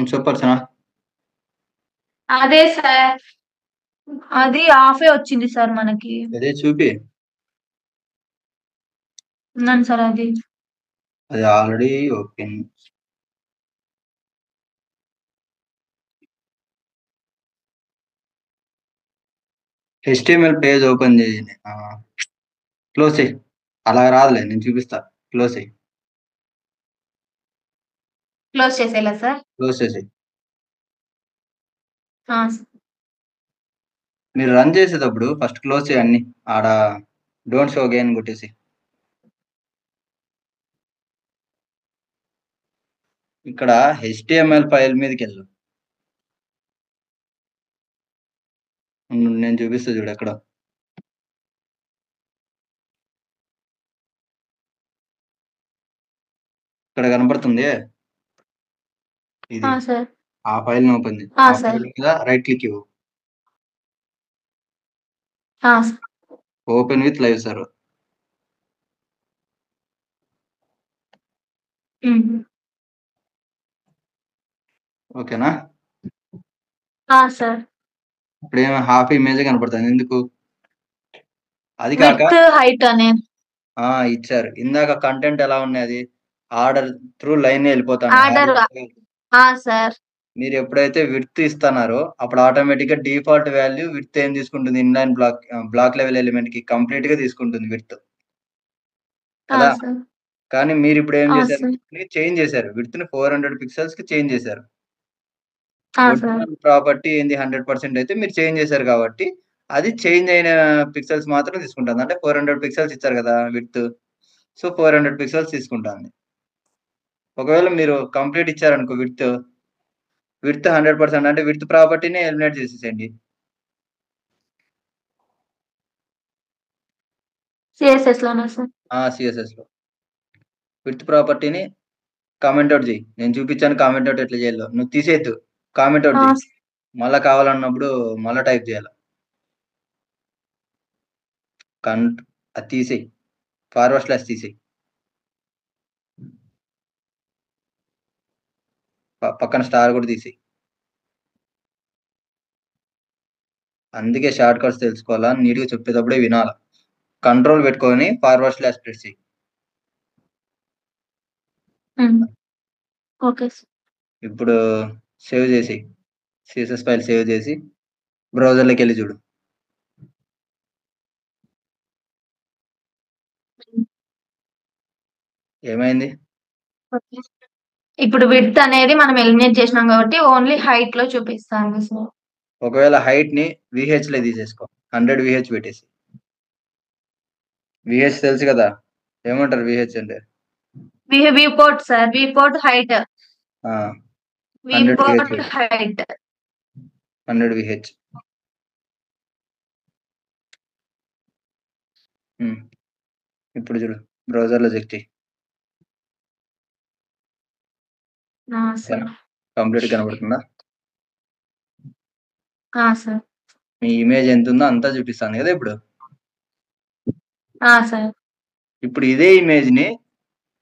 చెప్పు అర్చనా. అదే సార్, అది హాఫే వచ్చింది సార్ మనకి. అదే చూపి. ఉన్నాను సార్, అది already open. HTML page open చేయి. క్లోజ్ చేయి. అలా రాదులే, నేను చూపిస్తా. క్లోజ్ చేయి. క్లోజ్ చేసేలా సార్? క్లోజ్ చేసి ఆ, మీరు రన్ చేసేటప్పుడు ఫస్ట్ క్లోజ్ చేయండి. ఆడ డోంట్ షో అగైన్ కొట్టేసి ఇక్కడ HTML ఫైల్ మీదకి వెళ్ళు. నేను చూపిస్తా చూడు ఎక్కడ. ఇక్కడ కనపడుతుంది ఇది. సార్. ఆ ఫైల్ ని ఓపెన్ చేయి. ఆ, ఆ సార్. ఫైల్ మీద రైట్ క్లిక్ ఇవ్వు. Open with live server. ఓకేనా? సార్. ఇప్పుడు ఏమో హాఫ్ ఇమేజ్ కనపడుతుంది. ఎందుకు? అది కాక విత్ హైట్ అనే ఇచ్చారు. ఇందాక కంటెంట్ ఎలా ఉన్నాయి? అది ఆర్డర్ త్రూ లైన్ వెళ్ళిపోతాను. ఆర్డర్. సార్. మీరు ఎప్పుడైతే విడ్త్ ఇస్తున్నారో అప్పుడు ఆటోమేటిక్ గా డిఫాల్ట్ వాల్యూ విడ్త్ ఏం తీసుకుంటుంది? ఇన్లైన్ బ్లాక్ లెవెల్ ఎలిమెంట్ కి కంప్లీట్ గా తీసుకుంటుంది విడ్త్ కదా. సార్. కానీ మీరు ఇప్పుడు ఏం ఆ, చేశారు? సార్. చేంజ్ చేశారు. విడ్త్ ని 400 పిక్సెల్స్ కి చేంజ్ చేశారు. సార్. ప్రాపర్టీ ఏంది 100% అయితే మీరు చేంజ్ చేశారు కాబట్టి అది చేంజ్ అయిన పిక్సెల్స్ మాత్రం తీసుకుంటుంది. అంటే 400 పిక్సెల్స్ ఇచ్చారు కదా విడ్త్, సో 400 పిక్సెల్స్ తీసుకుంటుంది. ఒకవేళ మీరు కంప్లీట్ ఇచ్చారనుకో విడ్త్ 100% అంటే విడ్త్ ప్రాపర్టీని ఎలిమినేట్ చేసేసేయండి. సిఎస్ఎస్ లోనా సార్? సిఎస్ఎస్ లో విడ్త్ ప్రాపర్టీని కామెంట్ అవుట్ చేయి. నేను చూపించాను కామెంట్ అవుట్ ఎట్లా చేయాలో. నువ్వు తీసేయద్దు, కామెంట్ అవుట్ చేయి. మళ్ళా కావాలన్నప్పుడు మళ్ళా టైప్ చేయాలి. అది తీసేయి, ఫార్వర్డ్ స్లాష్ తీసేయి. పక్కన స్టార్ కూడా తీసేయి. అందుకే షార్ట్ కట్స్ తెలుసుకోవాలా, నీట్గా చెప్పేటప్పుడే వినాలా. కంట్రోల్ పెట్టుకొని ఫార్వర్డ్ స్లాష్ ప్రెస్ చేయి. ఓకే. ఇప్పుడు సేవ్ చేసి సిఎస్ఎస్ ఫైల్ సేవ్ చేసి బ్రౌజర్లోకి వెళ్ళి చూడు. ఏమైంది? ఇప్పుడు విడ్త్ అనేది మనం ఎలిమినేట్ చేసినాం కాబట్టి ఓన్లీ హైట్ లో చూపిస్తాను సార్. ఒకవేళ హైట్ ని VH లో తీసేసుకో. 100 VH పెట్టేసి. VH తెలుసు కదా, ఏమంటారు VH అంటే? Viewport sir. Viewport height. 100 viewport VH. Height 100 VH. ఇప్పుడు చూడు బ్రౌజర్ లో చెక్ చేయి. కంప్లీట్ కనబడుతుందా? సార్. మీ ఇమేజ్ ఎంత ఉందో అంతా చూపిస్తాను కదా ఇప్పుడు. సార్. ఇప్పుడు ఇదే ఇమేజ్ ని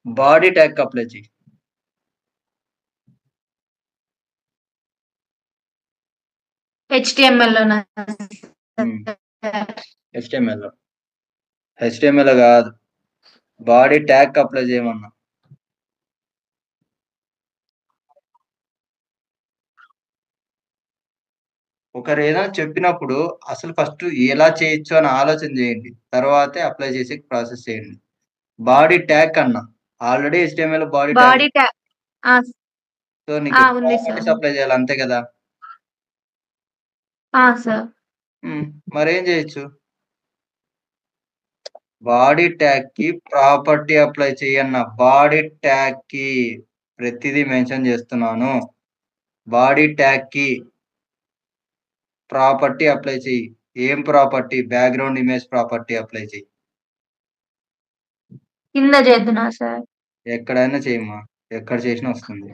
బాడీ ట్యాగ్ అప్లై చేయి. HTML లోనా? HTML కాదు, బాడీ ట్యాగ్ అప్లై చేయమన్నా. ఒకరు ఏదైనా చెప్పినప్పుడు అసలు ఫస్ట్ ఎలా చేయొచ్చు అని ఆలోచన చేయండి, తర్వాతే అప్లై చేసి ప్రాసెస్ చేయండి. బాడీ ట్యాగ్ అన్నా, already HTML body tag. So నీకు ప్రాపర్టీస్ అప్లై చేయాలి, అంతే కదా. మరేం చేయొచ్చు? బాడీ ట్యాగ్ కి ప్రాపర్టీ అప్లై చేయన్న. బాడీ ట్యాగ్ కి ప్రతిదీ మెన్షన్ చేస్తున్నాను. బాడీ ట్యాగ్ కి ప్రాపర్టీ అప్లై చేయి. ఏం property? Background image property apply చేయి. కింద చేద్దునా సార్? ఎక్కడైనా చేయమ్మా, ఎక్కడ చేసినా వస్తుంది.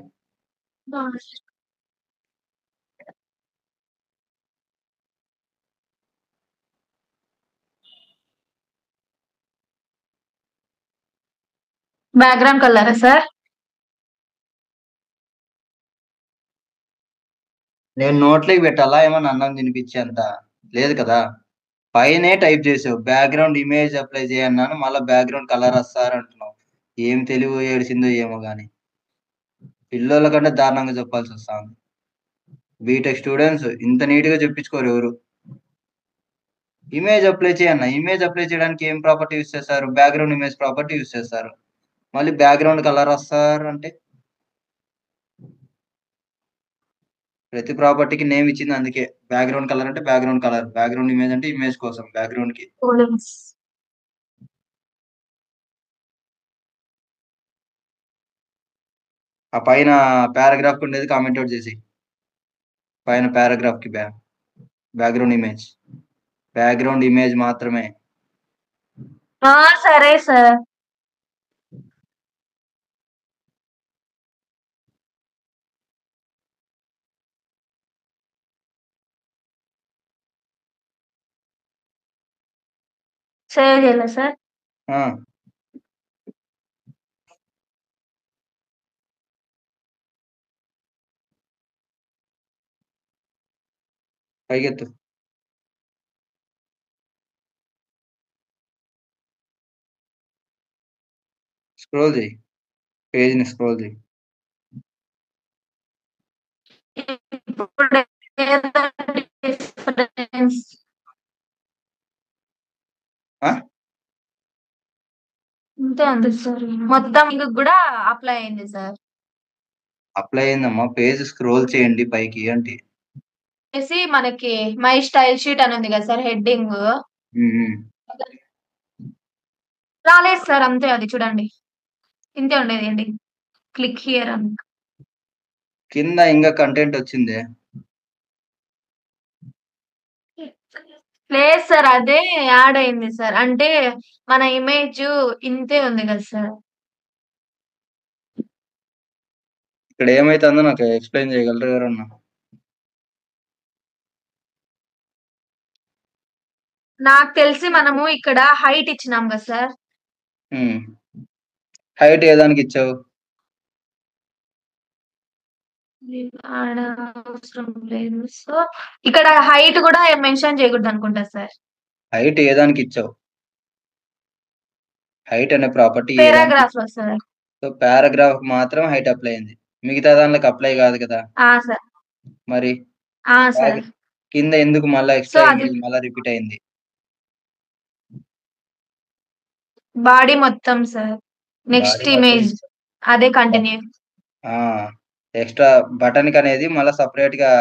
బ్యాక్గ్రౌండ్ కలరా సార్? నేను నోట్లోకి పెట్టాలా ఏమన్నా అన్నం తినిపించేంత లేదు కదా. పైనే టైప్ చేసావు బ్యాక్గ్రౌండ్ ఇమేజ్ అప్లై చేయన్నాను, మళ్ళీ బ్యాక్గ్రౌండ్ కలర్ వస్తారంటున్నావు. ఏం తెలివి ఏడిసిందో ఏమో గాని, పిల్లల కంటే దారుణంగా చెప్పాల్సి వస్తా ఉంది. బీటెక్ స్టూడెంట్స్ ఇంత నీట్ గా చెప్పించుకోరు ఎవరు. ఇమేజ్ అప్లై చేయన్న, ఇమేజ్ అప్లై చేయడానికి ఏం ప్రాపర్టీ యూస్ చేస్తారు? బ్యాక్గ్రౌండ్ ఇమేజ్ ప్రాపర్టీ యూస్ చేస్తారు. మళ్ళీ బ్యాక్గ్రౌండ్ కలర్ వస్తారు అంటే ప్రతి ప్రాపర్టీకి నేమ్ ఇచ్చింది, అందుకే బ్యాక్గ్రౌండ్ కలర్ అంటే బ్యాక్గ్రౌండ్ కలర్, బ్యాక్గ్రౌండ్ ఇమేజ్ అంటే ఇమేజ్ కోసం బ్యాక్గ్రౌండ్ కి. ఆ పైన పారాగ్రాఫ్ ఉండేది కామెంట్ అవుట్ చేసి, పైన పారాగ్రాఫ్ కి బ్యాక్గ్రౌండ్ ఇమేజ్ మాత్రమే. సరే సార్. సేవ్ చేయాలా సార్? ఆ, పైకెత్తు. స్క్రోల్ చేయి, పేజ్ ని స్క్రోల్ చేయి. ఇప్పుడు difference? ఆ? అంతే ఉంది సార్. మొత్తం ఇంక కూడా అప్లై అయింది సార్. అప్లై అయిందమ్మా, పేజ్ స్క్రోల్ చేయండి పైకి అంటే. వచ్చేసి మనకి మై స్టైల్ షీట్ అని ఉంది కదా సార్, హెడ్డింగ్ రాలేదు సార్. అంతే, అది చూడండి, ఇంతే ఉండేది హెడ్డింగ్. క్లిక్ హియర్ అని. కింద ఇంకా కంటెంట్ వచ్చిందే. లేదు సార్, అదే యాడ్ అయింది సార్. అంటే మన ఇమేజ్ ఇంతే ఉంది కదా సార్. ఇక్కడ ఏమైతుందో నాకు ఎక్స్ప్లెయిన్ చేయగలరు ఎవరన్నా? నాకు తెలిసి మనము ఇక్కడ హైట్ ఇచ్చినాం కదా సార్. హైట్ ఏ దానికి ఇచ్చావు? ఆడ అవసరం లేదు. సో ఇక్కడ హైట్ కూడా మెన్షన్ చేయకూడదు అనుకుంటా సార్. హైట్ ఏ దానికి ఇచ్చావు? హైట్ అనే ప్రాపర్టీ పారాగ్రాఫ్ లో సార్. సో పారాగ్రాఫ్ మాత్రం హైట్ అప్లై అయింది, మిగతా దానిలోకి అప్లై కాదు కదా సార్. మరి. సార్ కింద ఎందుకు మళ్ళా సో ఎక్స్ట్రా అది మళ్ళా రిపీట్ అయింది? బాడీ మొత్తం సార్. నెక్స్ట్ Body ఇమేజ్ మొత్తం. అదే కంటిన్యూ. ఎక్స్ట్రా బటన్ కి అనేది మళ్ళీ సపరేట్ గా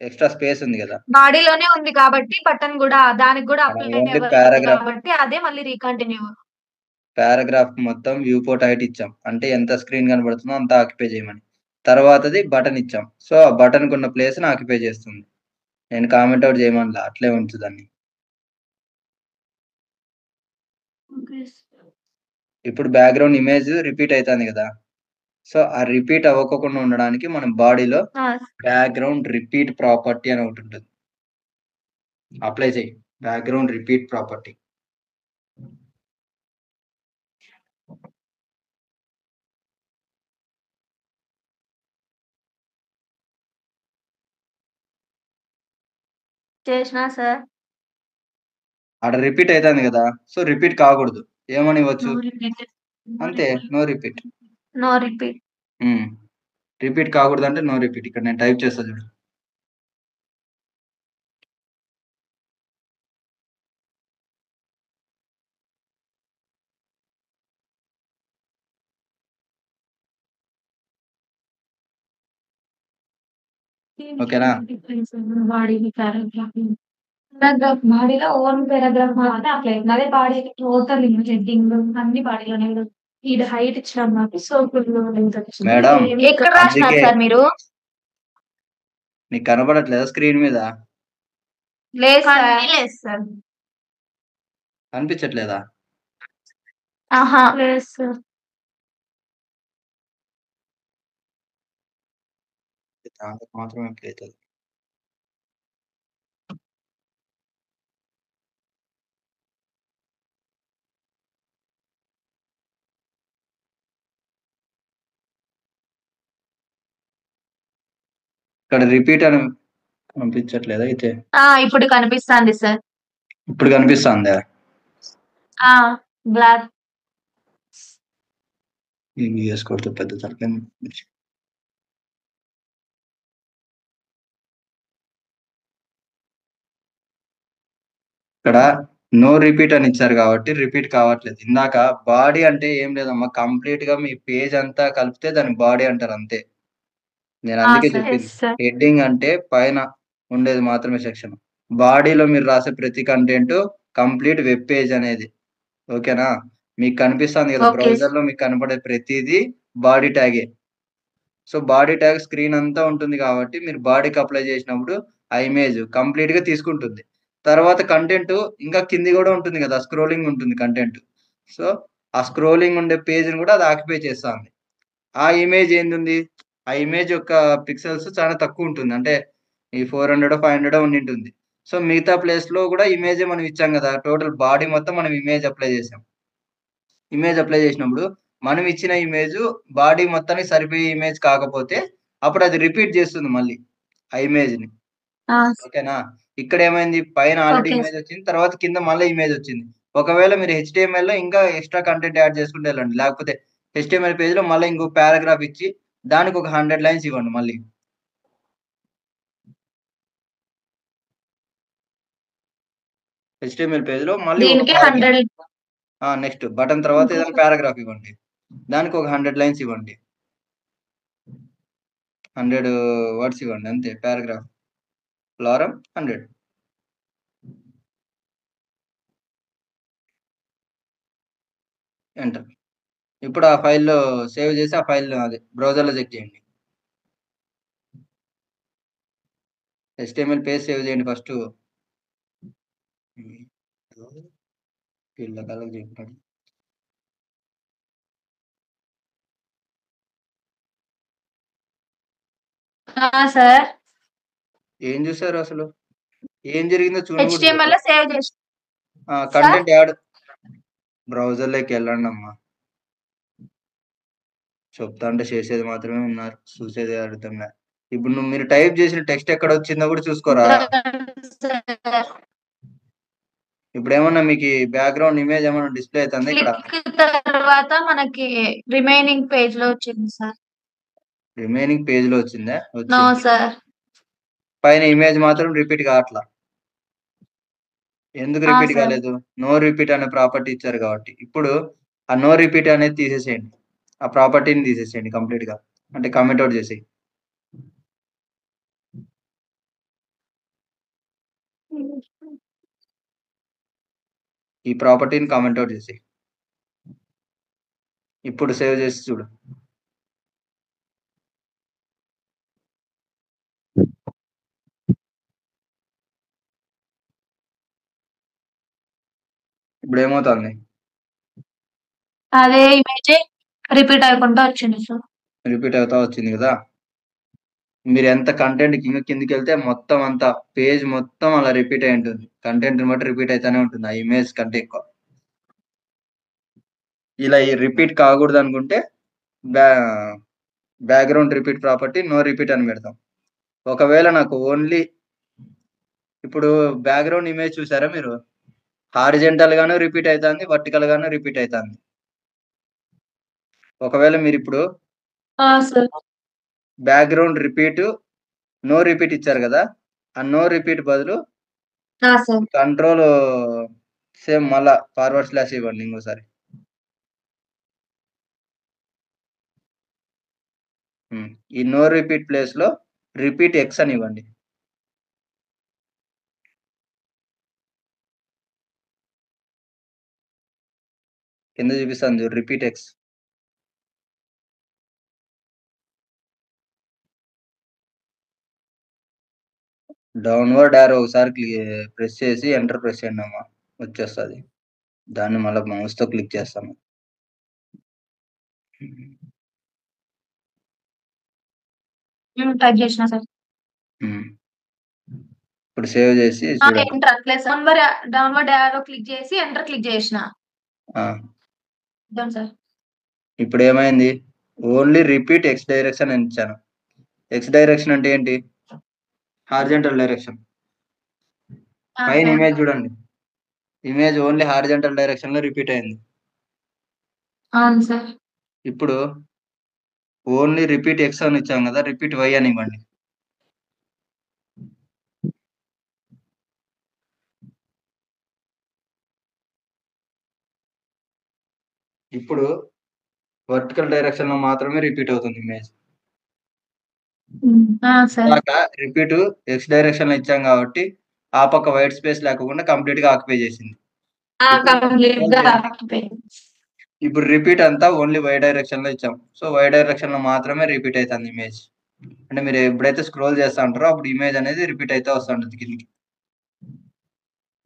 ఎక్స్ట్రా స్పేస్ ఉంది కదా. బాడీలోనే ఉంది కాబట్టి బటన్ కూడా దానికి కూడా అప్లై ఓన్లీ పారాగ్రాఫ్, కాబట్టి అదే మళ్ళీ రీకంటిన్యూ. పారాగ్రాఫ్ మొత్తం వ్యూ పోర్ట్ హైట్ ఇచ్చాం, అంటే ఎంత స్క్రీన్ కనబడుతుందో అంత ఆక్యుపై చేయమని. తర్వాతది బటన్ ఇచ్చాం, సో ఆ బటన్ కున్న ప్లేస్ ని ఆక్యుపై చేస్తుంది. నేను కామెంట్ అవుట్ చేయమనిలా, అట్లే ఉంచు దాన్ని. ఇప్పుడు బ్యాక్గ్రౌండ్ ఇమేజ్ రిపీట్ అవుతుంది కదా, సో ఆ రిపీట్ అవ్వకుండా ఉండడానికి మనం బాడీలో బ్యాక్గ్రౌండ్ రిపీట్ ప్రాపర్టీ అని ఒకటి ఉంటుంది, అప్లై చేయి. Background repeat property. చేసినా సార్. అక్కడ రిపీట్ అవుతుంది కదా, సో రిపీట్ కాకూడదు, ఏమని ఇవ్వచ్చు? అంతే, no repeat. No repeat. Repeat కాకూడదు అంటే నో రిపీట్. ఇక్కడ నేను టైప్ చేస్తా చూడు. ఓకేనా? పారాగ్రాఫ్ బాడీలో ఓన్ పారాగ్రాఫ్ మాత్రం అప్లై అవుతుంది. అదే బాడీ టోటల్ హెడ్డింగ్ అన్ని బాడీలోనే ఈ హైట్ ఇచ్చినాం నాకు. సో మేడం, ఎక్కడ రాసినారు అందుకే సార్ మీరు? నీకు కనబడట్లేదా స్క్రీన్ మీద? లేదు సార్. అనిపించట్లేదా? ఆహా లేదు సార్. దానికి మాత్రం అప్లై అవుతుంది. ఇక్కడ రిపీట్ అని కనిపించట్లేదా అయితే? ఇప్పుడు కనిపిస్తుంది సార్. ఇప్పుడు కనిపిస్తుందా? బ్లాక్ చేసుకోవద్దు పెద్ద తరగతి. ఇక్కడ నో రిపీట్ అని ఇచ్చారు కాబట్టి రిపీట్ కావట్లేదు. ఇందాక బాడీ అంటే ఏం లేదమ్మా, కంప్లీట్ గా మీ పేజ్ అంతా కలిపితే దాని బాడీ అంటారు అంతే. నేను అందుకే సార్ చెప్పింది సార్ హెడ్డింగ్ అంటే పైన ఉండేది మాత్రమే సెక్షన్. బాడీలో మీరు రాసే ప్రతి కంటెంట్ కంప్లీట్ వెబ్ పేజ్ అనేది. ఓకేనా? మీకు కనిపిస్తుంది కదా ఓకే బ్రౌజర్ లో, మీకు కనపడే ప్రతిదీ బాడీ ట్యాగే. సో బాడీ ట్యాగ్ స్క్రీన్ అంతా ఉంటుంది కాబట్టి మీరు బాడీకి అప్లై చేసినప్పుడు ఆ ఇమేజ్ కంప్లీట్ గా తీసుకుంటుంది. తర్వాత కంటెంట్ ఇంకా కింది కూడా ఉంటుంది కదా, స్క్రోలింగ్ ఉంటుంది కంటెంట్. సో ఆ స్క్రోలింగ్ ఉండే పేజ్ని కూడా అది ఆక్యుపై చేస్తుంది. ఆ ఇమేజ్ ఏంది, ఆ ఇమేజ్ యొక్క పిక్సెల్స్ చాలా తక్కువ ఉంటుంది, అంటే ఈ 400 500 ఉండి ఉంటుంది. సో మిగతా ప్లేస్ లో కూడా ఇమేజ్ మనం ఇచ్చాం కదా, టోటల్ బాడీ మొత్తం మనం ఇమేజ్ అప్లై చేసాం. ఇమేజ్ అప్లై చేసినప్పుడు మనం ఇచ్చిన ఇమేజ్ బాడీ మొత్తానికి సరిపోయే ఇమేజ్ కాకపోతే అప్పుడు అది రిపీట్ చేస్తుంది మళ్ళీ ఆ ఇమేజ్ ని. ఓకేనా? ఇక్కడ ఏమైంది, పైన ఆల్రెడీ ఓకే ఇమేజ్ వచ్చింది, తర్వాత కింద మళ్ళీ ఇమేజ్ వచ్చింది. ఒకవేళ మీరు HTML లో ఇంకా ఎక్స్ట్రా కంటెంట్ యాడ్ చేసుకుంటే వెళ్ళండి, లేకపోతే HTML పేజ్ లో మళ్ళీ ఇంకో పారాగ్రాఫ్ ఇచ్చి దానికి ఒక 100 లైన్స్ ఇవ్వండి మళ్ళీ. HTML పేజ్ లో మళ్ళీ ఒక దీనికి పారాగ్రాఫ్. 100 నెక్స్ట్ బటన్ తర్వాత ఏదైనా పారాగ్రాఫ్ ఇవ్వండి, దానికి ఒక 100 లైన్స్ ఇవ్వండి, 100 వర్డ్స్ ఇవ్వండి అంతే. పారాగ్రాఫ్ లారం 100. ఎంటర్. ఇప్పుడు ఆ ఫైల్లో సేవ్ చేసి ఆ ఫైల్ అదే బ్రౌజర్లో చెక్ చేయండి. HTML పేజ్ సేవ్ చేయండి ఫస్ట్. పిల్లకాయలకు చెప్పాడు. సార్ ఏం చూసారు అసలు, ఏం జరిగిందో చూడండి కూడా HTML చూడరు. లో సేవ్ చేసి సార్ కంటెంట్ యాడ్ బ్రౌజర్లోకి వెళ్ళండి అమ్మా. చెప్తా అంటే చేసేది మాత్రమే ఉన్నారు, చూసేది అర్థం లేదు. ఇప్పుడు మీరు టైప్ చేసిన టెక్స్ట్ ఎక్కడ వచ్చిందో కూడా చూసుకోరా? సార్ ఇప్పుడు ఏమన్నా మీకు బ్యాక్గ్రౌండ్ ఇమేజ్ ఏమన్నా డిస్ప్లే అవుతుంది ఇక్కడ? క్లిక్ తర్వాత మనకి రిమైనింగ్ పేజ్ లో వచ్చింది సార్. రిమైనింగ్ పేజ్ లో వచ్చిందా? నో వచ్చింది. సార్. పైన ఇమేజ్ మాత్రం రిపీట్ కావట్లా. ఎందుకు రిపీట్ సార్ కాలేదు? నో రిపీట్ అనే ప్రాపర్టీ ఇచ్చారు కాబట్టి. ఇప్పుడు ఆ నో రిపీట్ అనేది తీసేసేయండి, ఆ ప్రాపర్టీని తీసేసేయండి కంప్లీట్ గా, అంటే కమెంట్ అవుట్ చేసేయి. ఈ ప్రాపర్టీని కామెంట్ అవుట్ చేసి ఇప్పుడు సేవ్ చేసి చూడు. ఇప్పుడు ఏమవుతుంది, అదే ఇమేజ్ రిపీట్ అవ్వకుండా వచ్చింది సార్. రిపీట్ అవుతా వచ్చింది కదా. మీరు ఎంత కంటెంట్ కిందకి వెళ్తే మొత్తం అంతా పేజ్ మొత్తం అలా రిపీట్ అయి ఉంటుంది, కంటెంట్ బట్టి రిపీట్ అయితేనే ఉంటుంది ఆ ఇమేజ్ కంటే ఎక్కువ. ఇలా రిపీట్ కాకూడదు అనుకుంటే background repeat property no repeat అని పెడతాం. ఒకవేళ నాకు ఓన్లీ ఇప్పుడు బ్యాక్గ్రౌండ్ ఇమేజ్ చూసారా మీరు, హారిజెంటల్ గాను రిపీట్ అవుతుంది, వర్టికల్ గాను రిపీట్ అవుతుంది. ఒకవేళ మీరు ఇప్పుడు బ్యాక్గ్రౌండ్ రిపీట్ నో రిపీట్ ఇచ్చారు కదా, ఆ నో రిపీట్ బదులు కంట్రోల్ సేమ్ మళ్ళా ఫార్వర్డ్ స్లాష్ ఇవ్వండి ఇంకోసారి. ఈ నో రిపీట్ ప్లేస్ లో రిపీట్ ఎక్స్ అని ఇవ్వండి. కింద చూపిస్తాను రిపీట్ ఎక్స్. డౌన్వర్డ్ యారో ఒకసారి ప్రెస్ చేసి ఎంటర్ ప్రెస్ చేయండి అమ్మా, వచ్చేస్తుంది. దాన్ని మళ్ళీ మౌస్ తో క్లిక్ చేస్తాను. టైప్ చేసిన సార్. ఇప్పుడు సేవ్ చేసి చూడండి. డౌన్వర్డ్ యారో క్లిక్ చేసి ఎంటర్ క్లిక్ చేసిన సార్. ఇప్పుడు ఏమైంది, ఓన్లీ రిపీట్ ఎక్స్ డైరెక్షన్ అని ఇచ్చాను. ఎక్స్ డైరెక్షన్ అంటే ఏంటి, హారిజెంటల్ డైరెక్షన్. పైన ఇమేజ్ చూడండి, ఇమేజ్ ఓన్లీ హారిజెంటల్ డైరెక్షన్ లో రిపీట్ అయింది. అవును సార్. ఇప్పుడు ఓన్లీ రిపీట్ ఎక్స్ అని ఇచ్చాం కదా, రిపీట్ వై అని ఇవ్వండి. ఇప్పుడు వర్టికల్ డైరెక్షన్ లో మాత్రమే రిపీట్ అవుతుంది image. Sir repeat X direction లో ఇచ్చాం కాబట్టి ఆ పక్క వైట్ స్పేస్ లేకుండా కంప్లీట్ గా ఆక్యుపై చేసింది. ఇప్పుడు రిపీట్ అంతా ఓన్లీ వై డైరెక్షన్ లో ఇచ్చాం. సో వై డైరెక్షన్ లో మాత్రమే రిపీట్ అవుతుంది ఇమేజ్. అంటే మీరు ఎప్పుడైతే స్క్రోల్ చేస్తా ఉంటారో అప్పుడు ఇమేజ్ అనేది రిపీట్ అయితే వస్తూ ఉంటుంది కిందికి.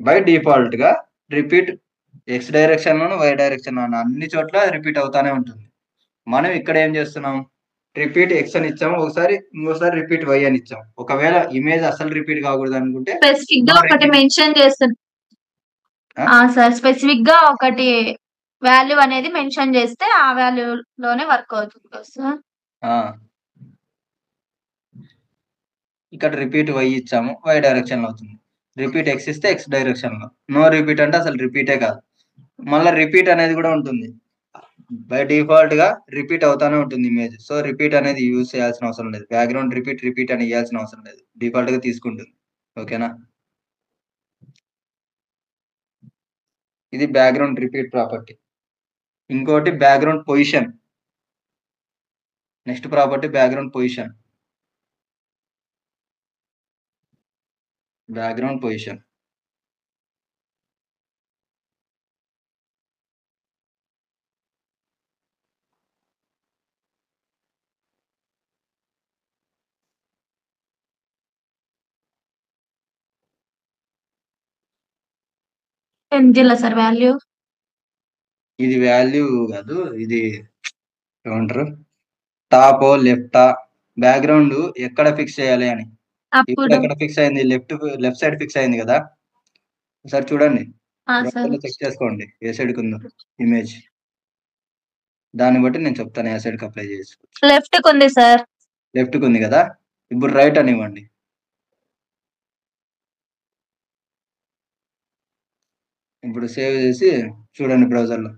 బై డిఫాల్ట్ గా రిపీట్ ఎక్స్ డైరెక్షన్ లోను వై డైరెక్షన్ లోను అన్ని చోట్ల రిపీట్ అవుతానే ఉంటుంది. మనం ఇక్కడ ఏం చేస్తున్నాం, రిపీట్ ఎక్స్ అని ఇచ్చాము, ఒకసారి ఇంకోసారి రిపీట్ వై అని ఇచ్చాం. ఒకవేళ ఇమేజ్ అసలు రిపీట్ కాకూడదు అనుకుంటే స్పెసిఫిక్ గా ఒకటి మెన్షన్ చేస్తాను సార్. స్పెసిఫిక్ గా ఒకటి వాల్యూ అనేది మెన్షన్ చేస్తే ఆ వాల్యూ లోనే వర్క్ అవుతుంది కదా సార్. ఇక్కడ రిపీట్ వై ఇచ్చాము, వై డైరెక్షన్ లో అవుతుంది. రిపీట్ ఎక్స్ ఇస్తే ఎక్స్ డైరెక్షన్ లో. నో రిపీట్ అంటే అసలు రిపీటే కాదు. మళ్ళీ రిపీట్ అనేది కూడా ఉంటుంది. బై డిఫాల్ట్ గా రిపీట్ అవుతానే ఉంటుంది ఇమేజ్. సో రిపీట్ అనేది యూజ్ చేయాల్సిన అవసరం లేదు. బ్యాక్గ్రౌండ్ రిపీట్ అని ఇవ్వాల్సిన అవసరం లేదు. డిఫాల్ట్ గా తీసుకుంటుంది. ఓకేనా? ఇది బ్యాక్గ్రౌండ్ రిపీట్ ప్రాపర్టీ. ఇంకోటి background position. Next property background position. Background position ఎంత సార్ వాల్యూ? ఇది వాల్యూ కాదు, ఇది ఏమంటారు, టాప్ లెఫ్టా, బ్యాక్గ్రౌండ్ ఎక్కడ ఫిక్స్ చేయాలి అని. ఇప్పుడు ఎక్కడ ఫిక్స్ అయింది, లెఫ్ట్ సైడ్ ఫిక్స్ అయింది కదా. ఒకసారి చూడండి, చెక్ చేసుకోండి ఏ సైడ్ కి ఉందో ఇమేజ్. దాన్ని బట్టి నేను చెప్తాను ఏ సైడ్ కి అప్లై చేసుకోవచ్చు. లెఫ్ట్ కి ఉంది సార్. లెఫ్ట్ కి ఉంది కదా. ఇప్పుడు రైట్ అని ఇవ్వండి. ఇప్పుడు సేవ్ చేసి చూడండి బ్రౌజర్ లో.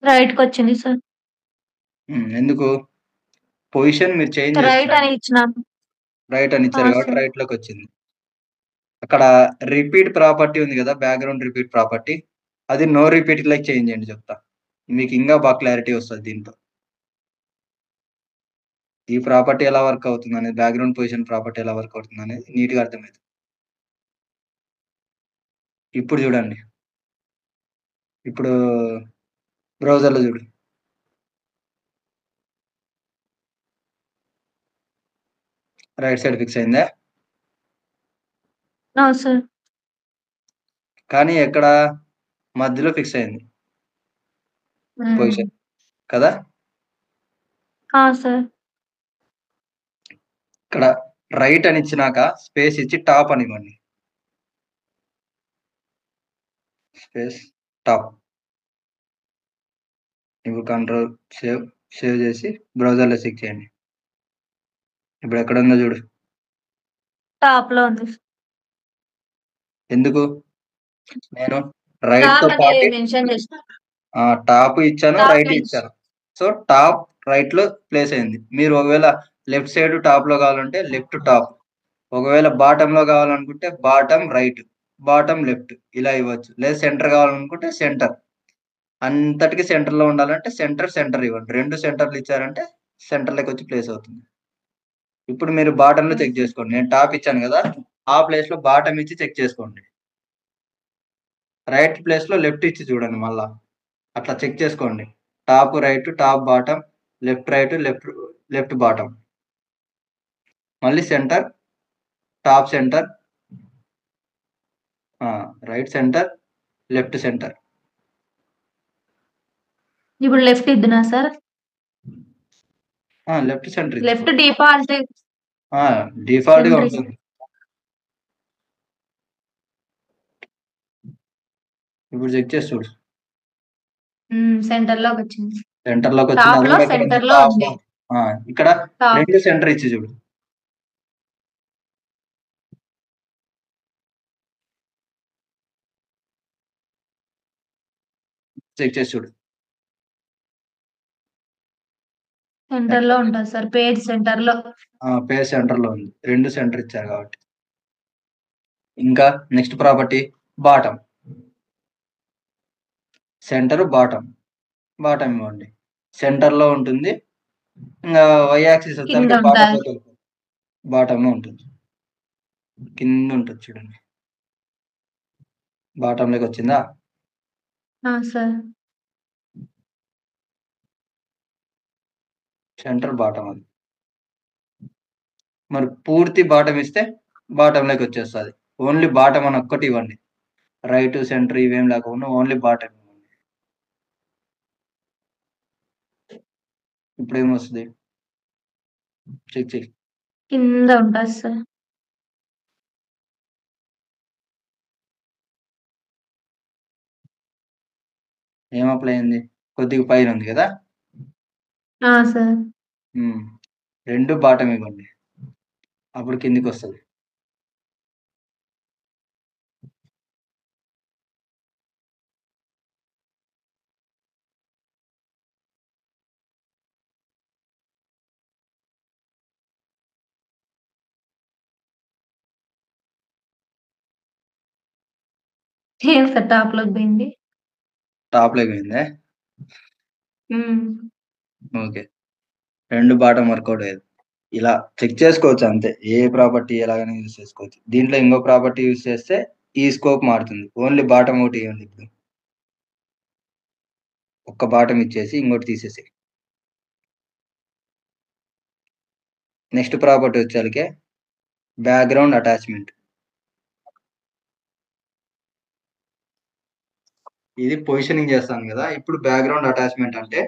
రైట్ కి వచ్చింది సార్. ఎందుకు? పొజిషన్ మీరు చేంజ్ రైట్ అని ఇచ్చినాను. రైట్ అని ఇచ్చారు కాబట్టి రైట్ లోకి వచ్చింది. అక్కడ రిపీట్ ప్రాపర్టీ ఉంది కదా, బ్యాక్గ్రౌండ్ రిపీట్ ప్రాపర్టీ, అది నో రిపీట్ లైక్ చేంజ్ చేయండి చెప్తా. మీకు ఇంకా బాగా క్లారిటీ వస్తుంది దీంతో. ఈ ప్రాపర్టీ ఎలా వర్క్ అవుతుంది అనేది, బ్యాక్గ్రౌండ్ పొజిషన్ ప్రాపర్టీ ఎలా వర్క్ అవుతుంది అనేది నీట్ గా అర్థమవుతుంది. ఇప్పుడు చూడండి, ఇప్పుడు బ్రౌజర్ లో చూడు. రైట్ సైడ్ ఫిక్స్ అయిందా? సార్. కానీ ఎక్కడ మధ్యలో ఫిక్స్ అయింది పొజిషన్ కదా. సార్. ఇక్కడ రైట్ అని ఇచ్చినాక స్పేస్ ఇచ్చి టాప్ అని ఇవ్వండి. Space top. ఇప్పుడు కంట్రోల్ సేవ్ చేసి బ్రౌజర్ లో చెక్ చేయండి. ఇప్పుడు ఎక్కడ ఉందో చూడు. టాప్ లో ఉంది. ఎందుకు? నేను రైట్ తో పాటు టాప్ ఇచ్చాను, రైట్ ఇచ్చాను. సో టాప్ రైట్ లో ప్లేస్ అయింది. మీరు ఒకవేళ లెఫ్ట్ సైడ్ టాప్ లో కావాలంటే లెఫ్ట్ టాప్, ఒకవేళ బాటమ్ లో కావాలనుకుంటే బాటమ్ రైట్, బాటమ్ లెఫ్ట్ ఇలా ఇవ్వచ్చు. లేదా సెంటర్ కావాలనుకుంటే సెంటర్. అంతటికి సెంటర్ లో ఉండాలంటే సెంటర్ ఇవ్వండి. 2 సెంటర్లు ఇచ్చారంటే సెంటర్ లోకి వచ్చి ప్లేస్ అవుతుంది. ఇప్పుడు మీరు బాటమ్ లో చెక్ చేసుకోండి. నేను టాప్ ఇచ్చాను కదా, ఆ ప్లేస్ లో బాటమ్ ఇచ్చి చెక్ చేసుకోండి. రైట్ ప్లేస్ లో లెఫ్ట్ ఇచ్చి చూడండి. మళ్ళా అట్లా చెక్ చేసుకోండి. Top right, top bottom, left right, left bottom, మళ్ళీ center, top center, right center, left center. ఇప్పుడు లెఫ్ట్ ఇద్దునా sir? Left center. Left default గా ఉంటుంది. ఇప్పుడు చెక్ చేసి చూడు. సెంటర్ లోకి వచ్చింది. సెంటర్ లోకి వచ్చింది. సెంటర్ లో ఉంది. ఇక్కడ 2 సెంటర్ ఇచ్చి చూడు. చెక్ చేసి చూడు. సెంటర్ లో ఉంటుంది సార్. పేజ్ సెంటర్ లో. పేజ్ సెంటర్ లో ఉంది. 2 సెంటర్ ఇచ్చారు కాబట్టి. ఇంకా next property bottom. Centre bottom ఇవ్వండి. సెంటర్ లో ఉంటుంది. ఇంకా వై యాక్సిస్ కింద వచ్చేసరికి ఉంటుంది. బాటమ్ లో ఉంటుంది. కింద ఉంటుంది చూడండి. బాటమ్ లోకి వచ్చిందా? సార్ సెంటర్ బాటమ్ అది. మరి పూర్తి బాటమ్ ఇస్తే బాటమ్ లోకి వచ్చేస్తుంది. ఓన్లీ బాటమ్ అని ఒక్కటి ఇవ్వండి. రైట్ సెంటర్ ఇవేం లేకుండా ఓన్లీ బాటమ్ ఇవ్వండి. ఇప్పుడు ఏమొస్తుంది? Check check. కింద ఉంటుంది సార్. ఏం అప్లై అయింది? కొద్దిగా పైన ఉంది కదా. సార్ రెండు బాటమ్ ఇవ్వండి, అప్పుడు కిందికి వస్తుంది. ఏం సార్ టాప్ లోకి పోయింది. టాప్ లోకి పోయిందే. ఉమ్. ఓకే, రెండు బాటమ్ వర్కౌట్ అయ్యేది. ఇలా చెక్ చేసుకోవచ్చు అంతే. ఏ ప్రాపర్టీ ఎలాగైనా యూజ్ చేసుకోవచ్చు. దీంట్లో ఇంకో ప్రాపర్టీ యూజ్ చేస్తే ఈ స్కోప్ మారుతుంది. ఓన్లీ బాటమ్ ఒకటి ఇవ్వండి. ఇప్పుడు ఒక్క బాటమ్ ఇచ్చేసి ఇంకోటి తీసేసి. నెక్స్ట్ ప్రాపర్టీ వచ్చేసరికి బ్యాక్గ్రౌండ్ అటాచ్మెంట్. ఇది పొజిషనింగ్ చేస్తాను కదా. ఇప్పుడు బ్యాక్గ్రౌండ్ అటాచ్మెంట్ అంటే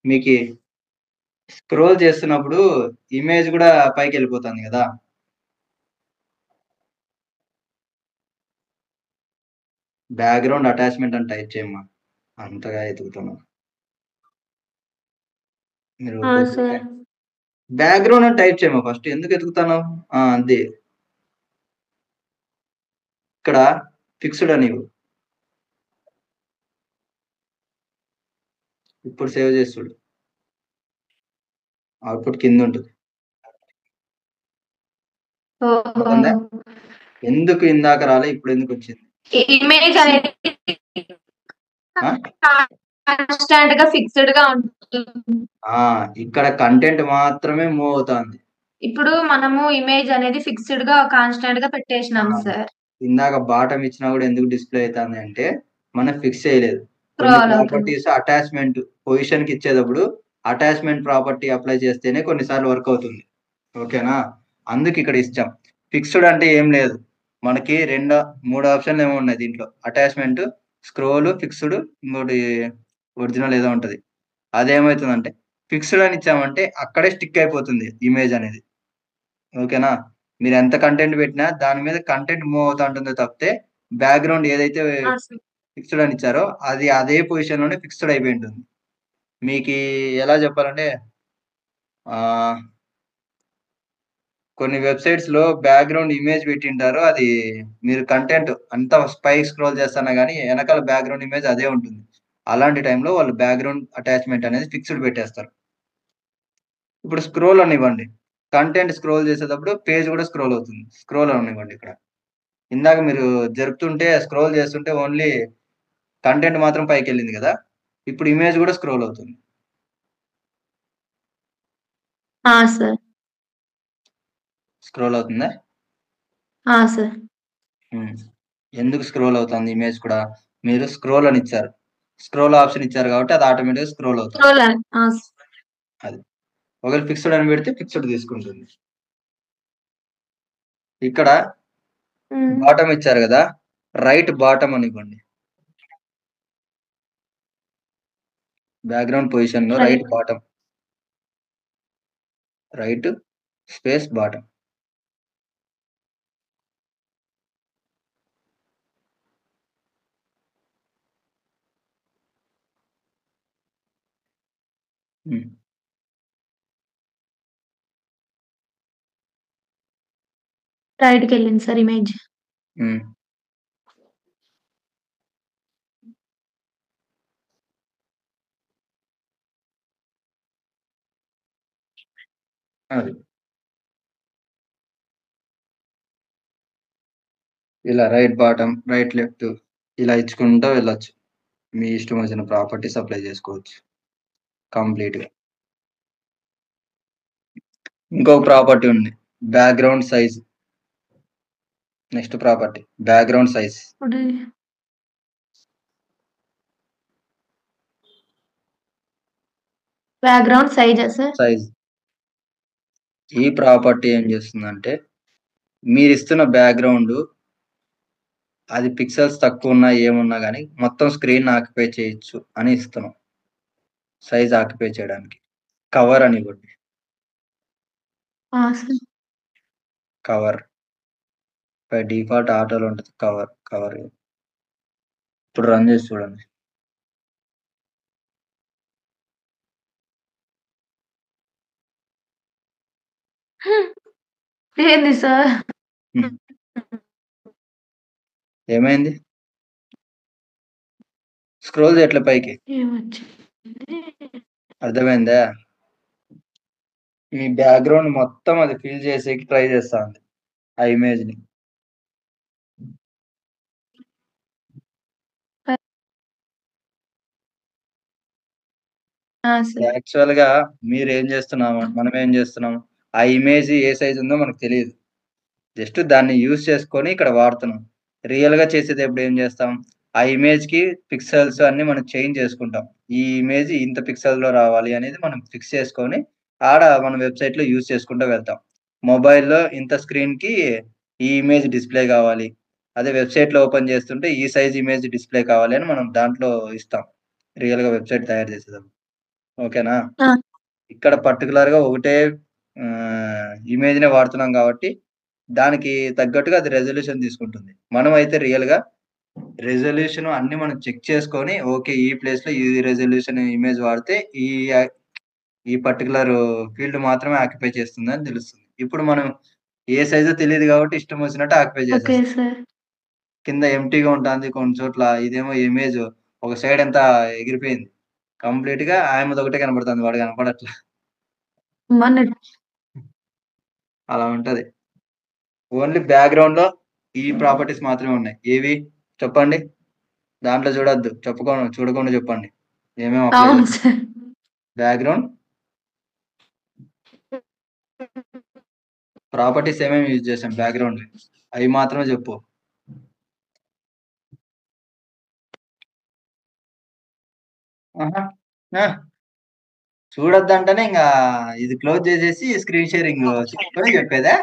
మీకు స్క్రోల్ చేస్తున్నప్పుడు ఇమేజ్ కూడా పైకి వెళ్ళిపోతుంది కదా. బ్యాక్గ్రౌండ్ అటాచ్మెంట్ అని టైప్ చేయమ్మా. అంతగా ఎదుగుతున్నాను మీరు. బ్యాక్గ్రౌండ్ అని టైప్ చేయమ్మా ఫస్ట్. ఎందుకు ఎదుగుతాను? అదే ఇక్కడ ఫిక్స్డ్ అని. ఇప్పుడు సేవ్ చేస్తుడు. అవుట్పుట్ కింద ఉంటుంది. ఎందుకు ఇందాక రాలే, ఇప్పుడు ఎందుకు వచ్చింది? ఇమేజ్ అనేది కాన్స్టాంట్ గా ఫిక్స్డ్ గా ఉంటుంది. ఇక్కడ కంటెంట్ మాత్రమే మూవ్ అవుతుంది. ఇప్పుడు మనము ఇమేజ్ అనేది ఫిక్స్డ్ గా కాన్స్టాంట్ గా పెట్టేసినాం సార్. ఇందాక బాటమ్ ఇచ్చినా కూడా ఎందుకు డిస్ప్లే అవుతుంది అంటే మనం ఫిక్స్ చేయలేదు. కొన్ని ప్రాపర్టీస్ అటాచ్మెంట్ పొజిషన్ కి ఇచ్చేటప్పుడు అటాచ్మెంట్ ప్రాపర్టీ అప్లై చేస్తేనే కొన్నిసార్లు వర్క్ అవుతుంది. ఓకేనా? అందుకు ఇక్కడ ఇచ్చాం. ఫిక్స్డ్ అంటే ఏం లేదు, మనకి మూడు ఆప్షన్లు ఏమో ఉన్నాయి దీంట్లో. అటాచ్మెంట్, స్క్రోల్, ఫిక్స్డ్, ఇంకోటి ఒరిజినల్ ఏదో ఉంటది. అదేమవుతుందంటే ఫిక్స్డ్ అని ఇచ్చామంటే అక్కడే స్టిక్ అయిపోతుంది ఇమేజ్ అనేది. ఓకేనా? మీరు ఎంత కంటెంట్ పెట్టినా దాని మీద కంటెంట్ మూవ్ అవుతా ఉంటుంది తప్పితే బ్యాక్గ్రౌండ్ ఏదైతే ఫిక్స్డ్ అని ఇచ్చారో అది అదే పొజిషన్ లోనే ఫిక్స్డ్ అయిపోయి ఉంటుంది. మీకు ఎలా చెప్పాలంటే కొన్ని వెబ్సైట్స్ లో బ్యాక్గ్రౌండ్ ఇమేజ్ పెట్టింటారు. అది మీరు కంటెంట్ అంతా పైకి స్క్రోల్ చేస్తున్నా కానీ వెనకాల బ్యాక్గ్రౌండ్ ఇమేజ్ అదే ఉంటుంది. అలాంటి టైంలో వాళ్ళు బ్యాక్గ్రౌండ్ అటాచ్మెంట్ అనేది ఫిక్స్డ్ పెట్టేస్తారు. ఇప్పుడు స్క్రోల్ అని ఇవ్వండి. కంటెంట్ స్క్రోల్ చేసేటప్పుడు పేజ్ కూడా స్క్రోల్ అవుతుంది. స్క్రోల్ అని ఇవ్వండి. ఇక్కడ ఇందాక మీరు జరుపుతుంటే స్క్రోల్ చేస్తుంటే ఓన్లీ కంటెంట్ మాత్రం పైకి వెళ్ళింది కదా. ఇప్పుడు ఇమేజ్ కూడా స్క్రోల్ అవుతుంది. స్క్రోల్ అవుతుందా? ఎందుకు స్క్రోల్ అవుతుంది ఇమేజ్ కూడా? మీరు స్క్రోల్ అని ఇచ్చారు, స్క్రోల్ ఆప్షన్ ఇచ్చారు కాబట్టి అది ఆటోమేటిక్గా స్క్రోల్ అవుతుంది. అది ఒకవేళ ఫిక్స్డ్ అని పెడితే ఫిక్స్డ్ తీసుకుంటుంది. ఇక్కడ బాటమ్ ఇచ్చారు కదా, రైట్ బాటమ్ అని ఇవ్వండి. బ్యాక్గ్రౌండ్ పొజిషన్ లో right bottom, right space bottom. రైట్కి వెళ్ళింది సార్ ఇమేజ్. అది ఇలా రైట్ బాటమ్, రైట్ లెఫ్ట్ ఇలా ఇచ్చుకుంటూ వెళ్ళొచ్చు. మీ ఇష్టం వచ్చిన ప్రాపర్టీస్ అప్లై చేసుకోవచ్చు కంప్లీట్గా. ఇంకొక ప్రాపర్టీ ఉంది, background size. Next property background size. Background size sir. Size ఈ ప్రాపర్టీ ఏం చేస్తుందంటే, మీరు ఇస్తున్న బ్యాక్గ్రౌండ్ అది పిక్సెల్స్ తక్కువ ఉన్నా ఏమున్నా కానీ మొత్తం స్క్రీన్ ఆక్యుపై చేయొచ్చు అని ఇస్తున్నాం. సైజ్ ఆక్యుపై చేయడానికి కవర్ అని ఇవ్వండి. కవర్ బై డిఫాల్ట్ ఆటోలో ఉంటుంది కవర్. కవర్ ఇప్పుడు రన్ చేసి చూడండి. ఏంది సార్? ఏమైంది? స్క్రోల్ చేయట్లే పైకి. అర్థమైందా? మీ బ్యాక్గ్రౌండ్ మొత్తం అది ఫిల్ చేసేకి ట్రై చేస్తా ఉంది ఆ ఇమేజ్ ని. యాక్చువల్ గా మీరు ఏం చేస్తున్నాము, మనం ఏం చేస్తున్నాం, ఆ ఇమేజ్ ఏ సైజ్ ఉందో మనకు తెలియదు. జస్ట్ దాన్ని యూజ్ చేసుకొని ఇక్కడ వాడుతున్నాం. రియల్ గా చేసేది ఎప్పుడు ఏం చేస్తాం, ఆ ఇమేజ్ కి పిక్సెల్స్ అన్ని మనం చేంజ్ చేసుకుంటాం. ఈ ఇమేజ్ ఇంత పిక్సెల్ లో రావాలి అనేది మనం ఫిక్స్ చేసుకొని ఆడ మన వెబ్సైట్ లో యూజ్ చేసుకుంటూ వెళ్తాం. మొబైల్లో ఇంత స్క్రీన్ కి ఈ ఇమేజ్ డిస్ప్లే కావాలి, అదే వెబ్సైట్ లో ఓపెన్ చేస్తుంటే ఈ సైజ్ ఇమేజ్ డిస్ప్లే కావాలి అని మనం దాంట్లో ఇస్తాం రియల్ గా వెబ్సైట్ తయారు చేసేదాం. ఓకేనా? ఇక్కడ పర్టికులర్ గా ఒకటే ఇమేజ్ నే వాడుతున్నాం కాబట్టి దానికి తగ్గట్టుగా అది రెజల్యూషన్ తీసుకుంటుంది. మనం అయితే రియల్ గా రెజల్యూషన్ అన్ని మనం చెక్ చేసుకొని ఓకే ఈ ప్లేస్ లో ఈ రెజల్యూషన్ ఇమేజ్ వాడితే ఈ పర్టికులర్ ఫీల్డ్ మాత్రమే ఆక్యుపై చేస్తుంది అని తెలుస్తుంది. ఇప్పుడు మనం ఏ సైజు తెలియదు కాబట్టి ఇష్టం వచ్చినట్టు ఆక్యుపై చేసేస్తాం. కింద ఎంటీగా ఉంటుంది కొన్ని చోట్ల. ఇదేమో ఇమేజ్ ఒక సైడ్ అంతా ఎగిరిపోయింది, కంప్లీట్ గా ఆమెది ఒకటే కనబడుతుంది, వాడు కనపడట్లా. అలా ఉంటది. ఓన్లీ బ్యాక్గ్రౌండ్ లో ఈ ప్రాపర్టీస్ మాత్రమే ఉన్నాయి. ఏవి చెప్పండి? దాంట్లో చూడొద్దు, చూడకుండా చెప్పండి ఏమేమి. బ్యాక్గ్రౌండ్ ప్రాపర్టీస్ ఏమేమి యూజ్ చేసాం బ్యాక్గ్రౌండ్, అవి మాత్రమే చెప్పు. చూడొద్దంటేనే ఇంకా ఇది క్లోజ్ చేసేసి స్క్రీన్ షేరింగ్ చేసుకొని చెప్పేదా?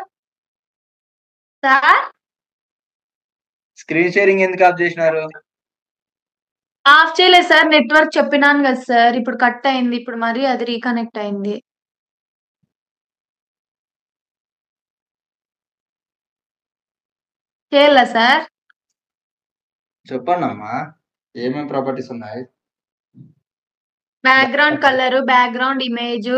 స్క్రీన్ షేరింగ్ ఎందుకు ఆఫ్ చేసినారు? ఆఫ్ చేయలేదు సార్, నెట్వర్క్ చెప్పినాను కదా సార్, ఇప్పుడు కట్ అయింది, ఇప్పుడు మరి అది రీకనెక్ట్ అయింది. చేయలే సార్. చెప్పండి అమ్మా ఏమేమి ప్రాపర్టీస్ ఉన్నాయి. Background colour, background image,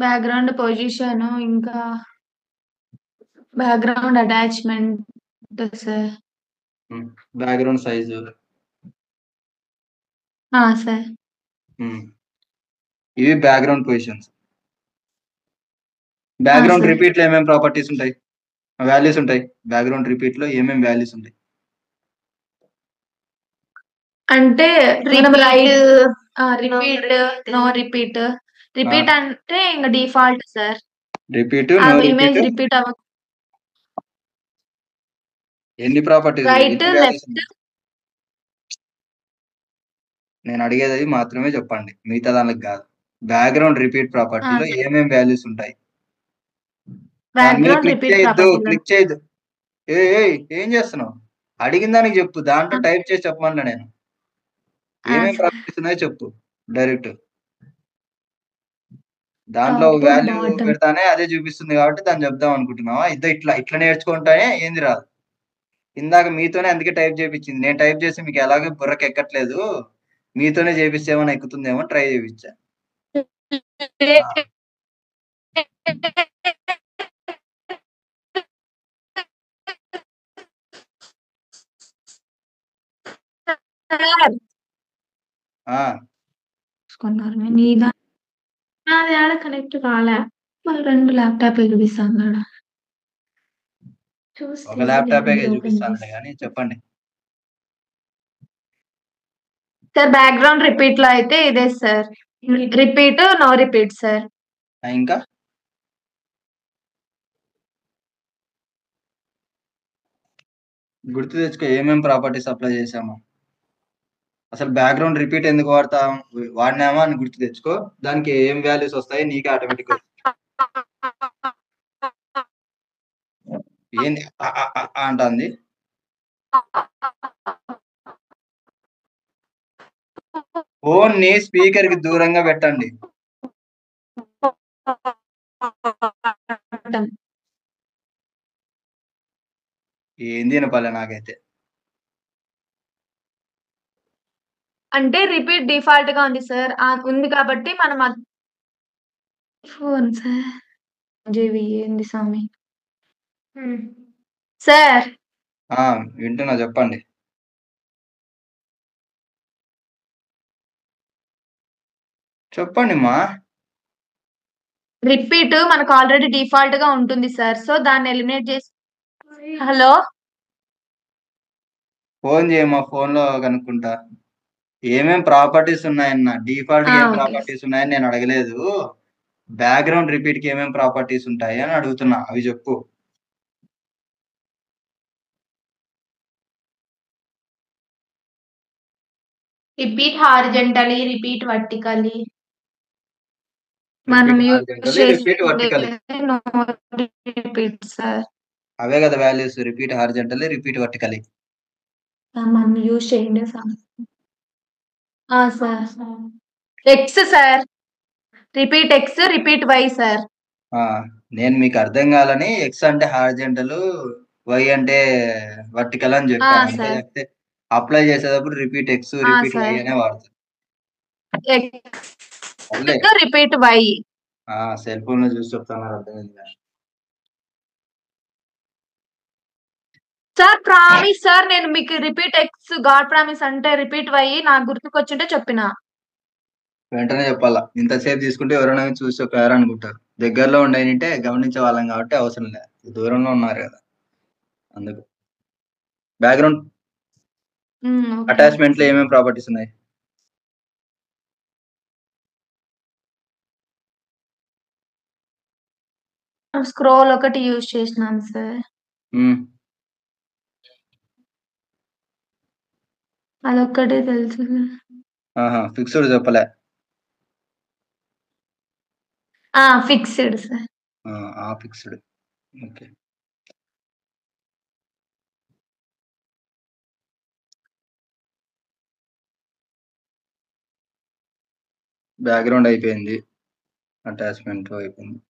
background position, ఇంకా background attachment sir. Background size sir. ఇవి బ్యాక్గ్రౌండ్ పొజిషన్స్. బ్యాక్గ్రౌండ్ రిపీట్ లో ఏమేమి ప్రాపర్టీస్ ఉంటాయి, వాల్యూస్ ఉంటాయి? బ్యాక్గ్రౌండ్ రిపీట్ లో ఏమేమి వాల్యూస్ ఉంటాయి అంటే రిపీట్, నో రిపీట్. రిపీట్ అంటే ఇంకా డిఫాల్ట్ సార్. రిపీట్, ఆ నో ఇమేజ్ రిపీట్. రిపీట్ అవ్వ. ఎన్ని ప్రాపర్టీస్? Right, left. నేను అడిగేది మాత్రమే చెప్పండి, మిగతా దానికి కాదు. బ్యాక్గ్రౌండ్ రిపీట్ ప్రాపర్టీలో ఏమేమి వాల్యూస్ ఉంటాయి? క్లిక్ చేయొద్దు. ఏం చేస్తున్నావు? అడిగిన దానికి చెప్పు, దాంట్లో టైప్ చేసి చెప్పమన్నా నేను. ఏమేమి ప్రాపర్టీస్ ఉన్నాయో చెప్పు డైరెక్ట్. దాంట్లో వాల్యూ పెడతానే అదే చూపిస్తుంది కాబట్టి దాన్ని చెప్దాం అనుకుంటున్నావా? ఇట్లా నేర్చుకుంటానే ఏంది రాదు. ఇందాక మీతోనే అందుకే టైప్ చేయించింది. నేను టైప్ చేసి మీకు ఎలాగే బుర్రకి ఎక్కట్లేదు, మీతోనే చేపిస్తే ఏమైనా ఎక్కుతుందేమో ట్రై చేయించా. నాది ఆడ కనెక్ట్ కాలే, మళ్ళీ 2 ల్యాప్టాప్ చూపిస్తాను. ఒక ల్యాప్టాపే చూపిస్తానులే కానీ చెప్పండి. సార్ బ్యాక్గ్రౌండ్ రిపీట్ లో అయితే ఇదే sir, repeat no repeat sir. ఇంకా గుర్తు తెచ్చుకో ఏమేమి ప్రాపర్టీస్ అప్లై చేసాము. అసలు బ్యాక్గ్రౌండ్ రిపీట్ ఎందుకు వాడినామా అని గుర్తు తెచ్చుకో. దానికి ఏం వాల్యూస్ వస్తాయి నీకే ఆటోమేటిక్. ఏంది అంటుంది. ఫోన్ ని స్పీకర్ కి దూరంగా పెట్టండి. ఏంది వినపాలే నాకైతే. అంటే రిపీట్ డిఫాల్ట్ గా ఉంది సార్, ఉంది కాబట్టి మనం ఫోన్ సార్ జీవి ఏంది స్వామి సార్. వింటున్నా చెప్పండి. చెప్పండి మా. రిపీట్ మనకు ఆల్రెడీ డిఫాల్ట్ గా ఉంటుంది సార్, సో దాన్ని ఎలిమినేట్ చేసి. హలో ఫోన్ చేయమా, ఫోన్ లో కనుక్కుంటా. ఏమేం ప్రాపర్టీస్ ఉన్నాయన్న. డిఫాల్ట్ గా ఏం ప్రాపర్టీస్ ఉన్నాయని నేను అడగలేదు. బ్యాక్గ్రౌండ్ రిపీట్ కి ఏమేం ప్రాపర్టీస్ ఉంటాయి అని అడుగుతున్నా, అవి చెప్పు. Repeat horizontally, repeat vertically. మనం రిపీట్ వర్టికలీ రిపీట్ సార్, అవే కదా values. Repeat horizontally, repeat vertically మనం యూజ్ చేయండి sir. X sir, repeat X, repeat Y sir. నేను మీకు అర్థం కావాలని ఎక్స్ అంటే హారిజెంటల్, వై అంటే వర్టికల్ అని చెప్పాను. లేకపోతే అప్లై చేసేటప్పుడు రిపీట్ ఎక్స్, రిపీట్ వై అనే వాడతారు. Repeat why. సెల్ ఫోన్ లో చూసి చెప్తున్నారు, అర్థమైంది. సార్ ప్రామిస్ సార్, నేను మీకు రిపీట్ ఎక్స్ గాడ్ ప్రామిస్ అంటే రిపీట్ వై నాకు గుర్తుకొచ్చింటే చెప్పిన వెంటనే చెప్పాలా. ఇంతసేపు తీసుకుంటే ఎవరైనా చూసి చెప్పారు అనుకుంటారు. దగ్గరలో ఉండేనంటే గమనించే వాళ్ళం కాబట్టి అవసరం లేదు. దూరంలో ఉన్నారు కదా అందుకు. బ్యాక్గ్రౌండ్ అటాచ్మెంట్ లో ఏమేమి ప్రాపర్టీస్ ఉన్నాయి? స్క్రోల్ ఒకటి యూజ్ చేసినాను సార్, అదొక్కటే తెలుసు. ఫిక్స్డ్ చెప్పలే. Fixed sir. Fixed okay. Background అయిపోయింది, అటాచ్మెంట్ అయిపోయింది.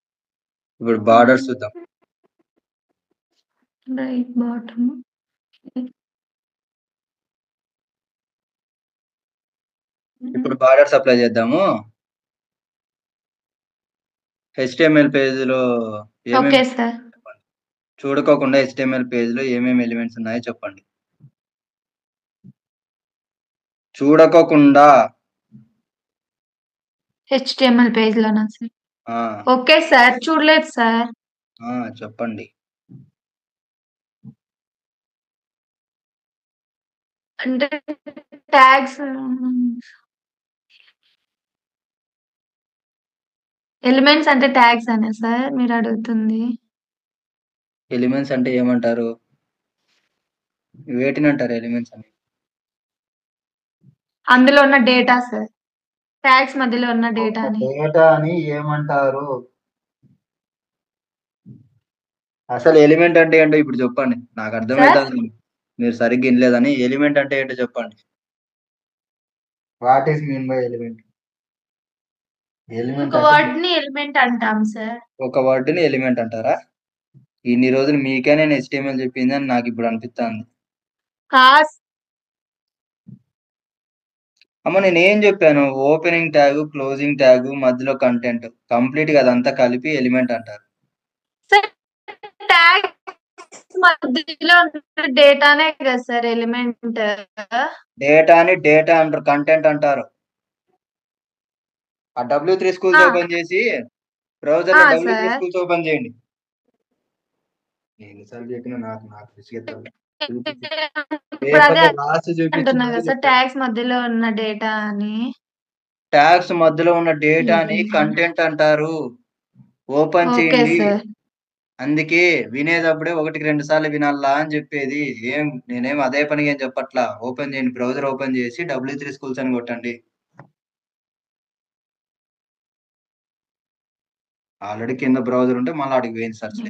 ఇప్పుడు బార్డర్స్ చూద్దాం. Right bottom. ఇప్పుడు బార్డర్స్ అప్లై చేద్దాము. HTML పేజ్ లో చూడకోకుండా HTML పేజ్ లో ఏమేమి ఎలిమెంట్స్ ఉన్నాయో చెప్పండి. చూడకోకుండా HTML పేజ్ లోనా సార్? ఓకే సార్, చూడలేదు సార్. చెప్పండి. అంటే ట్యాగ్స్, ఎలిమెంట్స్ అంటే ట్యాగ్స్ అనే సార్ మీరు అడుగుతుంది? ఎలిమెంట్స్ అంటే ఏమంటారు? వేటిని అంటారు ఎలిమెంట్స్ అని? అందులో ఉన్న డేటా సార్, ట్యాగ్స్ మధ్యలో ఉన్న డేటా అని ఏమంటారు? అసలు ఎలిమెంట్ అంటే ఏంటో ఇప్పుడు చెప్పండి. నాకు అర్థమైంది, మీరు సరిగ్గా వినలేదని. ఎలిమెంట్ అంటే ఏంటో చెప్పండి. What is mean by element? ఒక వర్డ్ ని ఎలిమెంట్ అంటాం సార్. ఒక వర్డ్ ని ఎలిమెంట్ అంటారా? ఇన్ని రోజులు మీకే నేను HTML చెప్పింది అని నాకు ఇప్పుడు అనిపిస్తుంది. అమ్మ నేను ఏం చెప్పాను? ఓపెనింగ్ ట్యాగ్, క్లోజింగ్ ట్యాగ్, మధ్యలో కంటెంట్, కంప్లీట్ గా అదంతా కలిపి ఎలిమెంట్ అంటారు. మధ్యలో డేటానే కదా సార్ ఎలిమెంట్. డేటాని డేటా అంటారు, కంటెంట్ అంటారు. ఆ W3 స్కూల్స్ ఓపెన్ చేసి బ్రౌజర్ లో W3 స్కూల్స్ ఓపెన్ చేయండి. ఎన్నిసార్లు చెప్పినా నాకు నాకు విసిగెత్తాలి. ఇప్పుడు అదే పేపర్లో రాసి అంటున్నా చూపించినప్పుడు కదా సార్, చెప్తాను. ట్యాగ్స్ మధ్యలో ఉన్న డేటా అని. ట్యాగ్స్ మధ్యలో ఉన్న డేటాని కంటెంట్ అంటారు. ఓపెన్ ఓకే చేయండి. సార్. అందుకే వినేటప్పుడే 1-2 సార్లు వినాలా అని చెప్పేది. నేనేం అదే పనిగా ఏం చెప్పట్లా. ఓపెన్ చేయండి, బ్రౌజర్ ఓపెన్ చేసి W3 స్కూల్స్ అని కొట్టండి. ఆల్రెడీ కింద బ్రౌజర్ ఉంటే మళ్ళీ అడిగి పోయింది సెర్చ్.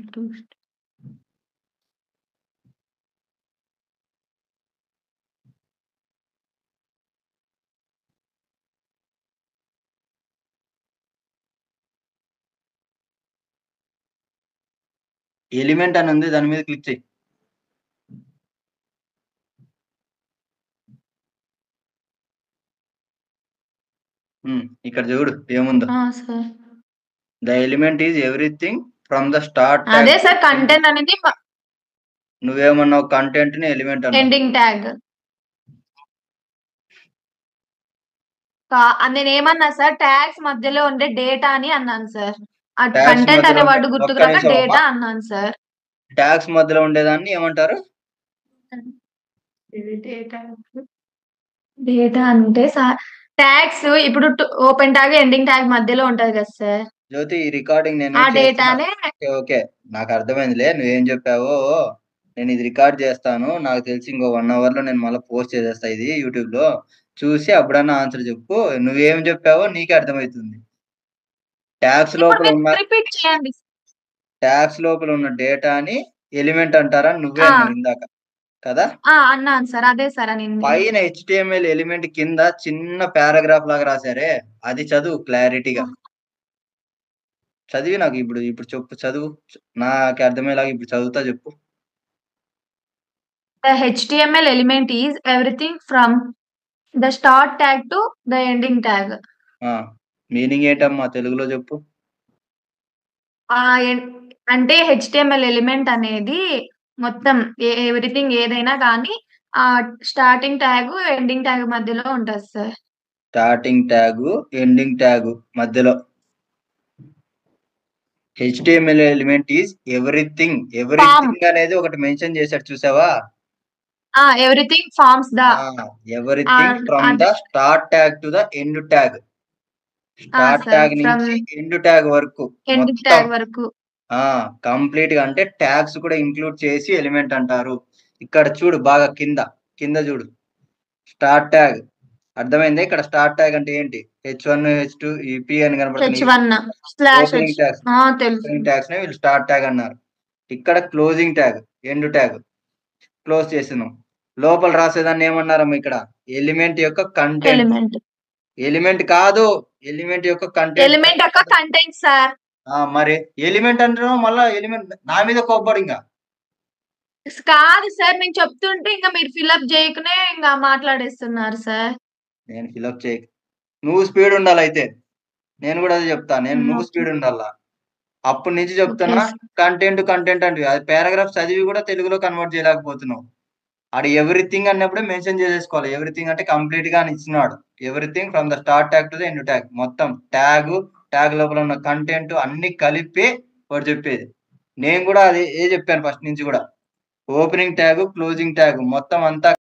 ఎలిమెంట్ అని ఉంది, దాని మీద క్లిక్ చేయి. ఇక్కడ చూడు ఏముందో. Sir the element is everything from the start. అదే సార్, కంటెంట్ అనేది నువ్వేమన్నావు? కంటెంట్ ని ఎలిమెంట్ అన్నా. Ending tag. నేను ఏమన్నా సార్, ట్యాగ్స్ మధ్యలో ఉండే డేటా అని అన్నాను సార్. కంటెంట్ అనే వర్డ్ గుర్తుకురాక డేటా అన్నాను సార్. ట్యాగ్స్ మధ్యలో ఉండేదాన్ని ఏమంటారు? డేటా అంటే సార్, ట్యాగ్స్ ఇప్పుడు ఓపెన్ ట్యాగ్ ఎండింగ్ ట్యాగ్ మధ్యలో ఉంటది కదా సార్. జ్యోతి, ఈ రికార్డింగ్ నేను ఆ డేటానే. ఓకే నాకు అర్థమైందిలే నువ్వేం చెప్పావో. నేను ఇది రికార్డ్ చేస్తాను, నాకు తెలిసి ఇంకో 1 hour లో నేను మళ్ళీ పోస్ట్ చేసేస్తా ఇది యూట్యూబ్ లో. చూసి అప్పుడన్నా ఆన్సర్ చెప్పు. నువ్వేం చెప్పావో నీకే అర్థమవుతుంది. ట్యాగ్స్ లోపల ఉన్న రిపీట్ చేయండి. ట్యాగ్స్ లోపల ఉన్న డేటాని ఎలిమెంట్ అంటారా నువ్వే అన్నావు ఇందాక కదా? అన్నాను సార్, అదే సార్ అని. పైన HTML ఎలిమెంట్ కింద చిన్న పారాగ్రాఫ్ లాగా రాశారే, అది చదువు క్లారిటీగా. చదివి నాకు ఇప్పుడు చెప్పు, చదువు నాకు అర్థమయ్యేలాగా ఇప్పుడు చదువుతా చెప్పు. The HTML element is everything from the start tag to the ending tag. Meaning ఏంటమ్మా తెలుగులో చెప్పు. అంటే HTML ఎలిమెంట్ అనేది మొత్తం ఎవ్రీథింగ్ ఏదైనా కానీ ఆ స్టార్టింగ్ ట్యాగ్ ఎండింగ్ ట్యాగ్ మధ్యలో ఉంటుంది sir. Starting tag ending tag మధ్యలో. HTML ఎలిమెంట్ ఈజ్ ఎవ్రీథింగ్ అనేది ఒకటి మెన్షన్ చేశాడు చూసావా? Everything forms the everything from the start tag to the end tag. Start tag నుంచి ఎండ్ ట్యాగ్ వరకు కంప్లీట్ గా, అంటే ట్యాగ్స్ కూడా ఇంక్లూడ్ చేసి ఎలిమెంట్ అంటారు. ఇక్కడ చూడు బాగా కింద చూడు, స్టార్ట్ ట్యాగ్ అర్థమైంది. ఇక్కడ స్టార్ట్ ట్యాగ్ అంటే ఏంటి? H1 H2 P అని కనబడుతుంది. ట్యాగ్స్ ని వీళ్ళు స్టార్ట్ ట్యాగ్ అన్నారు. ఇక్కడ closing tag, end tag close చేసినాం. లోపల రాసేదాన్ని ఏమన్నారమ్మా? ఇక్కడ ఎలిమెంట్ యొక్క కంటెంట్. ఎలిమెంట్ కాదు, ఎలిమెంట్ యొక్క కంటెంట్ సార్. మరి ఎలిమెంట్ అంటున్నావు మళ్ళా. ఎలిమెంట్ నా మీద కోప్పడు ఇంకా కాదు సార్, నేను చెప్తుంటే ఇంకా మీరు ఫిల్అప్ చేయకనే ఇంకా మాట్లాడేస్తున్నారు సార్. నేను ఫిల్అప్ చేయక నువ్వు స్పీడ్ ఉండాలి. అయితే నేను కూడా అదే చెప్తా, నువ్వు స్పీడ్ ఉండాలా. అప్పటి నుంచి చెప్తున్నా కంటెంట్ అంటే అది పారాగ్రాఫ్ చదివి కూడా తెలుగులో కన్వర్ట్ చేయలేకపోతున్నావు. ఆడు ఎవ్రీథింగ్ అన్నప్పుడే మెన్షన్ చేసేసుకోవాలి. ఎవ్రీథింగ్ అంటే కంప్లీట్ గా అని ఇచ్చినాడు. Everything from the start tag to the end tag, మొత్తం ట్యాగ్ లోపల ఉన్న కంటెంట్ అన్ని కలిపి వాడు చెప్పేది. నేను కూడా అదే చెప్పాను ఫస్ట్ నుంచి కూడా. ఓపెనింగ్ ట్యాగ్, క్లోజింగ్ ట్యాగ్ మొత్తం అంతా